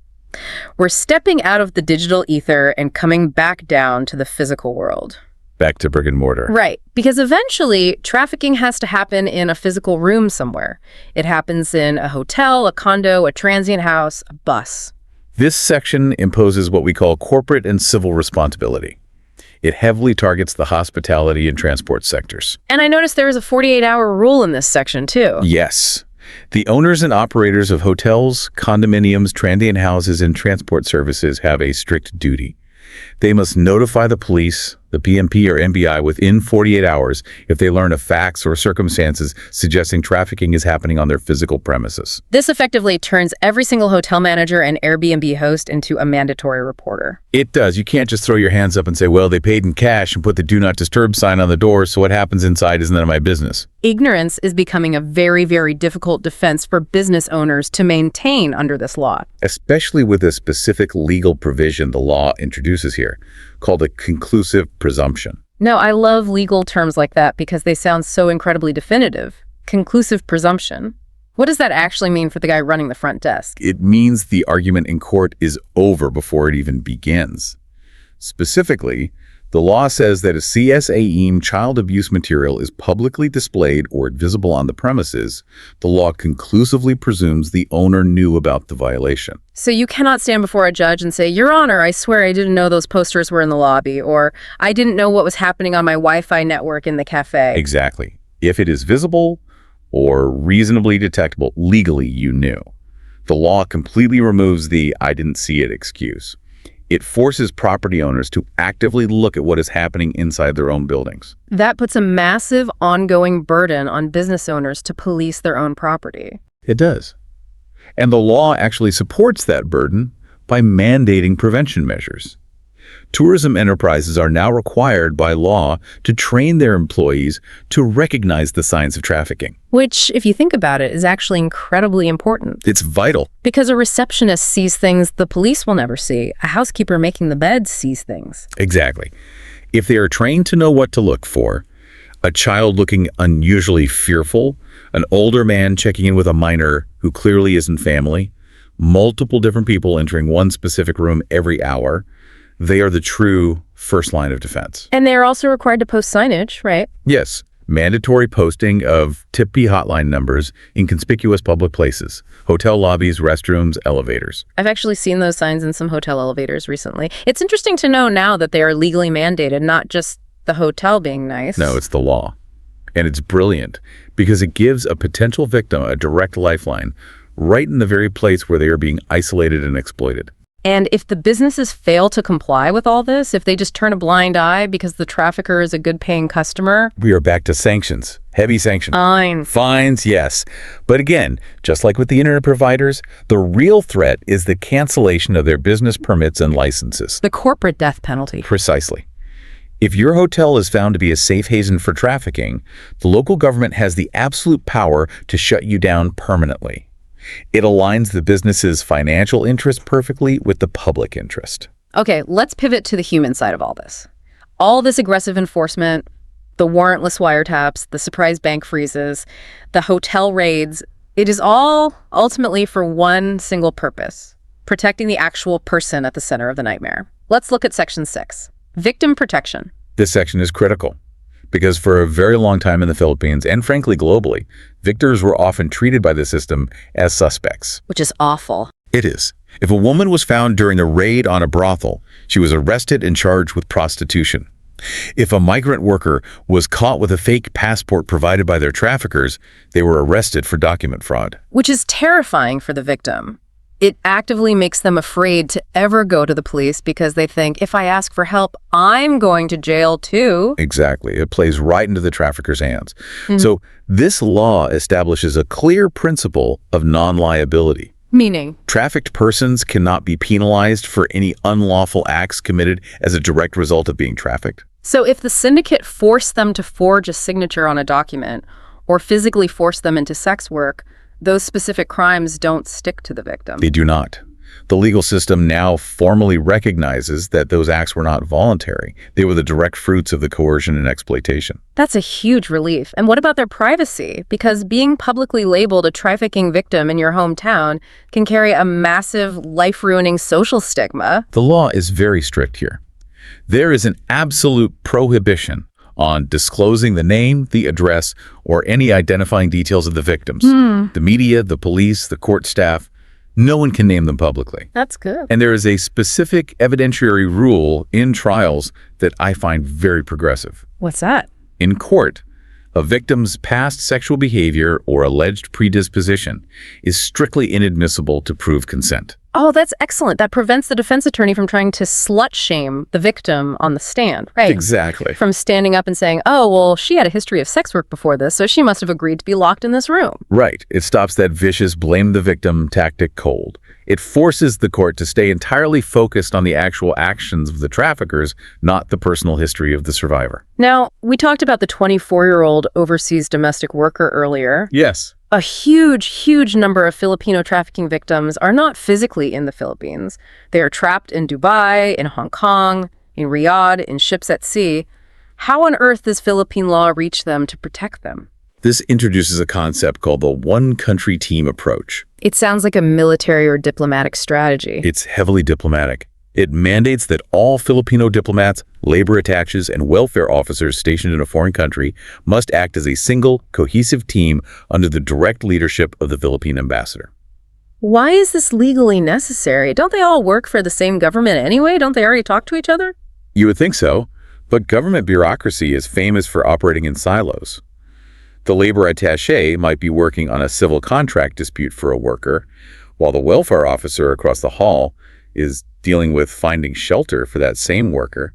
We're stepping out of the digital ether and coming back down to the physical world. back to brick and mortar. Right, because eventually trafficking has to happen in a physical room somewhere. It happens in a hotel, a condo, a transient house, a bus. This section imposes what we call corporate and civil responsibility. It heavily targets the hospitality and transport sectors. And I noticed there is a 48-hour rule in this section, too. Yes. The owners and operators of hotels, condominiums, transient houses, and transport services have a strict duty. They must notify the police, the PMP or MBI within 48 hours if they learn of facts or circumstances suggesting trafficking is happening on their physical premises. This effectively turns every single hotel manager and Airbnb host into a mandatory reporter. It does. You can't just throw your hands up and say, well, they paid in cash and put the do not disturb sign on the door, so what happens inside is none of my business. Ignorance is becoming a very, very difficult defense for business owners to maintain under this law. Especially with a specific legal provision the law introduces here, called a conclusive presumption. No, I love legal terms like that because they sound so incredibly definitive. Conclusive presumption. What does that actually mean for the guy running the front desk? It means the argument in court is over before it even begins. Specifically, the law says that a CSAEM child abuse material is publicly displayed or visible on the premises. The law conclusively presumes the owner knew about the violation. So you cannot stand before a judge and say, Your Honor, I swear I didn't know those posters were in the lobby, or I didn't know what was happening on my Wi-Fi network in the cafe. Exactly. If it is visible or reasonably detectable, legally you knew. The law completely removes the I didn't see it excuse. It forces property owners to actively look at what is happening inside their own buildings. That puts a massive ongoing burden on business owners to police their own property. It does. And the law actually supports that burden by mandating prevention measures. Tourism enterprises are now required by law to train their employees to recognize the signs of trafficking. Which, if you think about it, is actually incredibly important. It's vital. Because a receptionist sees things the police will never see. A housekeeper making the bed sees things. Exactly. If they are trained to know what to look for, a child looking unusually fearful, an older man checking in with a minor who clearly isn't family, multiple different people entering one specific room every hour, they are the true first line of defense. And they're also required to post signage, right? Yes. Mandatory posting of TIP-P hotline numbers in conspicuous public places, hotel lobbies, restrooms, elevators. I've actually seen those signs in some hotel elevators recently. It's interesting to know now that they are legally mandated, not just the hotel being nice. No, it's the law. And it's brilliant because it gives a potential victim a direct lifeline right in the very place where they are being isolated and exploited. And if the businesses fail to comply with all this, if they just turn a blind eye because the trafficker is a good-paying customer... We are back to sanctions. Heavy sanctions. Fines. Fines, yes. But again, just like with the internet providers, the real threat is the cancellation of their business permits and licenses. The corporate death penalty. Precisely. If your hotel is found to be a safe haven for trafficking, the local government has the absolute power to shut you down permanently. It aligns the business's financial interest perfectly with the public interest. Okay, let's pivot to the human side of all this. All this aggressive enforcement, the warrantless wiretaps, the surprise bank freezes, the hotel raids, it is all ultimately for one single purpose: protecting the actual person at the center of the nightmare. Let's look at Section 6, victim protection. This section is critical because for a very long time in the Philippines, and frankly globally, victims were often treated by the system as suspects. Which is awful. It is. If a woman was found during a raid on a brothel, she was arrested and charged with prostitution. If a migrant worker was caught with a fake passport provided by their traffickers, they were arrested for document fraud. Which is terrifying for the victim. It actively makes them afraid to ever go to the police because they think, if I ask for help, I'm going to jail too. Exactly. It plays right into the trafficker's hands. So this law establishes a clear principle of non-liability. Meaning? Trafficked persons cannot be penalized for any unlawful acts committed as a direct result of being trafficked. So if the syndicate forced them to forge a signature on a document or physically forced them into sex work, those specific crimes don't stick to the victim. They do not. The legal system now formally recognizes that those acts were not voluntary. They were the direct fruits of the coercion and exploitation. That's a huge relief. And what about their privacy? Because being publicly labeled a trafficking victim in your hometown can carry a massive, life-ruining social stigma. The law is very strict here. There is an absolute prohibition on disclosing the name, the address, or any identifying details of the victims. The media, the police, the court staff, no one can name them publicly. That's good. And there is a specific evidentiary rule in trials that I find very progressive. What's that? In court, a victim's past sexual behavior or alleged predisposition is strictly inadmissible to prove consent. Oh, that's excellent. That prevents the defense attorney from trying to slut shame the victim on the stand, right? Exactly. From standing up and saying, oh, well, she had a history of sex work before this, so she must have agreed to be locked in this room. Right. It stops that vicious blame the victim tactic cold. It forces the court to stay entirely focused on the actual actions of the traffickers, not the personal history of the survivor. Now, we talked about the 24-year-old overseas domestic worker earlier. Yes. A huge number of Filipino trafficking victims are not physically in the Philippines. They are trapped in Dubai, in Hong Kong, in Riyadh, in ships at sea. How on earth does Philippine law reach them to protect them? This introduces a concept called the one-country team approach. It sounds like a military or diplomatic strategy. It's heavily diplomatic. It mandates that all Filipino diplomats, labor attaches, and welfare officers stationed in a foreign country must act as a single, cohesive team under the direct leadership of the Philippine ambassador. Why is this legally necessary? Don't they all work for the same government anyway? Don't they already talk to each other? You would think so, but government bureaucracy is famous for operating in silos. The labor attaché might be working on a civil contract dispute for a worker, while the welfare officer across the hall is dealing with finding shelter for that same worker,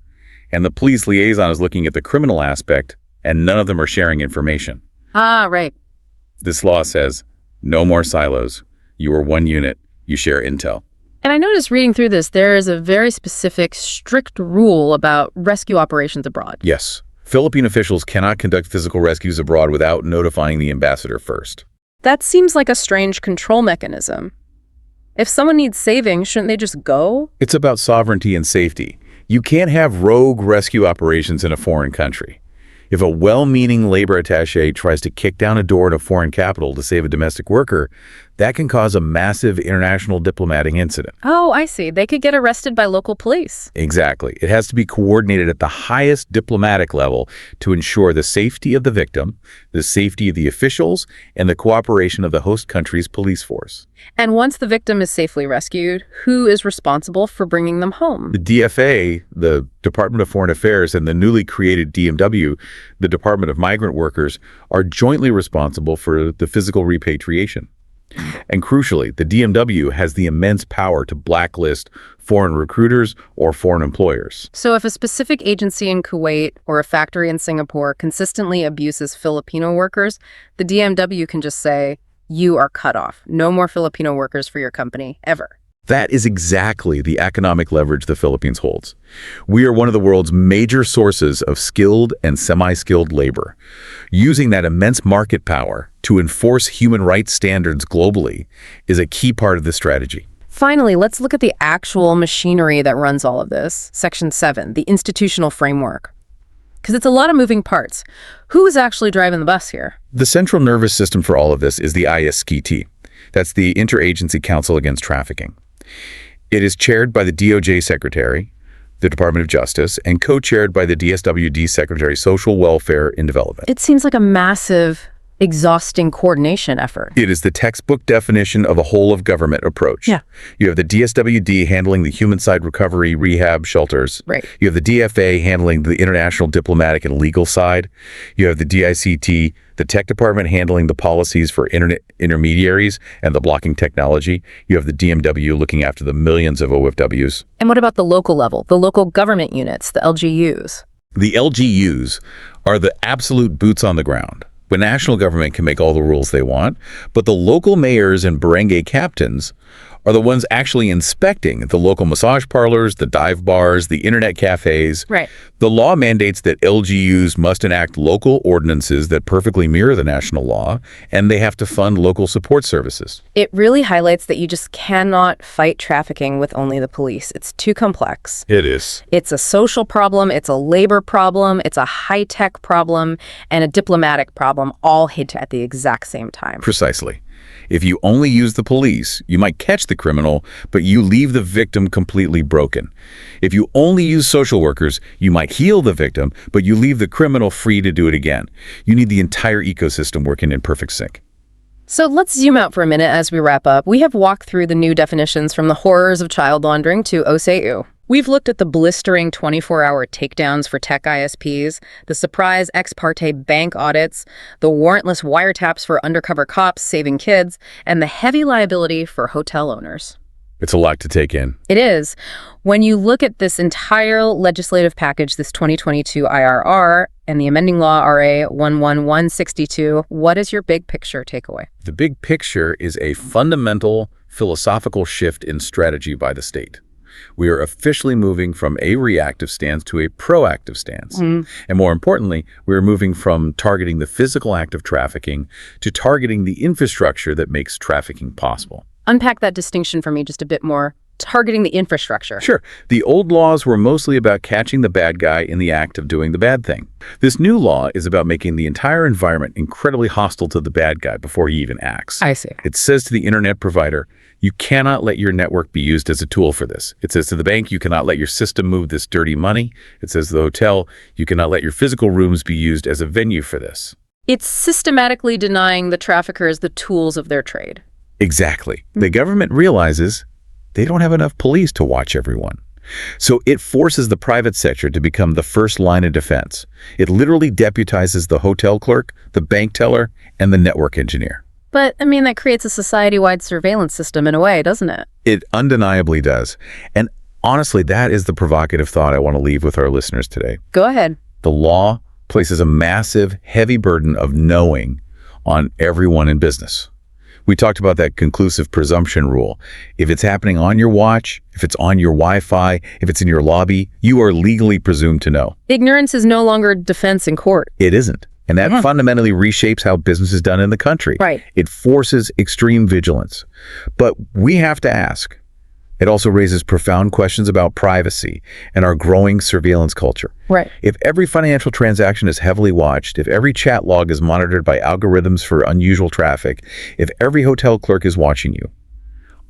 and the police liaison is looking at the criminal aspect, and none of them are sharing information. Ah, right. This law says, no more silos. You are one unit. You share intel. And I noticed reading through this, there is a very specific, strict rule about rescue operations abroad. Yes. Philippine officials cannot conduct physical rescues abroad without notifying the ambassador first. That seems like a strange control mechanism. If someone needs saving, shouldn't they just go? It's about sovereignty and safety. You can't have rogue rescue operations in a foreign country. If a well-meaning labor attaché tries to kick down a door in a foreign capital to save a domestic worker, that can cause a massive international diplomatic incident. Oh, I see. They could get arrested by local police. Exactly. It has to be coordinated at the highest diplomatic level to ensure the safety of the victim, the safety of the officials, and the cooperation of the host country's police force. And once the victim is safely rescued, who is responsible for bringing them home? The DFA, the Department of Foreign Affairs, and the newly created DMW, the Department of Migrant Workers, are jointly responsible for the physical repatriation. And crucially, the DMW has the immense power to blacklist foreign recruiters or foreign employers. So if a specific agency in Kuwait or a factory in Singapore consistently abuses Filipino workers, the DMW can just say, you are cut off. No more Filipino workers for your company, ever. That is exactly the economic leverage the Philippines holds. We are one of the world's major sources of skilled and semi-skilled labor. Using that immense market power to enforce human rights standards globally is a key part of the strategy. Finally, let's look at the actual machinery that runs all of this. Section 7, the institutional framework. Because it's a lot of moving parts. Who is actually driving the bus here? The central nervous system for all of this is the ISKT. That's the Interagency Council Against Trafficking. It is chaired by the DOJ Secretary, the Department of Justice, and co-chaired by the DSWD Secretary, Social Welfare and Development. It seems like a massive, exhausting coordination effort. It is the textbook definition of a whole-of-government approach. Yeah. You have the DSWD handling the human side recovery, rehab, shelters. Right. You have the DFA handling the international diplomatic and legal side. You have the DICT, the tech department handling the policies for intermediaries and the blocking technology. You have the DMW looking after the millions of OFWs. And what about the local level, the local government units, the LGUs? The LGUs are the absolute boots on the ground. The national government can make all the rules they want, but the local mayors and barangay captains are the ones actually inspecting the local massage parlors, the dive bars, the internet cafes. Right. The law mandates that LGUs must enact local ordinances that perfectly mirror the national law, and they have to fund local support services. It really highlights that you just cannot fight trafficking with only the police. It's too complex. It is. It's a social problem, it's a labor problem, it's a high-tech problem, and a diplomatic problem, all hit at the exact same time. Precisely. If you only use the police, you might catch the criminal, but you leave the victim completely broken. If you only use social workers, you might heal the victim, but you leave the criminal free to do it again. You need the entire ecosystem working in perfect sync. So let's zoom out for a minute as we wrap up. We have walked through the new definitions from the horrors of child laundering to OSEU. We've looked at the blistering 24-hour takedowns for tech ISPs, the surprise ex parte bank audits, the warrantless wiretaps for undercover cops saving kids, and the heavy liability for hotel owners. It's a lot to take in. It is. When you look at this entire legislative package, this 2022 IRR, and the amending law RA 11162, what is your big picture takeaway? The big picture is a fundamental philosophical shift in strategy by the state. We are officially moving from a reactive stance to a proactive stance. And more importantly, we are moving from targeting the physical act of trafficking to targeting the infrastructure that makes trafficking possible. Unpack that distinction for me just a bit more. Targeting the infrastructure. Sure. The old laws were mostly about catching the bad guy in the act of doing the bad thing. This new law is about making the entire environment incredibly hostile to the bad guy before he even acts. I see. It says to the internet provider, you cannot let your network be used as a tool for this. It says to the bank, you cannot let your system move this dirty money. It says to the hotel, you cannot let your physical rooms be used as a venue for this. It's systematically denying the traffickers the tools of their trade. Exactly. The government realizes they don't have enough police to watch everyone. So it forces the private sector to become the first line of defense. It literally deputizes the hotel clerk, the bank teller, and the network engineer. But, I mean, that creates a society-wide surveillance system in a way, doesn't it? It undeniably does. And honestly, that is the provocative thought I want to leave with our listeners today. Go ahead. The law places a massive, heavy burden of knowing on everyone in business. We talked about that conclusive presumption rule. If it's happening on your watch, if it's on your Wi-Fi, if it's in your lobby, you are legally presumed to know. Ignorance is no longer defense in court. It isn't. And that fundamentally reshapes how business is done in the country. Right. It forces extreme vigilance. But we have to ask. It also raises profound questions about privacy and our growing surveillance culture. Right. If every financial transaction is heavily watched, if every chat log is monitored by algorithms for unusual traffic, if every hotel clerk is watching you,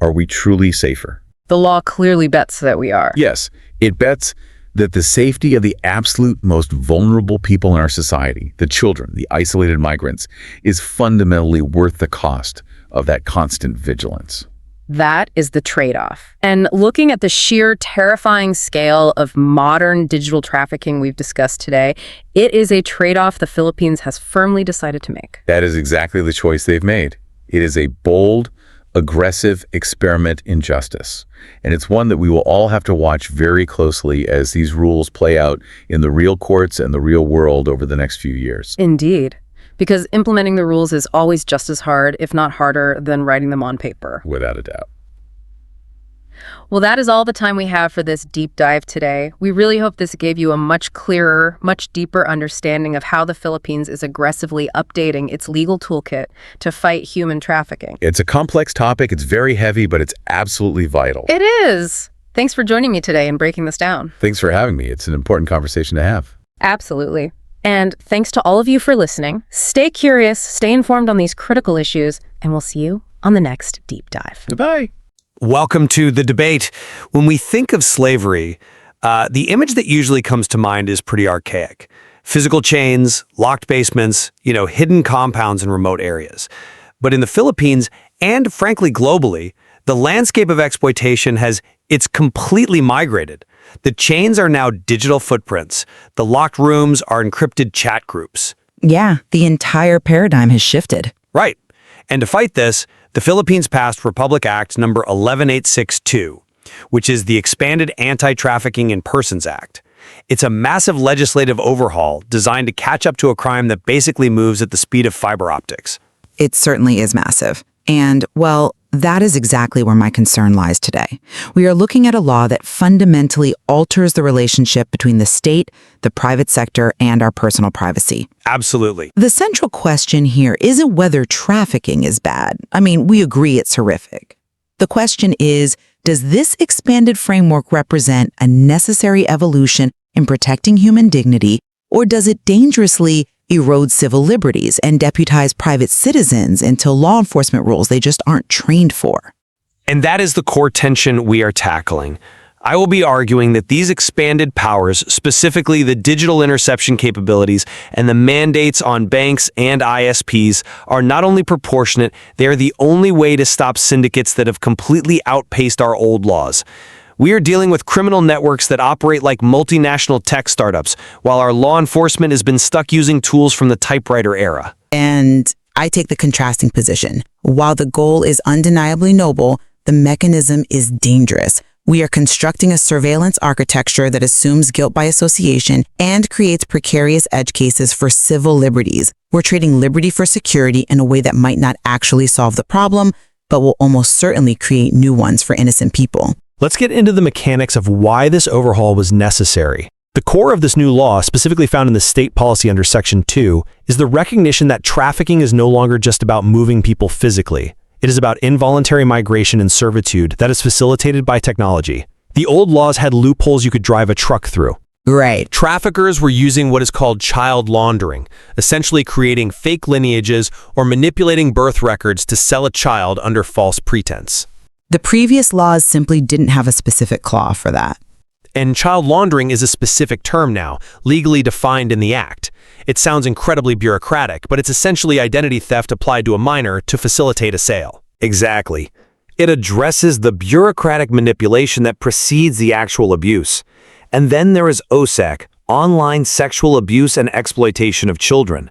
are we truly safer? The law clearly bets that we are. Yes, it bets that the safety of the absolute most vulnerable people in our society, the children, the isolated migrants, is fundamentally worth the cost of that constant vigilance. That is the trade-off. And looking at the sheer terrifying scale of modern digital trafficking we've discussed today, it is a trade-off the Philippines has firmly decided to make. That is exactly the choice they've made. It is a bold, aggressive experiment in justice. And it's one that we will all have to watch very closely as these rules play out in the real courts and the real world over the next few years. Indeed. Because implementing the rules is always just as hard, if not harder, than writing them on paper. Without a doubt. Well, that is all the time we have for this deep dive today. We really hope this gave you a much clearer, much deeper understanding of how the Philippines is aggressively updating its legal toolkit to fight human trafficking. It's a complex topic. It's very heavy, but it's absolutely vital. It is. Thanks for joining me today and breaking this down. Thanks for having me. It's an important conversation to have. Absolutely. And thanks to all of you for listening. Stay curious, stay informed on these critical issues, and we'll see you on the next deep dive. Goodbye. Welcome to The Debate. When we think of slavery, the image that usually comes to mind is pretty archaic. Physical chains, locked basements, hidden compounds in remote areas. But in the Philippines, and frankly globally, the landscape of exploitation it's completely migrated. The chains are now digital footprints. The locked rooms are encrypted chat groups. Yeah, the entire paradigm has shifted. Right. And to fight this, the Philippines passed Republic Act number 11862, which is the Expanded Anti-Trafficking in Persons Act. It's a massive legislative overhaul designed to catch up to a crime that basically moves at the speed of fiber optics. It certainly is massive. And, well, that is exactly where my concern lies today. We are looking at a law that fundamentally alters the relationship between the state, the private sector, and our personal privacy. Absolutely. The central question here isn't whether trafficking is bad. I mean, we agree it's horrific. The question is, does this expanded framework represent a necessary evolution in protecting human dignity, or does it dangerously erode civil liberties and deputize private citizens into law enforcement roles they just aren't trained for. And that is the core tension we are tackling. I will be arguing that these expanded powers, specifically the digital interception capabilities and the mandates on banks and ISPs, are not only proportionate, they are the only way to stop syndicates that have completely outpaced our old laws. We are dealing with criminal networks that operate like multinational tech startups, while our law enforcement has been stuck using tools from the typewriter era. And I take the contrasting position. While the goal is undeniably noble, the mechanism is dangerous. We are constructing a surveillance architecture that assumes guilt by association and creates precarious edge cases for civil liberties. We're trading liberty for security in a way that might not actually solve the problem, but will almost certainly create new ones for innocent people. Let's get into the mechanics of why this overhaul was necessary. The core of this new law, specifically found in the state policy under Section 2, is the recognition that trafficking is no longer just about moving people physically. It is about involuntary migration and servitude that is facilitated by technology. The old laws had loopholes you could drive a truck through. Right. Traffickers were using what is called child laundering, essentially creating fake lineages or manipulating birth records to sell a child under false pretense. The previous laws simply didn't have a specific clause for that. And child laundering is a specific term now, legally defined in the Act. It sounds incredibly bureaucratic, but it's essentially identity theft applied to a minor to facilitate a sale. Exactly. It addresses the bureaucratic manipulation that precedes the actual abuse. And then there is OSEC, online sexual abuse and exploitation of children.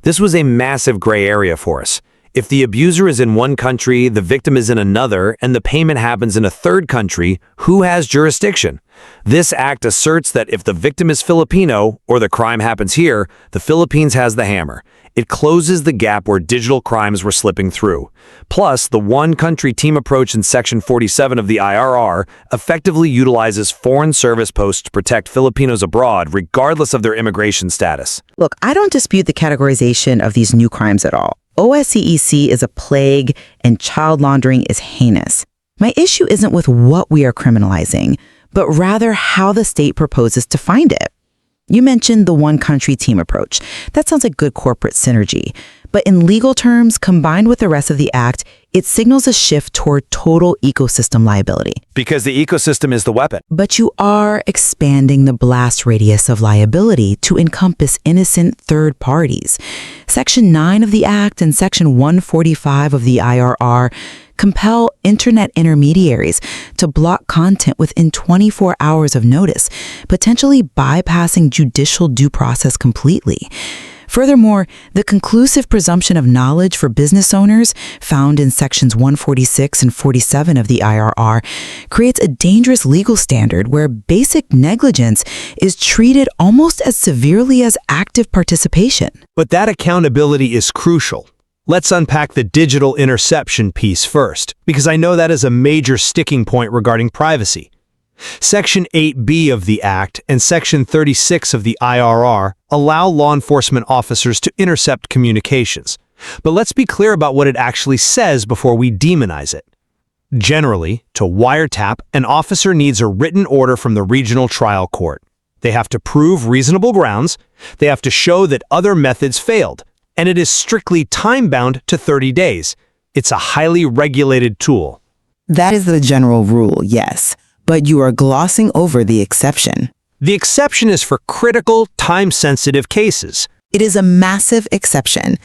This was a massive gray area for us. If the abuser is in one country, the victim is in another, and the payment happens in a third country, who has jurisdiction? This act asserts that if the victim is Filipino, or the crime happens here, the Philippines has the hammer. It closes the gap where digital crimes were slipping through. Plus, the one-country team approach in Section 47 of the IRR effectively utilizes foreign service posts to protect Filipinos abroad, regardless of their immigration status. Look, I don't dispute the categorization of these new crimes at all. OSCEC is a plague and child laundering is heinous. My issue isn't with what we are criminalizing, but rather how the state proposes to find it. You mentioned the one-country team approach. That sounds like good corporate synergy. But in legal terms, combined with the rest of the act, it signals a shift toward total ecosystem liability. Because the ecosystem is the weapon. But you are expanding the blast radius of liability to encompass innocent third parties. Section 9 of the Act and Section 145 of the IRR compel internet intermediaries to block content within 24 hours of notice, potentially bypassing judicial due process completely. Furthermore, the conclusive presumption of knowledge for business owners, found in Sections 146 and 47 of the IRR, creates a dangerous legal standard where basic negligence is treated almost as severely as active participation. But that accountability is crucial. Let's unpack the digital interception piece first, because I know that is a major sticking point regarding privacy. Section 8B of the Act and Section 36 of the IRR allow law enforcement officers to intercept communications. But let's be clear about what it actually says before we demonize it. Generally, to wiretap, an officer needs a written order from the regional trial court. They have to prove reasonable grounds, they have to show that other methods failed, and it is strictly time-bound to 30 days. It's a highly regulated tool. That is the general rule, yes. But you are glossing over the exception. The exception is for critical, time-sensitive cases. It is a massive exception,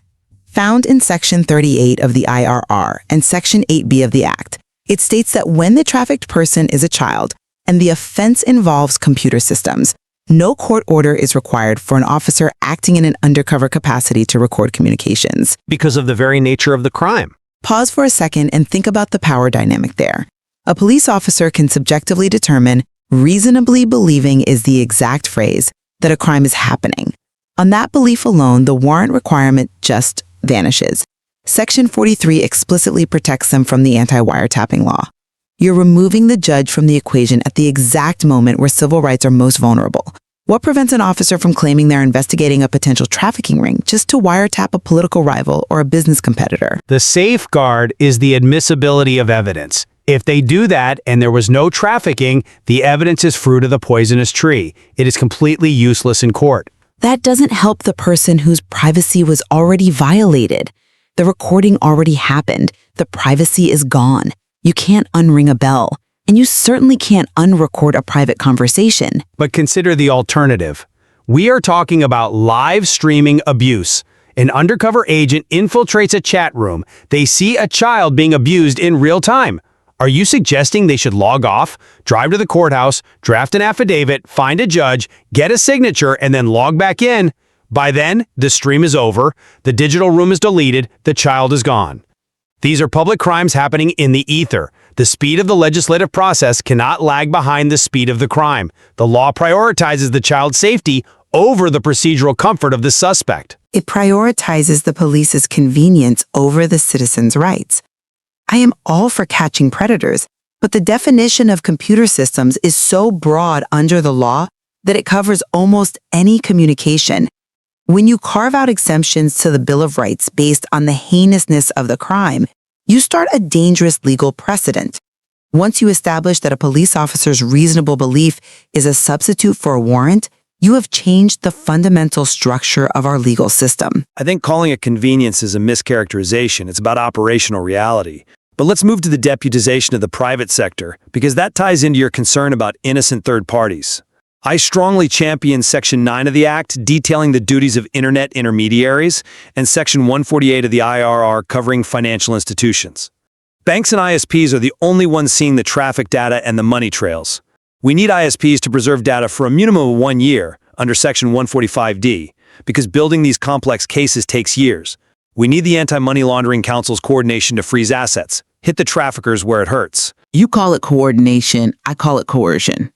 found in Section 38 of the IRR and Section 8B of the Act. It states that when the trafficked person is a child and the offense involves computer systems, no court order is required for an officer acting in an undercover capacity to record communications. Because of the very nature of the crime. Pause for a second and think about the power dynamic there. A police officer can subjectively determine, reasonably believing is the exact phrase, that a crime is happening. On that belief alone, the warrant requirement just vanishes. Section 43 explicitly protects them from the anti-wiretapping law. You're removing the judge from the equation at the exact moment where civil rights are most vulnerable. What prevents an officer from claiming they're investigating a potential trafficking ring just to wiretap a political rival or a business competitor? The safeguard is the admissibility of evidence. If they do that and there was no trafficking, the evidence is fruit of the poisonous tree. It is completely useless in court. that doesn't help the person whose privacy was already violated. The recording already happened. The privacy is gone. You can't unring a bell. And you certainly can't unrecord a private conversation. But consider the alternative. We are talking about live streaming abuse. An undercover agent infiltrates a chat room. They see a child being abused in real time. Are you suggesting they should log off, drive to the courthouse, draft an affidavit, find a judge, get a signature, and then log back in? By then, the stream is over, the digital room is deleted, the child is gone. These are public crimes happening in the ether. The speed of the legislative process cannot lag behind the speed of the crime. The law prioritizes the child's safety over the procedural comfort of the suspect. It prioritizes the police's convenience over the citizen's rights. I am all for catching predators, but the definition of computer systems is so broad under the law that it covers almost any communication. When you carve out exemptions to the Bill of Rights based on the heinousness of the crime, you start a dangerous legal precedent. Once you establish that a police officer's reasonable belief is a substitute for a warrant, you have changed the fundamental structure of our legal system. I think calling it convenience is a mischaracterization. It's about operational reality. But let's move to the deputization of the private sector, because that ties into your concern about innocent third parties. I strongly champion Section 9 of the Act, detailing the duties of Internet intermediaries, and Section 148 of the IRR covering financial institutions. Banks and ISPs are the only ones seeing the traffic data and the money trails. We need ISPs to preserve data for a minimum of 1 year under Section 145D, because building these complex cases takes years. We need the Anti-Money Laundering Council's coordination to freeze assets, hit the traffickers where it hurts. You call it coordination, I call it coercion.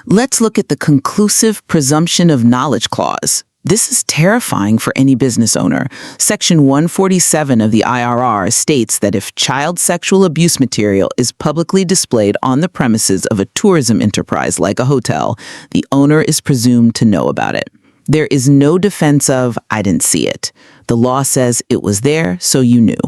Let's look at the conclusive presumption of knowledge clause. This is terrifying for any business owner. Section 147 of the IRR states that if child sexual abuse material is publicly displayed on the premises of a tourism enterprise like a hotel, the owner is presumed to know about it. There is no defense of, I didn't see it. The law says it was there, so you knew.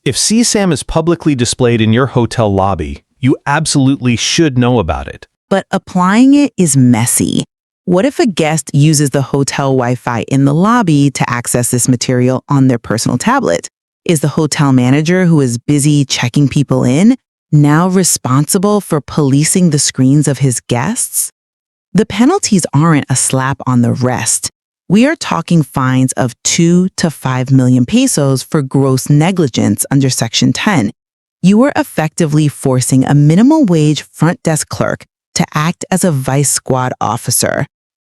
If CSAM is publicly displayed in your hotel lobby, you absolutely should know about it. But applying it is messy. What if a guest uses the hotel Wi-Fi in the lobby to access this material on their personal tablet? Is the hotel manager who is busy checking people in now responsible for policing the screens of his guests? The penalties aren't a slap on the wrist. We are talking fines of 2 to 5 million pesos for gross negligence under Section 10. You are effectively forcing a minimum wage front desk clerk to act as a vice squad officer.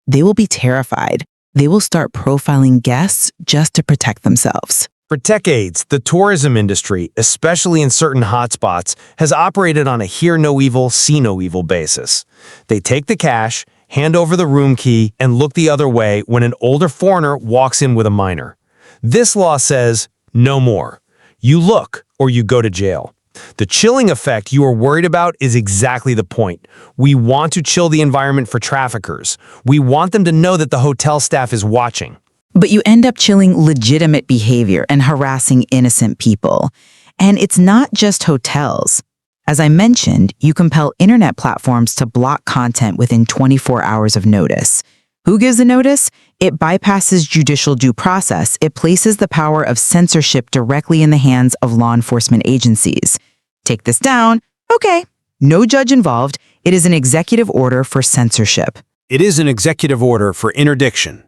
They will be terrified. They will start profiling guests just to protect themselves. For decades, the tourism industry, especially in certain hotspots, has operated on a hear no evil, see no evil basis. They take the cash, hand over the room key, and look the other way when an older foreigner walks in with a minor. This law says, no more. You look or you go to jail. The chilling effect you are worried about is exactly the point. We want to chill the environment for traffickers. We want them to know that the hotel staff is watching. But you end up chilling legitimate behavior and harassing innocent people. And it's not just hotels. As I mentioned, you compel internet platforms to block content within 24 hours of notice. Who gives the notice? It bypasses judicial due process. It places the power of censorship directly in the hands of law enforcement agencies. Take this down. Okay. No judge involved. It is an executive order for censorship. It is an executive order for interdiction.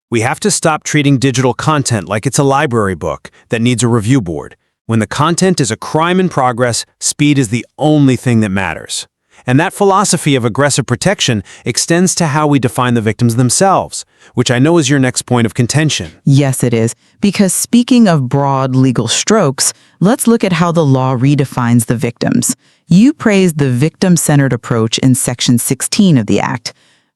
We have to stop treating digital content like it's a library book that needs a review board. When the content is a crime in progress, speed is the only thing that matters. And that philosophy of aggressive protection extends to how we define the victims themselves, which I know is your next point of contention. Yes, it is. Because speaking of broad legal strokes, let's look at how the law redefines the victims. You praised the victim-centered approach in Section 16 of the Act.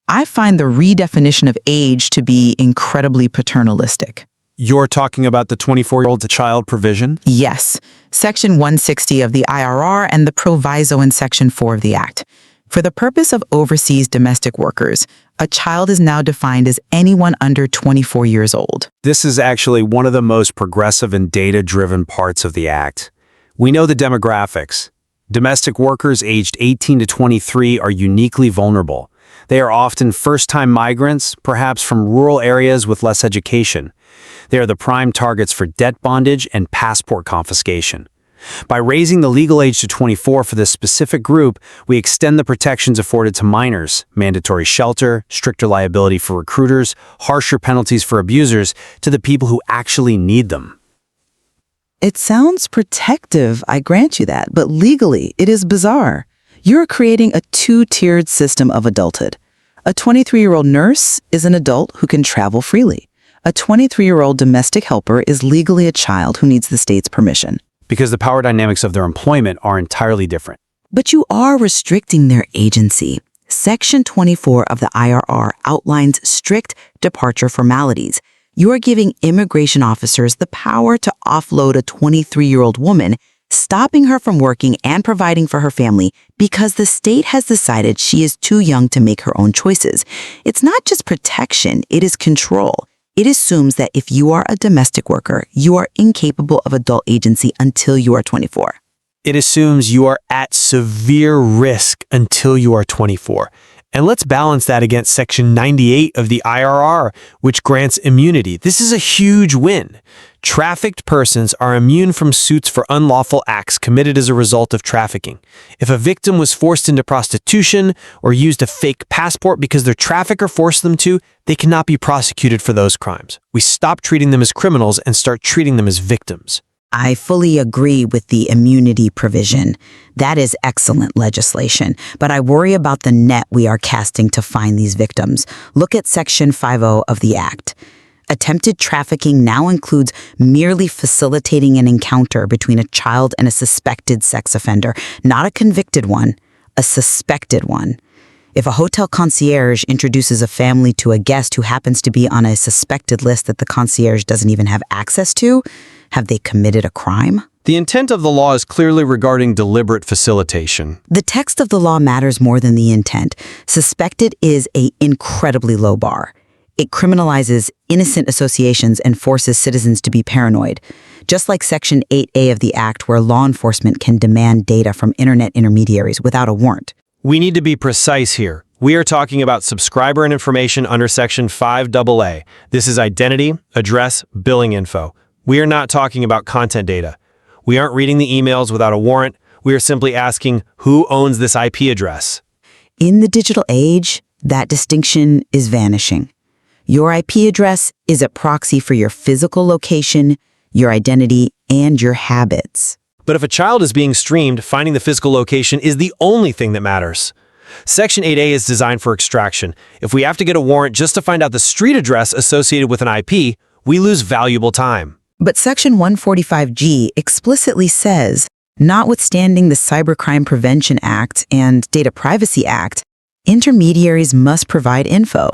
I find the redefinition of age to be incredibly paternalistic. You're talking about the 24-year-old child provision? Yes, Section 160 of the IRR and the proviso in Section 4 of the Act. For the purpose of overseas domestic workers, a child is now defined as anyone under 24 years old. This is actually one of the most progressive and data-driven parts of the Act. We know the demographics. Domestic workers aged 18 to 23 are uniquely vulnerable. They are often first-time migrants, perhaps from rural areas with less education. They are the prime targets for debt bondage and passport confiscation. By raising the legal age to 24 for this specific group, we extend the protections afforded to minors, mandatory shelter, stricter liability for recruiters, harsher penalties for abusers, to the people who actually need them. It sounds protective, I grant you that, but legally, it is bizarre. You're creating a two-tiered system of adulthood. A 23-year-old nurse is an adult who can travel freely. A 23-year-old domestic helper is legally a child who needs the state's permission. Because the power dynamics of their employment are entirely different. But you are restricting their agency. Section 24 of the IRR outlines strict departure formalities. You are giving immigration officers the power to offload a 23-year-old woman, stopping her from working and providing for her family because the state has decided she is too young to make her own choices. It's not just protection, it is control. It assumes that if you are a domestic worker, you are incapable of adult agency until you are 24. It assumes you are at severe risk until you are 24. And let's balance that against Section 98 of the IRR, which grants immunity. This is a huge win. Trafficked persons are immune from suits for unlawful acts committed as a result of trafficking. If a victim was forced into prostitution or used a fake passport because their trafficker forced them to, they cannot be prosecuted for those crimes. We stop treating them as criminals and start treating them as victims. I fully agree with the immunity provision. That is excellent legislation, but I worry about the net we are casting to find these victims. Look at Section 50 of the Act. Attempted trafficking now includes merely facilitating an encounter between a child and a suspected sex offender, not a convicted one, a suspected one. If a hotel concierge introduces a family to a guest who happens to be on a suspected list that the concierge doesn't even have access to, have they committed a crime? The intent of the law is clearly regarding deliberate facilitation. The text of the law matters more than the intent. Suspected is an incredibly low bar. It criminalizes innocent associations and forces citizens to be paranoid. Just like Section 8A of the Act, where law enforcement can demand data from internet intermediaries without a warrant. We need to be precise here. We are talking about subscriber and information under Section 5AA. This is identity, address, billing info. We are not talking about content data. We aren't reading the emails without a warrant. We are simply asking who owns this IP address. In the digital age, that distinction is vanishing. Your IP address is a proxy for your physical location, your identity, and your habits. But if a child is being streamed, finding the physical location is the only thing that matters. Section 8A is designed for extraction. If we have to get a warrant just to find out the street address associated with an IP, we lose valuable time. But Section 145G explicitly says, notwithstanding the Cybercrime Prevention Act and Data Privacy Act, intermediaries must provide info.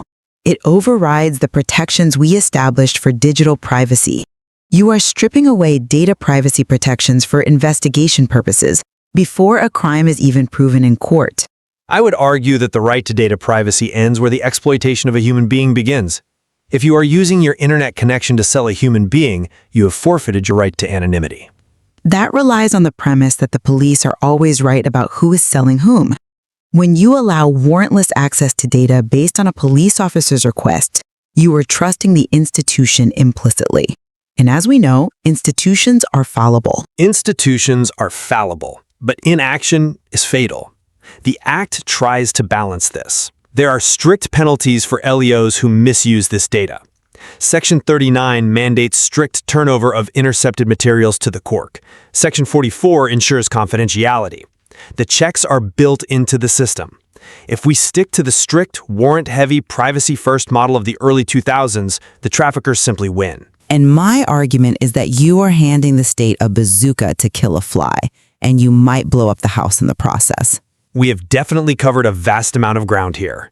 It overrides the protections we established for digital privacy. You are stripping away data privacy protections for investigation purposes before a crime is even proven in court. I would argue that the right to data privacy ends where the exploitation of a human being begins. If you are using your internet connection to sell a human being, you have forfeited your right to anonymity. That relies on the premise that the police are always right about who is selling whom. When you allow warrantless access to data based on a police officer's request, you are trusting the institution implicitly. And as we know, institutions are fallible. Institutions are fallible, but inaction is fatal. The Act tries to balance this. There are strict penalties for LEOs who misuse this data. Section 39 mandates strict turnover of intercepted materials to the Cork. Section 44 ensures confidentiality. The checks are built into the system. If we stick to the strict, warrant-heavy, privacy-first model of the early 2000s, the traffickers simply win. And my argument is that you are handing the state a bazooka to kill a fly, and you might blow up the house in the process. We have definitely covered a vast amount of ground here.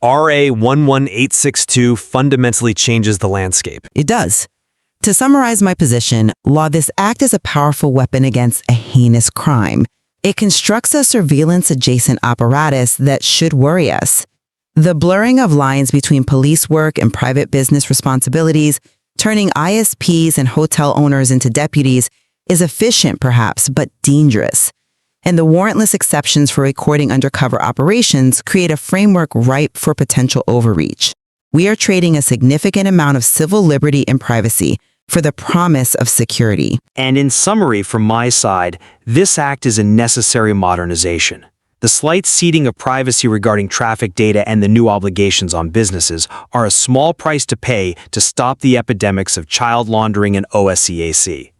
RA 11862 fundamentally changes the landscape. It does. To summarize my position, while this act is a powerful weapon against a heinous crime, it constructs a surveillance-adjacent apparatus that should worry us. The blurring of lines between police work and private business responsibilities, turning ISPs and hotel owners into deputies, is efficient perhaps, but dangerous. And the warrantless exceptions for recording undercover operations create a framework ripe for potential overreach. We are trading a significant amount of civil liberty and privacy for the promise of security. And in summary, from my side, this act is a necessary modernization. The slight ceding of privacy regarding traffic data and the new obligations on businesses are a small price to pay to stop the epidemics of child laundering and OSCAC.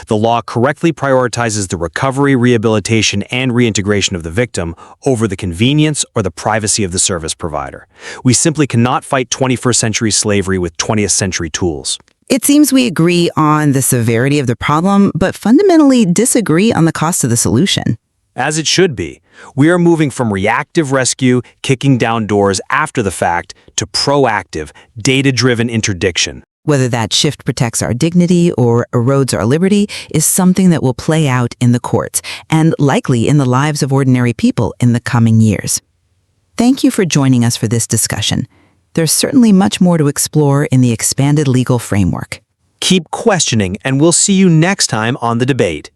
The law correctly prioritizes the recovery, rehabilitation, and reintegration of the victim over the convenience or the privacy of the service provider. We simply cannot fight 21st century slavery with 20th century tools. It seems we agree on the severity of the problem, but fundamentally disagree on the cost of the solution. As it should be. We are moving from reactive rescue, kicking down doors after the fact, to proactive, data-driven interdiction. Whether that shift protects our dignity or erodes our liberty is something that will play out in the courts and likely in the lives of ordinary people in the coming years. Thank you for joining us for this discussion. There's certainly much more to explore in the expanded legal framework. Keep questioning, and we'll see you next time on The Debate.